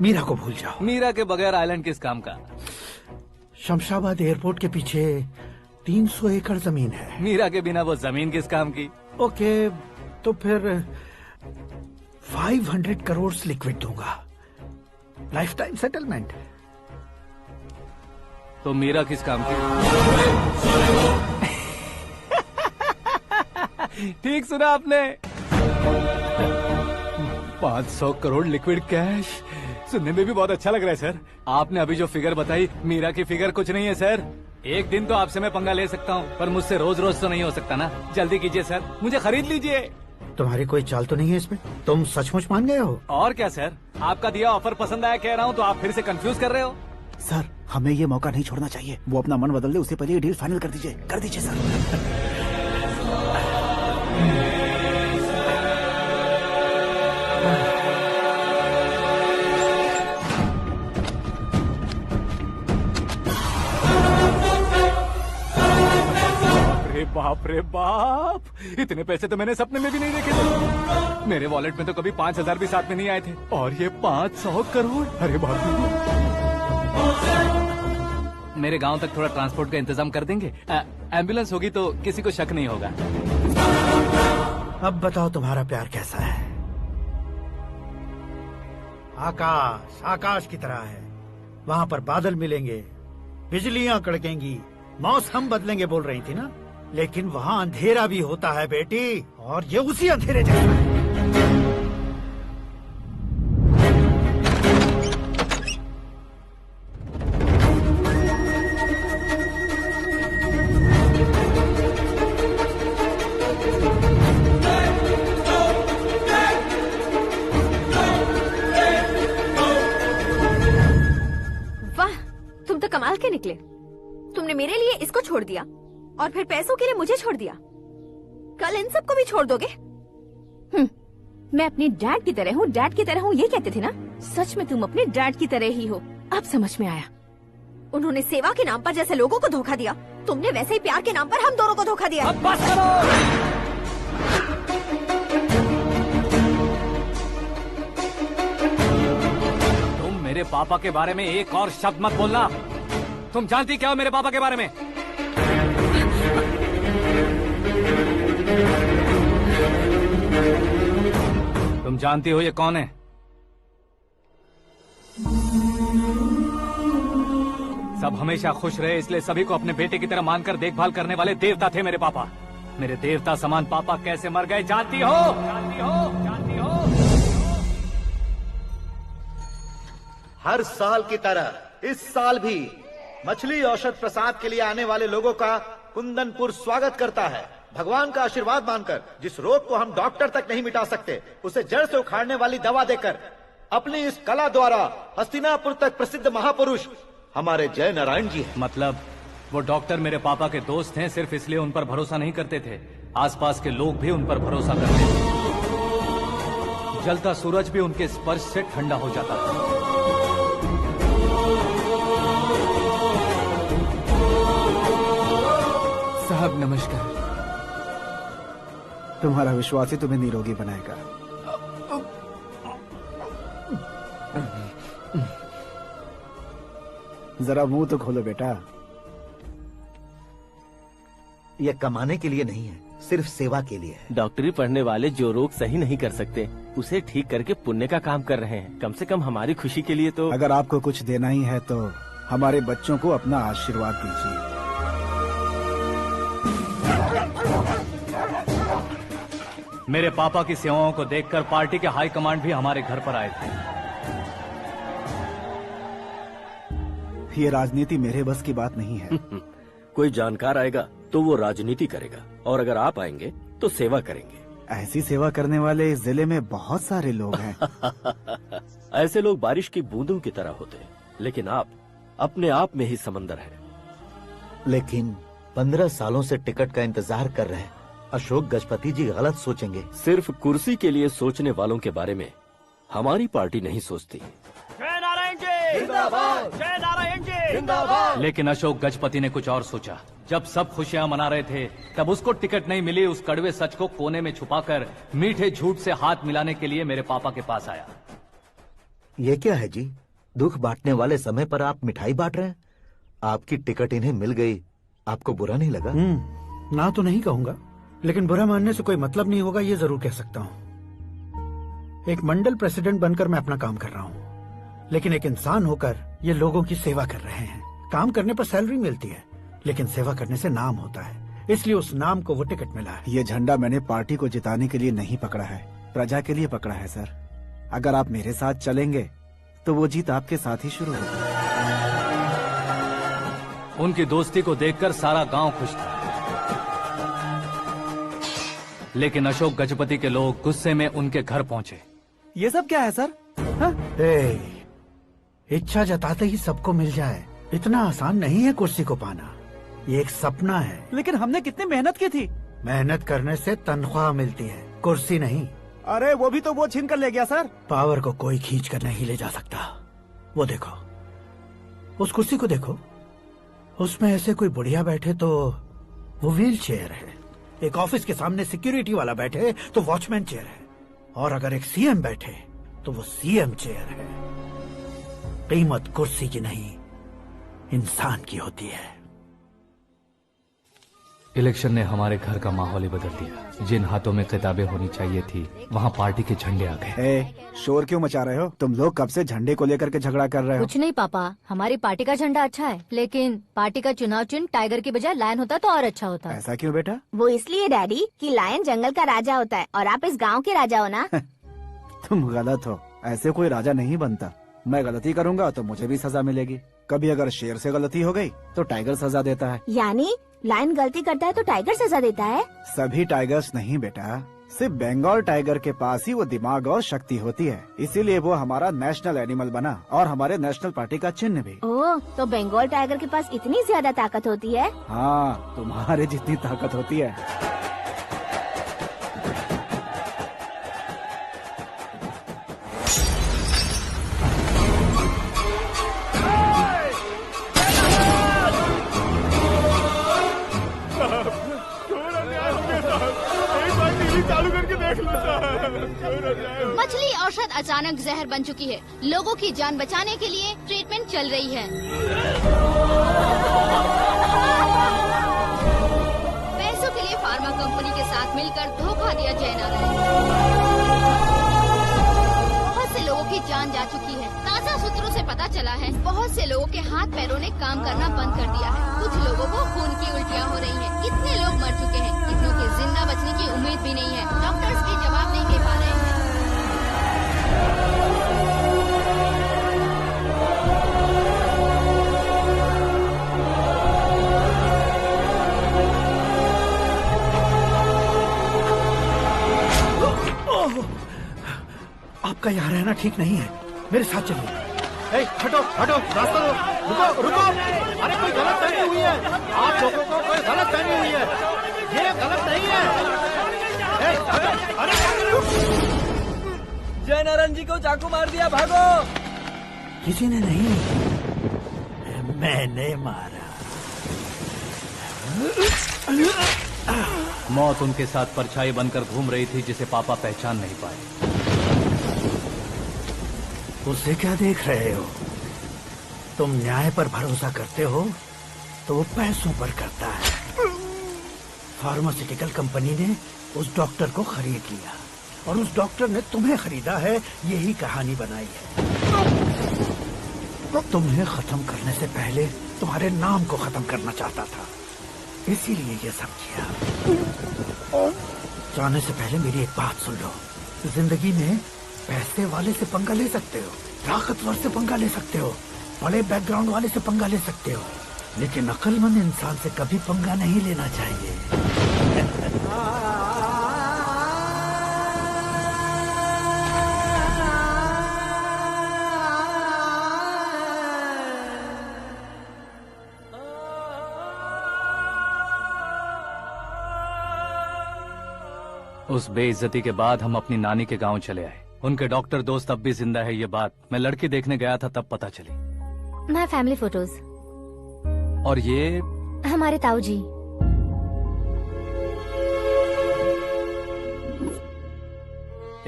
मीरा को भूल जाओ। मीरा के बगैर आइलैंड किस काम का? शमशाबाद एयरपोर्ट के पीछे 300 एकड़ जमीन है। मीरा के बिना वो जमीन किस काम की? ओके, तो फिर 500 करोड़ लिक्विड दूंगा, लाइफ टाइम सेटलमेंट। तो मीरा किस काम की? ठीक सुना आपने, 500 करोड़ लिक्विड कैश। सुनने में भी बहुत अच्छा लग रहा है सर। आपने अभी जो फिगर बताई, मीरा की फिगर कुछ नहीं है सर। एक दिन तो आपसे मैं पंगा ले सकता हूँ, पर मुझसे रोज रोज तो नहीं हो सकता ना। जल्दी कीजिए सर, मुझे खरीद लीजिए। तुम्हारी कोई चाल तो नहीं है इसमें? तुम सचमुच मान गए हो? और क्या सर, आपका दिया ऑफर पसंद आया कह रहा हूँ, तो आप फिर से कंफ्यूज कर रहे हो। सर, हमें ये मौका नहीं छोड़ना चाहिए। वो अपना मन बदल दे, उससे पहले ये डील फाइनल कर दीजिए सर। बाप रे बाप, इतने पैसे तो मैंने सपने में भी नहीं देखे थे। मेरे वॉलेट में तो कभी 5000 भी साथ में नहीं आए थे, और ये 500 करोड़। अरे बाप रे। मेरे गांव तक थोड़ा ट्रांसपोर्ट का इंतजाम कर देंगे? एम्बुलेंस होगी तो किसी को शक नहीं होगा। अब बताओ तुम्हारा प्यार कैसा है? आकाश आकाश की तरह है, वहाँ पर बादल मिलेंगे, बिजलियाँ कड़केंगी, मौसम बदलेंगे बोल रही थी ना, लेकिन वहाँ अंधेरा भी होता है बेटी, और ये उसी अंधेरे जैसा है। वाह, तुम तो कमाल के निकले। तुमने मेरे लिए इसको छोड़ दिया और फिर पैसों के लिए मुझे छोड़ दिया। कल इन सबको भी छोड़ दोगे? मैं अपने डैड की तरह हूँ, डैड की तरह हूँ, ये कहते थे ना। सच में तुम अपने डैड की तरह ही हो, अब समझ में आया। उन्होंने सेवा के नाम पर जैसे लोगों को धोखा दिया, तुमने वैसे ही प्यार के नाम पर हम दोनों को धोखा दिया। अब बस करो। तुम मेरे पापा के बारे में एक और शब्द मत बोलना। तुम जानती क्या हो मेरे पापा के बारे में? तुम जानती हो ये कौन है? सब हमेशा खुश रहे, इसलिए सभी को अपने बेटे की तरह मानकर देखभाल करने वाले देवता थे मेरे पापा। मेरे देवता समान पापा कैसे मर गए जानती हो? जानती हो? जानती हो? हर साल की तरह इस साल भी मछली औषध प्रसाद के लिए आने वाले लोगों का कुंदनपुर स्वागत करता है। भगवान का आशीर्वाद मानकर जिस रोग को हम डॉक्टर तक नहीं मिटा सकते, उसे जड़ से उखाड़ने वाली दवा देकर अपनी इस कला द्वारा हस्तिनापुर तक प्रसिद्ध महापुरुष हमारे जय नारायण जी हैं। मतलब वो डॉक्टर मेरे पापा के दोस्त हैं, सिर्फ इसलिए उन पर भरोसा नहीं करते थे, आसपास के लोग भी उन पर भरोसा करते थे। जलता सूरज भी उनके स्पर्श से ठंडा हो जाता था। साहब नमस्कार। तुम्हारा विश्वास ही तुम्हें निरोगी बनाएगा। जरा मुंह तो खोलो बेटा। यह कमाने के लिए नहीं है, सिर्फ सेवा के लिए है। डॉक्टरी पढ़ने वाले जो रोग सही नहीं कर सकते, उसे ठीक करके पुण्य का काम कर रहे हैं। कम से कम हमारी खुशी के लिए तो। अगर आपको कुछ देना ही है तो हमारे बच्चों को अपना आशीर्वाद दीजिए। मेरे पापा की सेवाओं को देखकर पार्टी के हाई कमांड भी हमारे घर पर आए थे। ये राजनीति मेरे बस की बात नहीं है। कोई जानकार आएगा तो वो राजनीति करेगा, और अगर आप आएंगे तो सेवा करेंगे। ऐसी सेवा करने वाले इस जिले में बहुत सारे लोग हैं। ऐसे लोग बारिश की बूंदों की तरह होते हैं, लेकिन आप अपने आप में ही समंदर हैं। लेकिन 15 सालों से टिकट का इंतजार कर रहे हैं। अशोक गजपति जी गलत सोचेंगे। सिर्फ कुर्सी के लिए सोचने वालों के बारे में हमारी पार्टी नहीं सोचती। जय नारायण जी जिंदाबाद, जय नारायण जी जिंदाबाद। लेकिन अशोक गजपति ने कुछ और सोचा। जब सब खुशियां मना रहे थे तब उसको टिकट नहीं मिली। उस कड़वे सच को कोने में छुपाकर मीठे झूठ से हाथ मिलाने के लिए मेरे पापा के पास आया। ये क्या है जी? दुख बांटने वाले समय पर आप मिठाई बांट रहे हैं। आपकी टिकट इन्हें मिल गई, आपको बुरा नहीं लगा? ना तो नहीं कहूंगा, लेकिन बुरा मानने से कोई मतलब नहीं होगा, ये जरूर कह सकता हूँ। एक मंडल प्रेसिडेंट बनकर मैं अपना काम कर रहा हूँ, लेकिन एक इंसान होकर ये लोगों की सेवा कर रहे हैं। काम करने पर सैलरी मिलती है, लेकिन सेवा करने से नाम होता है, इसलिए उस नाम को वो टिकट मिला है। ये झंडा मैंने पार्टी को जिताने के लिए नहीं पकड़ा है, प्रजा के लिए पकड़ा है सर। अगर आप मेरे साथ चलेंगे तो वो जीत आपके साथ ही शुरू होगी। उनकी दोस्ती को देखकर सारा गांव खुश था, लेकिन अशोक गजपति के लोग गुस्से में उनके घर पहुंचे। ये सब क्या है सर? इच्छा जताते ही सबको मिल जाए, इतना आसान नहीं है कुर्सी को पाना। ये एक सपना है। लेकिन हमने कितनी मेहनत की थी। मेहनत करने से तनख्वाह मिलती है, कुर्सी नहीं। अरे वो भी तो वो छीन कर ले गया सर। पावर को कोई खींच कर नहीं ले जा सकता। वो देखो, उस कुर्सी को देखो, उसमें ऐसे कोई बुढ़िया बैठे तो वो व्हील चेयर है। एक ऑफिस के सामने सिक्योरिटी वाला बैठे तो वॉचमैन चेयर है, और अगर एक सीएम बैठे तो वो सीएम चेयर है। कीमत कुर्सी की नहीं, इंसान की होती है। इलेक्शन ने हमारे घर का माहौल ही बदल दिया। जिन हाथों में किताबें होनी चाहिए थी, वहाँ पार्टी के झंडे आ गए। शोर क्यों मचा रहे हो? तुम लोग कब से झंडे को लेकर के झगड़ा कर रहे हो? कुछ नहीं पापा, हमारी पार्टी का झंडा अच्छा है, लेकिन पार्टी का चुनाव चिन्ह टाइगर की बजाय लायन होता तो और अच्छा होता। ऐसा क्यों बेटा? वो इसलिए डैडी कि लायन जंगल का राजा होता है और आप इस गांव के राजा हो ना। तुम गलत हो, ऐसे कोई राजा नहीं बनता। मैं गलती करूंगा तो मुझे भी सजा मिलेगी। कभी अगर शेर से गलती हो गई तो टाइगर सजा देता है। यानी लायन गलती करता है तो टाइगर सजा देता है? सभी टाइगर्स नहीं बेटा, सिर्फ बंगाल टाइगर के पास ही वो दिमाग और शक्ति होती है, इसीलिए वो हमारा नेशनल एनिमल बना और हमारे नेशनल पार्टी का चिन्ह भी। ओह, तो बंगाल टाइगर के पास इतनी ज्यादा ताकत होती है? हाँ, तुम्हारे जितनी ताकत होती है। मछली औषध अचानक जहर बन चुकी है। लोगों की जान बचाने के लिए ट्रीटमेंट चल रही है। पैसों के लिए फार्मा कंपनी के साथ मिलकर धोखा दिया जय नारायण। बहुत से लोगों की जान जा चुकी है। ताज़ा सूत्रों से पता चला है बहुत से लोगों के हाथ पैरों ने काम करना बंद कर दिया है। कुछ लोगों को खून की उल्टियाँ हो रही हैं। कितने लोग मर चुके हैं, कितनों के जिंदा बचने की उम्मीद भी नहीं है। डॉक्टर्स भी जवाब नहीं दे पा रहे हैं। आपका यहाँ रहना ठीक नहीं है, मेरे साथ चलिए। हटो हटो, रास्ता दो। रुको रुको, अरे कोई गलत फहमी हुई है। आप लोगों को कोई गलत फहमी हुई है, ये गलत नहीं है। जय नारायण जी को चाकू मार दिया, भागो। किसी ने नहीं, मैंने मारा। मौत उनके साथ परछाई बनकर घूम रही थी, जिसे पापा पहचान नहीं पाए। उससे क्या देख रहे हो? तुम न्याय पर भरोसा करते हो तो वो पैसों पर करता है। फार्मास्यूटिकल कंपनी ने उस डॉक्टर को खरीद लिया और उस डॉक्टर ने तुम्हें खरीदा है, यही कहानी बनाई है। तुम्हें खत्म करने से पहले तुम्हारे नाम को खत्म करना चाहता था, इसीलिए ये सब किया। जाने से पहले मेरी एक बात सुन लो। जिंदगी में पैसे वाले से पंगा ले सकते हो, ताकतवर से पंगा ले सकते हो, बड़े बैकग्राउंड वाले से पंगा ले सकते हो, लेकिन अक्लमंद इंसान से कभी पंगा नहीं लेना चाहिए। उस बेइज्जती के बाद हम अपनी नानी के गांव चले आए। उनके डॉक्टर दोस्त अब भी जिंदा है, ये बात मैं लड़की देखने गया था तब पता चली। My family photos. और ये हमारे ताऊ जी।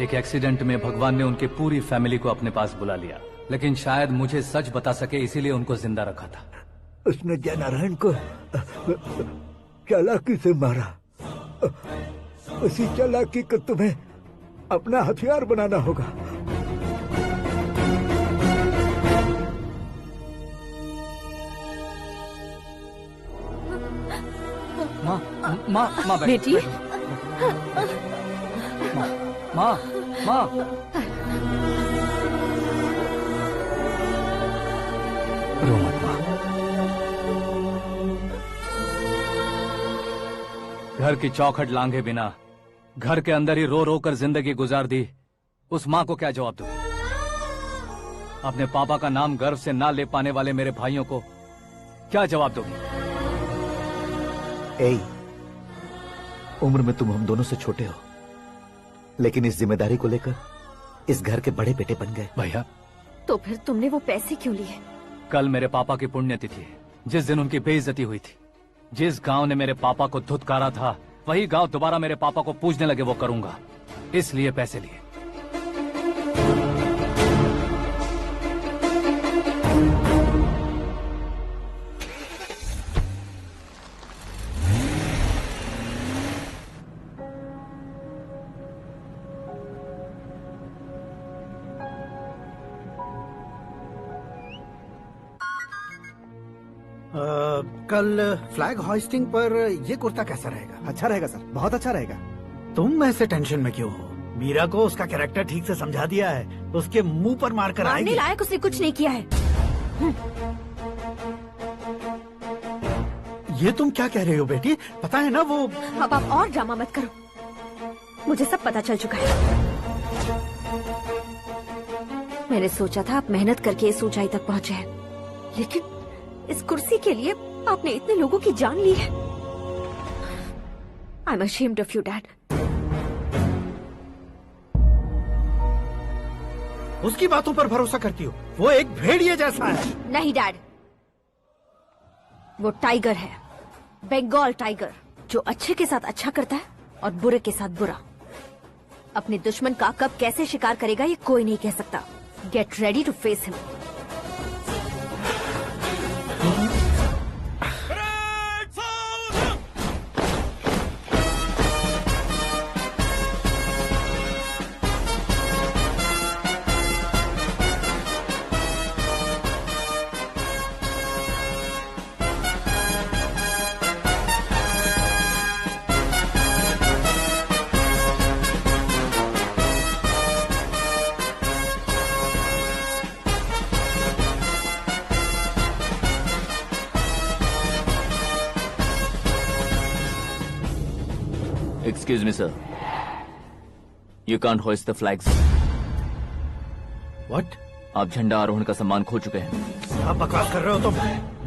एक एक्सीडेंट में भगवान ने उनकी पूरी फैमिली को अपने पास बुला लिया, लेकिन शायद मुझे सच बता सके इसीलिए उनको जिंदा रखा था। उसने जयनारायण को चालाकी से मारा। उसी चालाकी को तुम्हें अपना हथियार बनाना होगा। माँ बेटी। माँ रो मत माँ। घर की चौखट लांघे बिना घर के अंदर ही रो रो कर जिंदगी गुजार दी उस माँ को क्या जवाब दूं? अपने पापा का नाम गर्व से ना ले पाने वाले मेरे भाइयों को क्या जवाब दोगी? उम्र में तुम हम दोनों से छोटे हो, लेकिन इस जिम्मेदारी को लेकर इस घर के बड़े बेटे बन गए। भैया, तो फिर तुमने वो पैसे क्यों लिए? कल मेरे पापा की पुण्यतिथि है, जिस दिन उनकी बेइज्जती हुई थी। जिस गांव ने मेरे पापा को धुतकारा था, वही गांव दोबारा मेरे पापा को पूजने लगे वो करूंगा, इसलिए पैसे लिए। कल फ्लैग होइस्टिंग पर ये कुर्ता कैसा रहेगा? अच्छा रहेगा सर, बहुत अच्छा रहेगा। तुम ऐसे टेंशन में क्यों हो? मीरा को उसका कैरेक्टर ठीक से समझा दिया है, उसके मुंह पर मारकर आएगी। मारने लायक उसने कुछ नहीं किया है। ये तुम क्या कह रहे हो बेटी? पता है ना वो। अब आप और ड्रामा मत करो, मुझे सब पता चल चुका है। मैंने सोचा था आप मेहनत करके इस ऊंचाई तक पहुंचे हैं, लेकिन इस कुर्सी के लिए आपने इतने लोगों की जान ली है। I am ashamed of you, Dad. उसकी बातों पर भरोसा करती हो? वो एक भेड़िए जैसा है। नहीं डैड, वो टाइगर है, बंगाल टाइगर, जो अच्छे के साथ अच्छा करता है और बुरे के साथ बुरा। अपने दुश्मन का कब कैसे शिकार करेगा ये कोई नहीं कह सकता। Get ready to face him. Excuse me, sir. You can't hoist the flags. What? आप झंडा आरोहण का सम्मान खो चुके हैं। आप बकवास कर रहे हो तुम?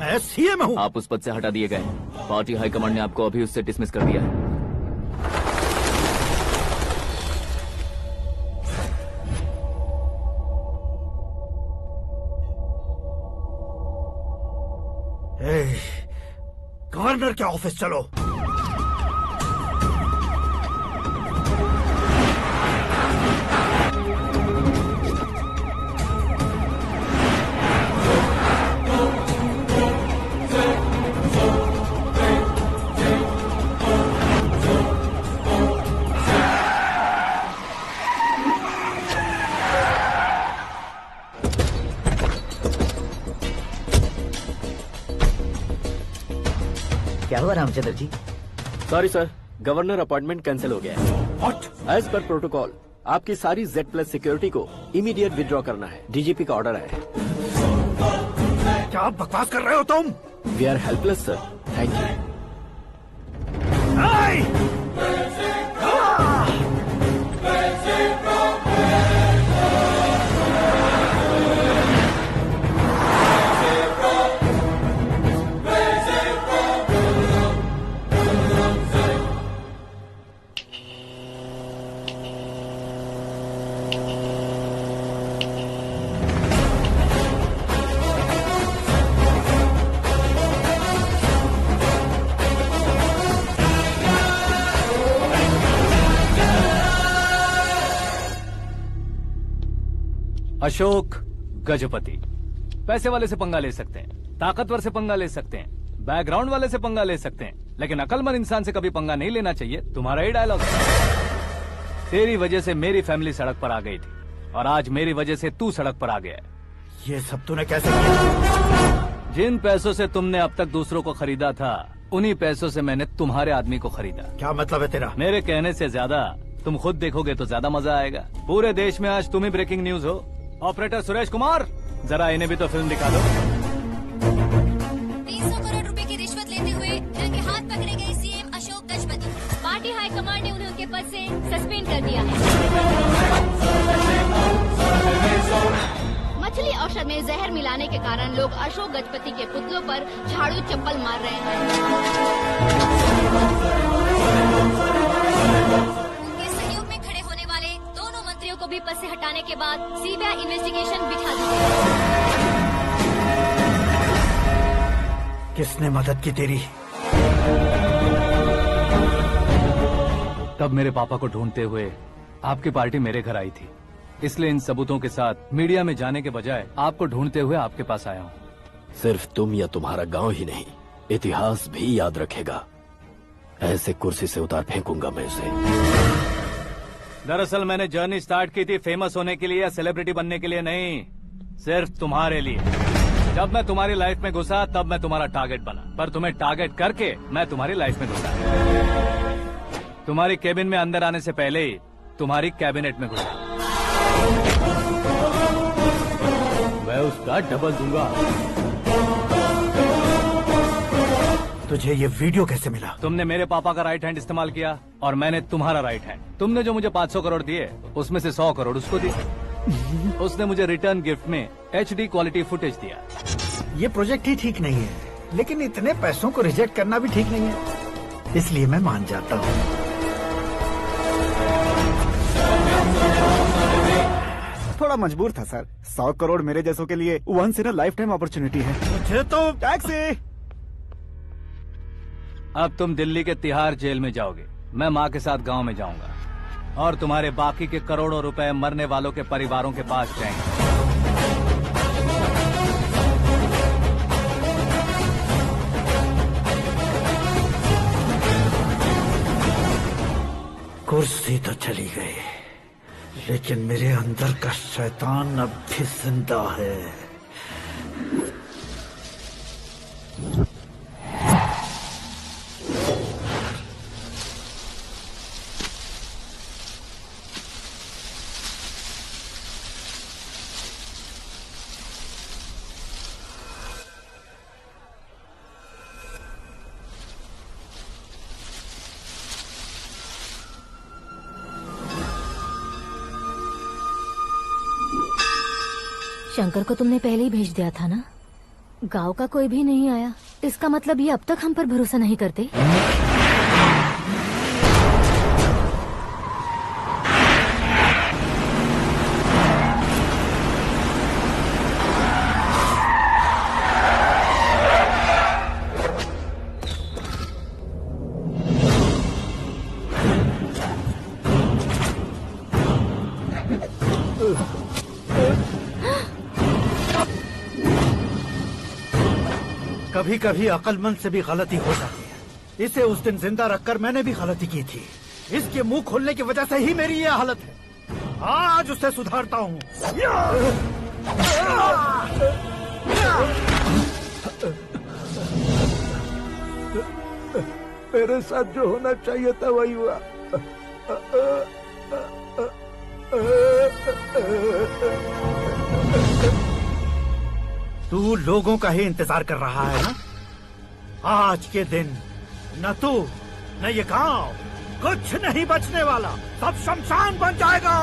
मैं सीएम हूँ। आप उस पद से हटा दिए गए। पार्टी हाईकमांड ने आपको अभी उससे डिसमिस कर दिया है। गवर्नर के ऑफिस चलो। क्या हुआ Ramchandra ji? Sorry sir, governor appointment cancel हो गया है। What? एज पर प्रोटोकॉल आपकी सारी Z+ सिक्योरिटी को इमीडिएट विड्रॉ करना है। डीजीपी का ऑर्डर है। क्या बकवास कर रहे हो तुम? We are helpless sir, thank you. Ashok Gajapati पैसे वाले से पंगा ले सकते हैं, ताकतवर से पंगा ले सकते हैं, बैकग्राउंड वाले से पंगा ले सकते हैं, लेकिन अकलमंद इंसान से कभी पंगा नहीं लेना चाहिए। तुम्हारा ही डायलॉग। तेरी वजह से मेरी फैमिली सड़क पर आ गई थी और आज मेरी वजह से तू सड़क पर आ गया है। ये सब तूने कैसे किया? जिन पैसों से तुमने अब तक दूसरों को खरीदा था, उन्हीं पैसों से मैंने तुम्हारे आदमी को खरीदा। क्या मतलब है तेरा? मेरे कहने से ज्यादा तुम खुद देखोगे तो ज्यादा मजा आएगा। पूरे देश में आज तुम ही ब्रेकिंग न्यूज हो। ऑपरेटर सुरेश कुमार, जरा इन्हें भी तो फिल्म दिखा दो। 300 करोड़ रुपए की रिश्वत लेते हुए रंगे हाथ पकड़े गए CM Ashok Gajapati. Party high command ने उन्हें उनके पद से सस्पेंड कर दिया है। मछली औषध में जहर मिलाने के कारण लोग अशोक गजपति के पुतलों पर झाड़ू चप्पल मार रहे हैं। उनके सहयोग में खड़े होने वाले दोनों मंत्रियों को भी पद से हटाने के बाद सीबीआई इन्वेस्टिगेशन बिठा दी गई। किसने मदद की तेरी? तब मेरे पापा को ढूंढते हुए आपकी पार्टी मेरे घर आई थी, इसलिए इन सबूतों के साथ मीडिया में जाने के बजाय आपको ढूंढते हुए आपके पास आया हूँ। सिर्फ तुम या तुम्हारा गांव ही नहीं, इतिहास भी याद रखेगा। ऐसे कुर्सी से उतार फेंकूंगा मैं उसे। दरअसल मैंने जर्नी स्टार्ट की थी फेमस होने के लिए या सेलिब्रिटी बनने के लिए नहीं, सिर्फ तुम्हारे लिए। जब मैं तुम्हारी लाइफ में घुसा तब मैं तुम्हारा टारगेट बना, पर तुम्हें टारगेट करके मैं तुम्हारी लाइफ में घुसा। तुम्हारी केबिन में अंदर आने से पहले ही तुम्हारी कैबिनेट में घुसा। मैं उसका डबल दूंगा। तुझे ये वीडियो कैसे मिला? तुमने मेरे पापा का राइट हैंड इस्तेमाल किया और मैंने तुम्हारा राइट हैंड। तुमने जो मुझे 500 करोड़ दिए उसमें से 100 करोड़ उसको दिए। उसने मुझे रिटर्न गिफ्ट में HD क्वालिटी फुटेज दिया। ये प्रोजेक्ट ही ठीक नहीं है, लेकिन इतने पैसों को रिजेक्ट करना भी ठीक नहीं है, इसलिए मैं मान जाता हूँ। थोड़ा मजबूर था सर। 100 करोड़ मेरे जैसों के लिए once in a lifetime opportunity है। मुझे तो टैक्सी। अब तुम दिल्ली के तिहाड़ जेल में जाओगे, मैं माँ के साथ गांव में जाऊंगा और तुम्हारे बाकी के करोड़ों रुपए मरने वालों के परिवारों के पास जाएंगे। कुर्सी तो चली गई, लेकिन मेरे अंदर का शैतान अब भी जिंदा है। शंकर को तुमने पहले ही भेज दिया था ना? गांव का कोई भी नहीं आया, इसका मतलब ये अब तक हम पर भरोसा नहीं करते। कभी कभी अक्लमंद से भी गलती हो जाती है। इसे उस दिन जिंदा रखकर मैंने भी गलती की थी। इसके मुंह खोलने की वजह से ही मेरी ये हालत है। आज उसे सुधारता हूँ। मेरे साथ जो होना चाहिए था वही हुआ। तू लोगों का ही इंतजार कर रहा है ना? आज के दिन न तू न ये गांव कुछ नहीं बचने वाला, सब शमशान बन जाएगा।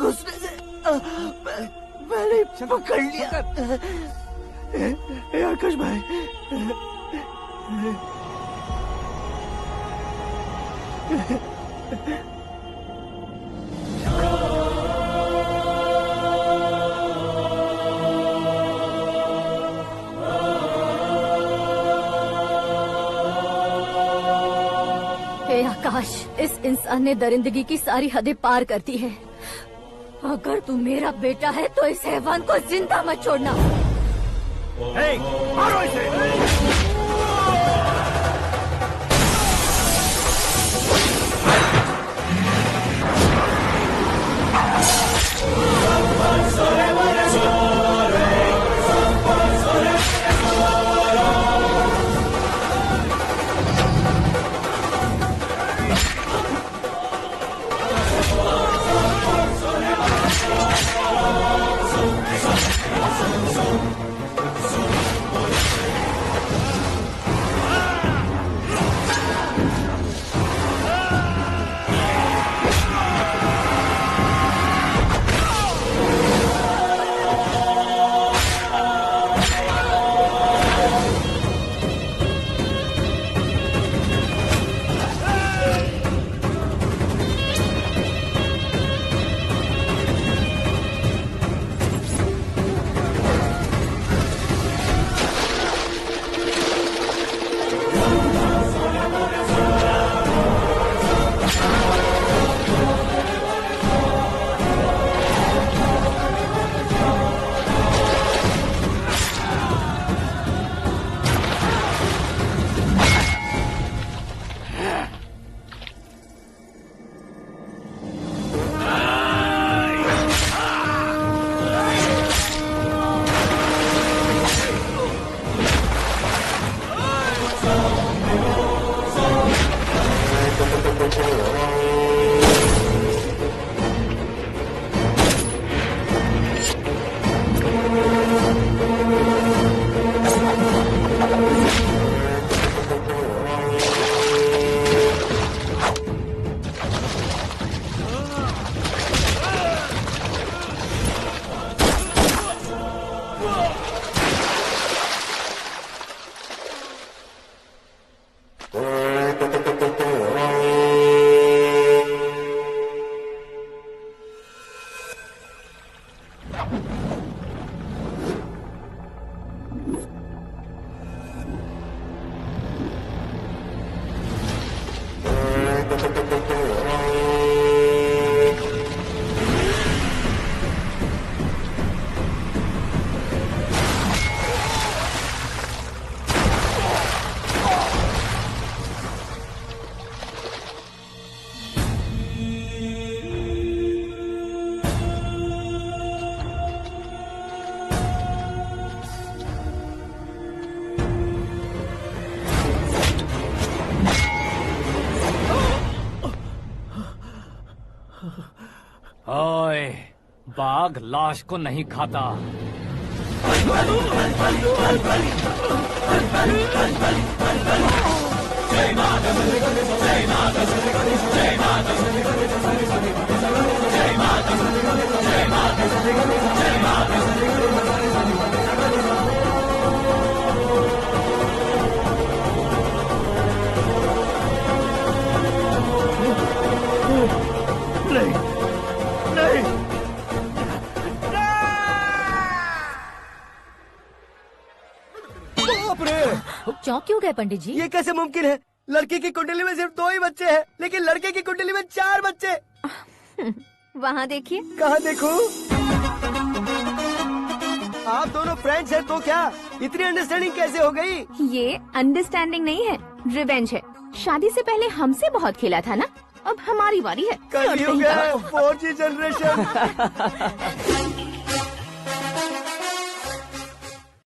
घुसने से मैंने पकड़ लिया। आकाश भाई, हे आकाश, इस इंसान ने दरिंदगी की सारी हदें पार कर दी है। अगर तू मेरा बेटा है तो इस हैवान को जिंदा मत छोड़ना। मारो इसे। ओए, बाघ लाश को नहीं खाता। नहीं, नहीं। बाप रे! चौंक क्यों गए पंडित जी? ये कैसे मुमकिन है? लड़की की कुंडली में सिर्फ 2 ही बच्चे हैं, लेकिन लड़के की कुंडली में 4 बच्चे। वहाँ देखिए। कहाँ देखूं? आप दोनों फ्रेंड्स हैं तो क्या इतनी अंडरस्टैंडिंग कैसे हो गई? ये अंडरस्टैंडिंग नहीं है, रिवेंज है। शादी से पहले हमसे बहुत खेला था ना, अब हमारी बारी है। कलयुग है, 4G जनरेशन।